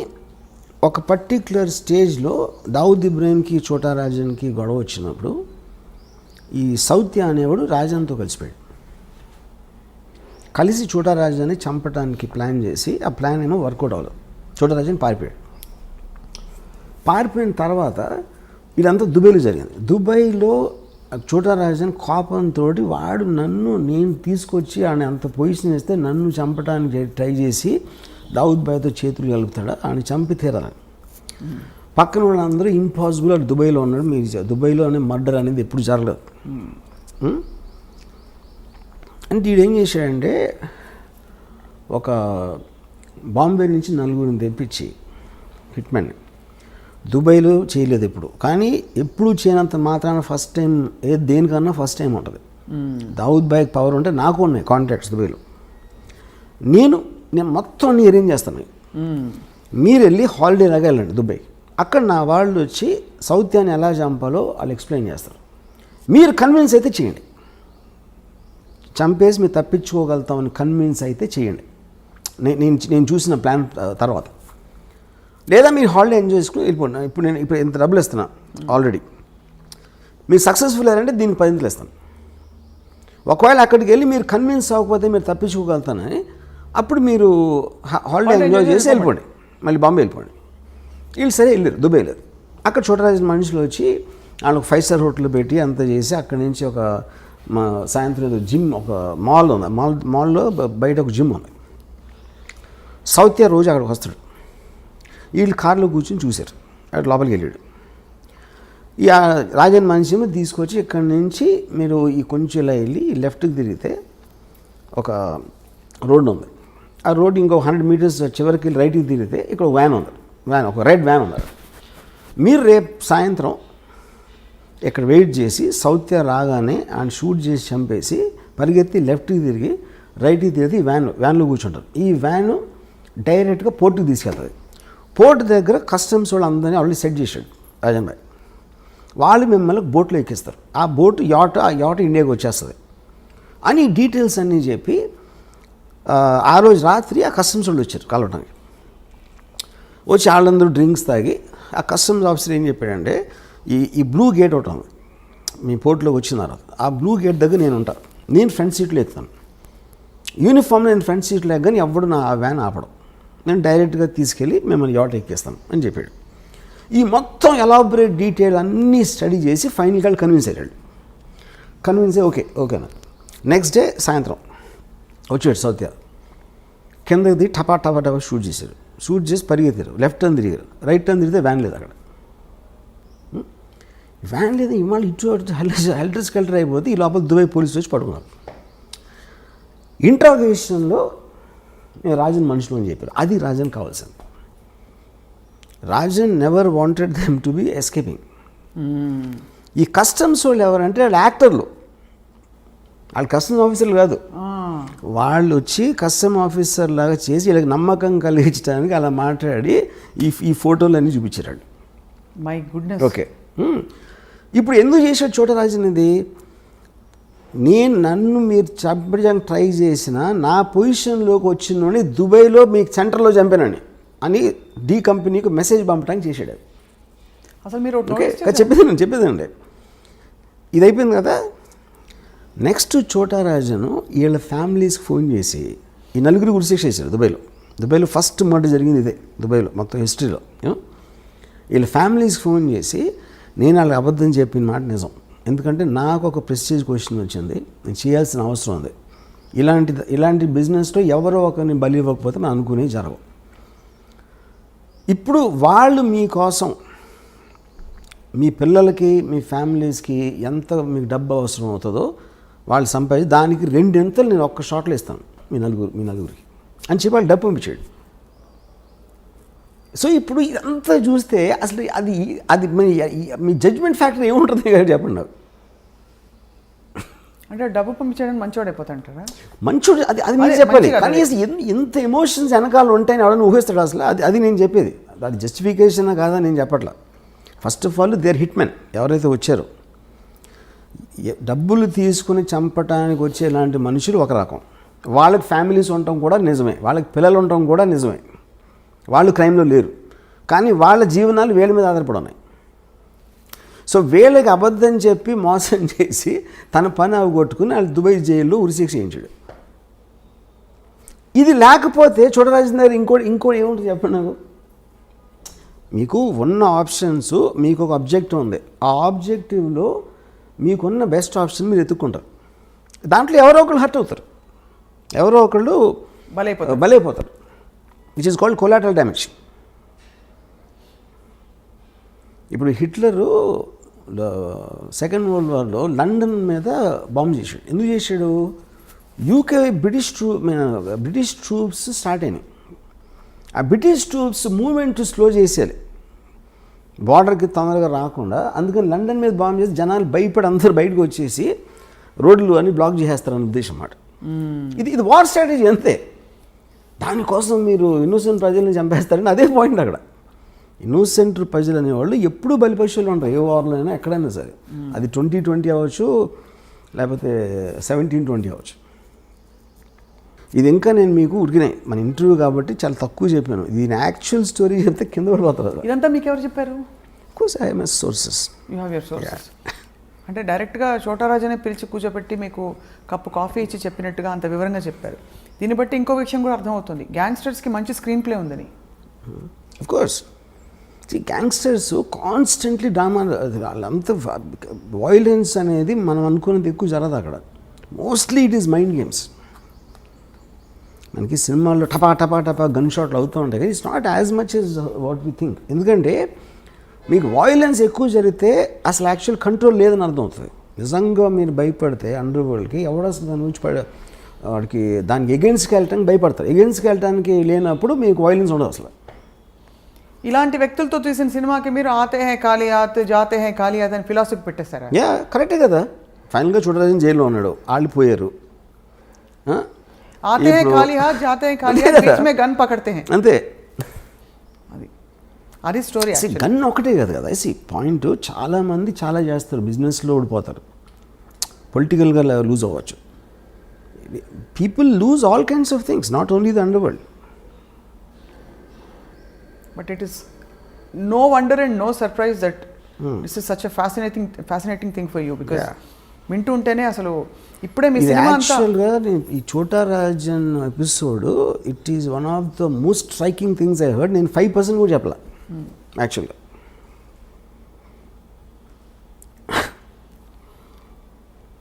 ఒక పర్టిక్యులర్ స్టేజ్లో దావుద్ ఇబ్రాహింకి చోటా రాజన్కి గొడవ వచ్చినప్పుడు ఈ సౌత్య అనేవాడు రాజాన్తో కలిసిపోయాడు. కలిసి చోటా రాజాని చంపడానికి ప్లాన్ చేసి, ఆ ప్లాన్ ఏమో వర్కౌట్ అవ్వలేదు. చోటా రాజాని పారిపోయాడు. పారిపోయిన తర్వాత ఇదంతా దుబాయ్లో జరిగింది. దుబాయ్లో చోటా రాజాని కోపంతో వాడు నేను తీసుకొచ్చి ఆయన అంత పొజిషన్ ఇస్తే నన్ను చంపడానికి ట్రై చేసి దావుద్ బాయ్తో చేతులు కలుపుతాడు, ఆయన చంపి తీరాలని. పక్కన వాళ్ళందరూ ఇంపాసిబుల్, అది దుబాయ్లో ఉన్నాడు, మీరు దుబాయ్లో అనే మర్డర్ అనేది ఎప్పుడు జరగలేదు. అంటే వీడు ఏం చేశాడంటే, ఒక బాంబే నుంచి నలుగురిని తెప్పించి హిట్మెన్, దుబాయ్లో చేయలేదు ఎప్పుడు, కానీ ఎప్పుడు చేయనంత మాత్రాన ఫస్ట్ టైం దేనికన్నా ఫస్ట్ టైం ఉంటుంది. దావుద్ బాయ్కి పవర్ ఉంటే నాకు ఉన్నాయి కాంటాక్ట్స్ దుబాయ్లో. నేను మొత్తం అన్ని అరేంజ్ చేస్తాను. మీరు వెళ్ళి హాలిడే లాగా వెళ్ళండి దుబాయ్, అక్కడ నా వాళ్ళు వచ్చి సౌత్యాన్ని ఎలా చంపాలో వాళ్ళు ఎక్స్ప్లెయిన్ చేస్తారు. మీరు కన్విన్స్ అయితే చేయండి, చంపేసి మీరు తప్పించుకోగలుగుతామని కన్విన్స్ అయితే చేయండి, నేను చూసిన ప్లాన్ తర్వాత. లేదా మీరు హాలిడే ఎంజాయ్ చేసుకుని వెళ్ళిపోండి. ఇప్పుడు ఇంత డబ్బులు ఇస్తున్నా ఆల్రెడీ, మీరు సక్సెస్ఫుల్ అయ్యారంటే దీనికి 10 ఇస్తాను. ఒకవేళ అక్కడికి వెళ్ళి మీరు కన్విన్స్ అవ్వకపోతే మీరు తప్పించుకోగలుగుతానని, అప్పుడు మీరు హాలిడే ఎంజాయ్ చేసి వెళ్ళిపోండి, మళ్ళీ బాంబే వెళ్ళిపోండి. వీళ్ళు సరే వెళ్ళారు, దుబాయ్ వెళ్ళారు. అక్కడ చోటరాజు మనుషులు వచ్చి వాళ్ళకి 5 స్టార్ హోటల్ పెట్టి అంతా చేసి, అక్కడి నుంచి ఒక సాయంత్రం జిమ్, ఒక మాల్ ఉంది, మాల్లో బయట ఒక జిమ్ ఉంది. సౌత్య రోజు అక్కడికి వస్తాడు. వీళ్ళు కార్లో కూర్చొని చూశారు, అక్కడ లోపలికి వెళ్ళాడు. ఈ రాజన్ మనిషి తీసుకొచ్చి ఇక్కడి నుంచి మీరు ఈ కొంచెం ఇలా వెళ్ళి లెఫ్ట్కి తిరిగితే ఒక రోడ్డు ఉంది, ఆ రోడ్డు ఇంకో 100 మీటర్స్ చివరికి వెళ్ళి రైట్కి తిరిగితే ఇక్కడ ఒక రెడ్ వ్యాన్ ఉంది. మీరు రేపు సాయంత్రం ఇక్కడ వెయిట్ చేసి సౌత్య రాగానే ఆయన షూట్ చేసి చంపేసి పరిగెత్తి లెఫ్ట్కి తిరిగి రైట్కి తిరిగి వ్యాన్లో కూర్చుంటారు. ఈ వ్యాను డైరెక్ట్గా పోర్టుకి తీసుకెళ్తుంది. పోర్టు దగ్గర కస్టమ్స్ వాళ్ళు అందరినీ ఆల్రెడీ సెట్ చేశాడు రాజన్ భాయ్. వాళ్ళు మిమ్మల్ని బోట్లో ఎక్కిస్తారు. ఆ బోటు యాట ఇండియాకి వచ్చేస్తుంది అని డీటెయిల్స్ అన్నీ చెప్పి, ఆ రోజు రాత్రి ఆ కస్టమ్స్ వాళ్ళు వచ్చారు కలవడానికి. వచ్చి వాళ్ళందరూ డ్రింక్స్ తాగి, ఆ కస్టమ్స్ ఆఫీసర్ ఏం చెప్పాడంటే, ఈ బ్లూ గేట్ ఒకటి ఉంది మీ పోర్టులోకి వచ్చిన తర్వాత, ఆ బ్లూ గేట్ దగ్గర నేను ఉంటాను, నేను ఫ్రంట్ సీట్లో ఎక్కుతాను, యూనిఫామ్ నేను ఫ్రంట్ సీట్లో ఎక్కని ఎవడు నా ఆ వ్యాన్ ఆపడం, నేను డైరెక్ట్గా తీసుకెళ్ళి మిమ్మల్ని యాట ఎక్కిస్తాను అని చెప్పాడు. ఈ మొత్తం ఎలాబరేట్ డీటెయిల్ అన్నీ స్టడీ చేసి ఫైనల్గా కన్విన్స్ అయ్యాడు. కన్విన్స్ అయ్యి ఓకేనా. నెక్స్ట్ డే సాయంత్రం వచ్చాడు సౌత్య, కిందకి దిగి టపా షూట్ చేశారు. షూట్ చేసి పరిగెత్తారు, లెఫ్ట్ టర్న్ తిరిగారు, రైట్ టర్న్ తిరిగితే వ్యాన్ లేదు అక్కడ. వ్యాన్ లేదు, ఇవాళ ఇటు హెల్టర్ స్కెల్టర్ అయిపోతే ఈ లోపల దుబాయ్ పోలీసు వచ్చి పడుకున్నారు. ఇంట్రాగేషన్లో నేను రాజన్ మనుషులు అని చెప్పారు. అది రాజన్ కావాల్సింది. Rajan never wanted them to be escaping. ఈ కస్టమ్స్ వాళ్ళు ఎవరంటే వాళ్ళు యాక్టర్లు, వాళ్ళు కస్టమ్స్ ఆఫీసర్లు కాదు. వాళ్ళు వచ్చి కస్టమ్ ఆఫీసర్ లాగా చేసి వీళ్ళకి నమ్మకం కలిగించడానికి అలా మాట్లాడి ఈ ఫోటోలన్నీ చూపించాడు. My goodness. ఓకే, ఇప్పుడు ఎందుకు చేశాడు చోటరాజన్ ఇది? నన్ను మీరు చంపడానికి ట్రై చేసిన నా పొజిషన్లోకి వచ్చినోని దుబాయ్లో మీకు సెంటర్లో చంపానండి. అని డి కంపెనీకి మెసేజ్ పంపడానికి చేశాడు అది. అసలు మీరు ఓకే చెప్పేదండి ఇది అయిపోయింది కదా. నెక్స్ట్ చోటారాజను వీళ్ళ ఫ్యామిలీస్కి ఫోన్ చేసి ఈ నలుగురు ఉరిశిక్ష చేశారు దుబాయ్లో ఫస్ట్ మర్డర్ జరిగింది ఇదే దుబాయ్లో మొత్తం హిస్టరీలో. వీళ్ళ ఫ్యామిలీస్కి ఫోన్ చేసి నేను వాళ్ళకి అబద్ధం చెప్పిన మాట నిజం, ఎందుకంటే నాకు ఒక ప్రెస్టీజ్ క్వశ్చన్ వచ్చింది, నేను చేయాల్సిన అవసరం ఉంది, ఇలాంటి బిజినెస్లో ఎవరో ఒకరిని బలి ఇవ్వకపోతే మనం అనుకునేవి జరగవు. ఇప్పుడు వాళ్ళు మీకోసం మీ పిల్లలకి మీ ఫ్యామిలీస్కి ఎంత మీకు డబ్బు అవసరం అవుతుందో వాళ్ళు సంపాదించి దానికి 2 ఎంతలు నేను ఒక్క షాట్లో ఇస్తాను మీ నలుగురికి అని చెప్పి వాళ్ళు డబ్బు పంపించాడు. సో ఇప్పుడు ఇదంతా చూస్తే అసలు అది మీ జడ్జ్మెంట్ ఫ్యాక్టర్ ఏముంటుంది కదా చెప్పండి నాకు. అంటే డబ్బు పంపించడానికి మంచివాడు అయిపోతాంటారా? మంచోడు అది మీరు చెప్పాలి. కానీ ఎంత ఎమోషన్స్ వెనకాల ఉంటాయని ఎవరైనా ఊహిస్తాడు అసలు. అది నేను చెప్పేది, అది జస్టిఫికేషన్ కాదా నేను చెప్పట్లా. First of all their hit men ఎవరైతే వచ్చారో, డబ్బులు తీసుకుని చంపటానికి వచ్చే ఇలాంటి మనుషులు ఒక రకం, వాళ్ళకి ఫ్యామిలీస్ ఉండటం కూడా నిజమే, వాళ్ళకి పిల్లలు ఉండటం కూడా నిజమే, వాళ్ళు క్రైమ్లో లేరు, కానీ వాళ్ళ జీవనాలు వీళ్ళ మీద ఆధారపడి ఉన్నాయి. సో వీళ్ళకి అబద్ధం చెప్పి మోసం చేసి తన పని అవగొట్టుకుని వాళ్ళు దుబాయ్ జైల్లో ఉరిశిక్ష చేయించాడు. ఇది లేకపోతే చోటరాజన్ దగ్గర ఇంకోటి ఏముంటుంది చెప్పండి నాకు. మీకు ఉన్న ఆప్షన్స్, మీకు ఒక ఆబ్జెక్టివ్ ఉంది, ఆ ఆబ్జెక్టివ్లో మీకున్న బెస్ట్ ఆప్షన్ మీరు ఎత్తుక్కుంటారు, దాంట్లో ఎవరో ఒకళ్ళు హర్ట్ అవుతారు, ఎవరో ఒకళ్ళు బలైపోతారు, which is called collateral damage. ఇప్పుడు హిట్లరు సెకండ్ వరల్డ్ వార్లో లండన్ మీద బాంబు చేశాడు. ఎందుకు చేశాడు? యూకే బ్రిటిష్ ట్రూప్స్ స్టార్ట్ అయినాయి, ఆ బ్రిటిష్ ట్రూప్స్ మూవ్మెంట్ స్లో చేసేయాలి, బార్డర్కి తొందరగా రాకుండా. అందుకని లండన్ మీద బాంబు చేసి జనాలు భయపడి అందరూ బయటకు వచ్చేసి రోడ్లు అని బ్లాక్ చేసేస్తారని ఉద్దేశం అన్నమాట. ఇది వార్ స్ట్రాటజీ అంతే. దానికోసం మీరు ఇన్నోసెంట్ ప్రజల్ని చంపేస్తారని అదే పాయింట్ అక్కడ. ఇన్నోసెంట్ ప్రజలు అనేవాళ్ళు ఎప్పుడూ బలిపశువులు ఉంటారు, ఏ వార్లో అయినా ఎక్కడైనా సరే. అది 2020 అవ్వచ్చు, లేకపోతే 1720 అవ్వచ్చు. ఇది ఇంకా నేను మీకు ఉరికినాయి మన ఇంటర్వ్యూ కాబట్టి చాలా తక్కువ చెప్పాను. దీని యాక్చువల్ స్టోరీ చెప్తే కింద పడిపోతారు. ఇదంతా మీకు ఎవరు చెప్పారు? Course I M sources. You have your sources. అంటే డైరెక్ట్గా చోటారాజనే పిలిచి కూర్చోబెట్టి మీకు కప్పు కాఫీ ఇచ్చి చెప్పినట్టుగా అంత వివరంగా చెప్పారు. దీన్ని బట్టి ఇంకో విషయం కూడా అర్థమవుతుంది, గ్యాంగ్స్టర్స్కి మంచి స్క్రీన్ ప్లే ఉందని. Of course gangsters constantly drama, వాళ్ళంతా వైలెన్స్ అనేది మనం అనుకున్నది ఎక్కువ జరగదు అక్కడ. Mostly it is mind games. మనకి సినిమాల్లో టపా గన్ షాట్లు అవుతూ ఉంటాయి, it's not as much as what we think. ఎందుకంటే మీకు వాయిలెన్స్ ఎక్కువ జరిగితే అసలు యాక్చువల్ కంట్రోల్ లేదని అర్థం అవుతుంది. నిజంగా మీరు భయపడితే అండర్ వరల్డ్కి ఎవడో దాని నుంచి వాడికి దానికి ఎగెన్స్ట్కి వెళ్ళటానికి భయపడతారు. ఎగెన్స్ట్కి వెళ్ళటానికి లేనప్పుడు మీకు వాయిలెన్స్ ఉండదు అసలు. ఇలాంటి వ్యక్తులతో తీసిన సినిమాకి మీరు ఆతే హై కాలియాత్ జాతే హై కాలియాత్ అని ఫిలాసఫీ పెట్టేస్తారా? యా కరెక్టే కదా. ఫైనల్గా చోటరాజన్ జైల్లో ఉన్నాడు, వాళ్ళు పోయారు. ఆతే హై కాలియాత్ జాతే హై కాలియాత్ బీచ్ మే గన్ పకడ్తే హై, అంతే. అది స్టోరీ. గన్ ఒకటే కదా కదా పాయింట్. చాలామంది చాలా చేస్తారు, బిజినెస్లో ఓడిపోతారు, పొలిటికల్గా లూజ్ అవ్వచ్చు. People lose all kinds of things, not only the under world. But it is no wonder and no surprise that this is such a fascinating thing for you, because వింటూ ఉంటేనే అసలు ఇప్పుడే మీ సినిమా అంతా. యాక్చువల్గా ఈ Chhota Rajan episode it is one of the most striking things I heard. నేను 5% కూడా చెప్పాల యాక్చువల్గా.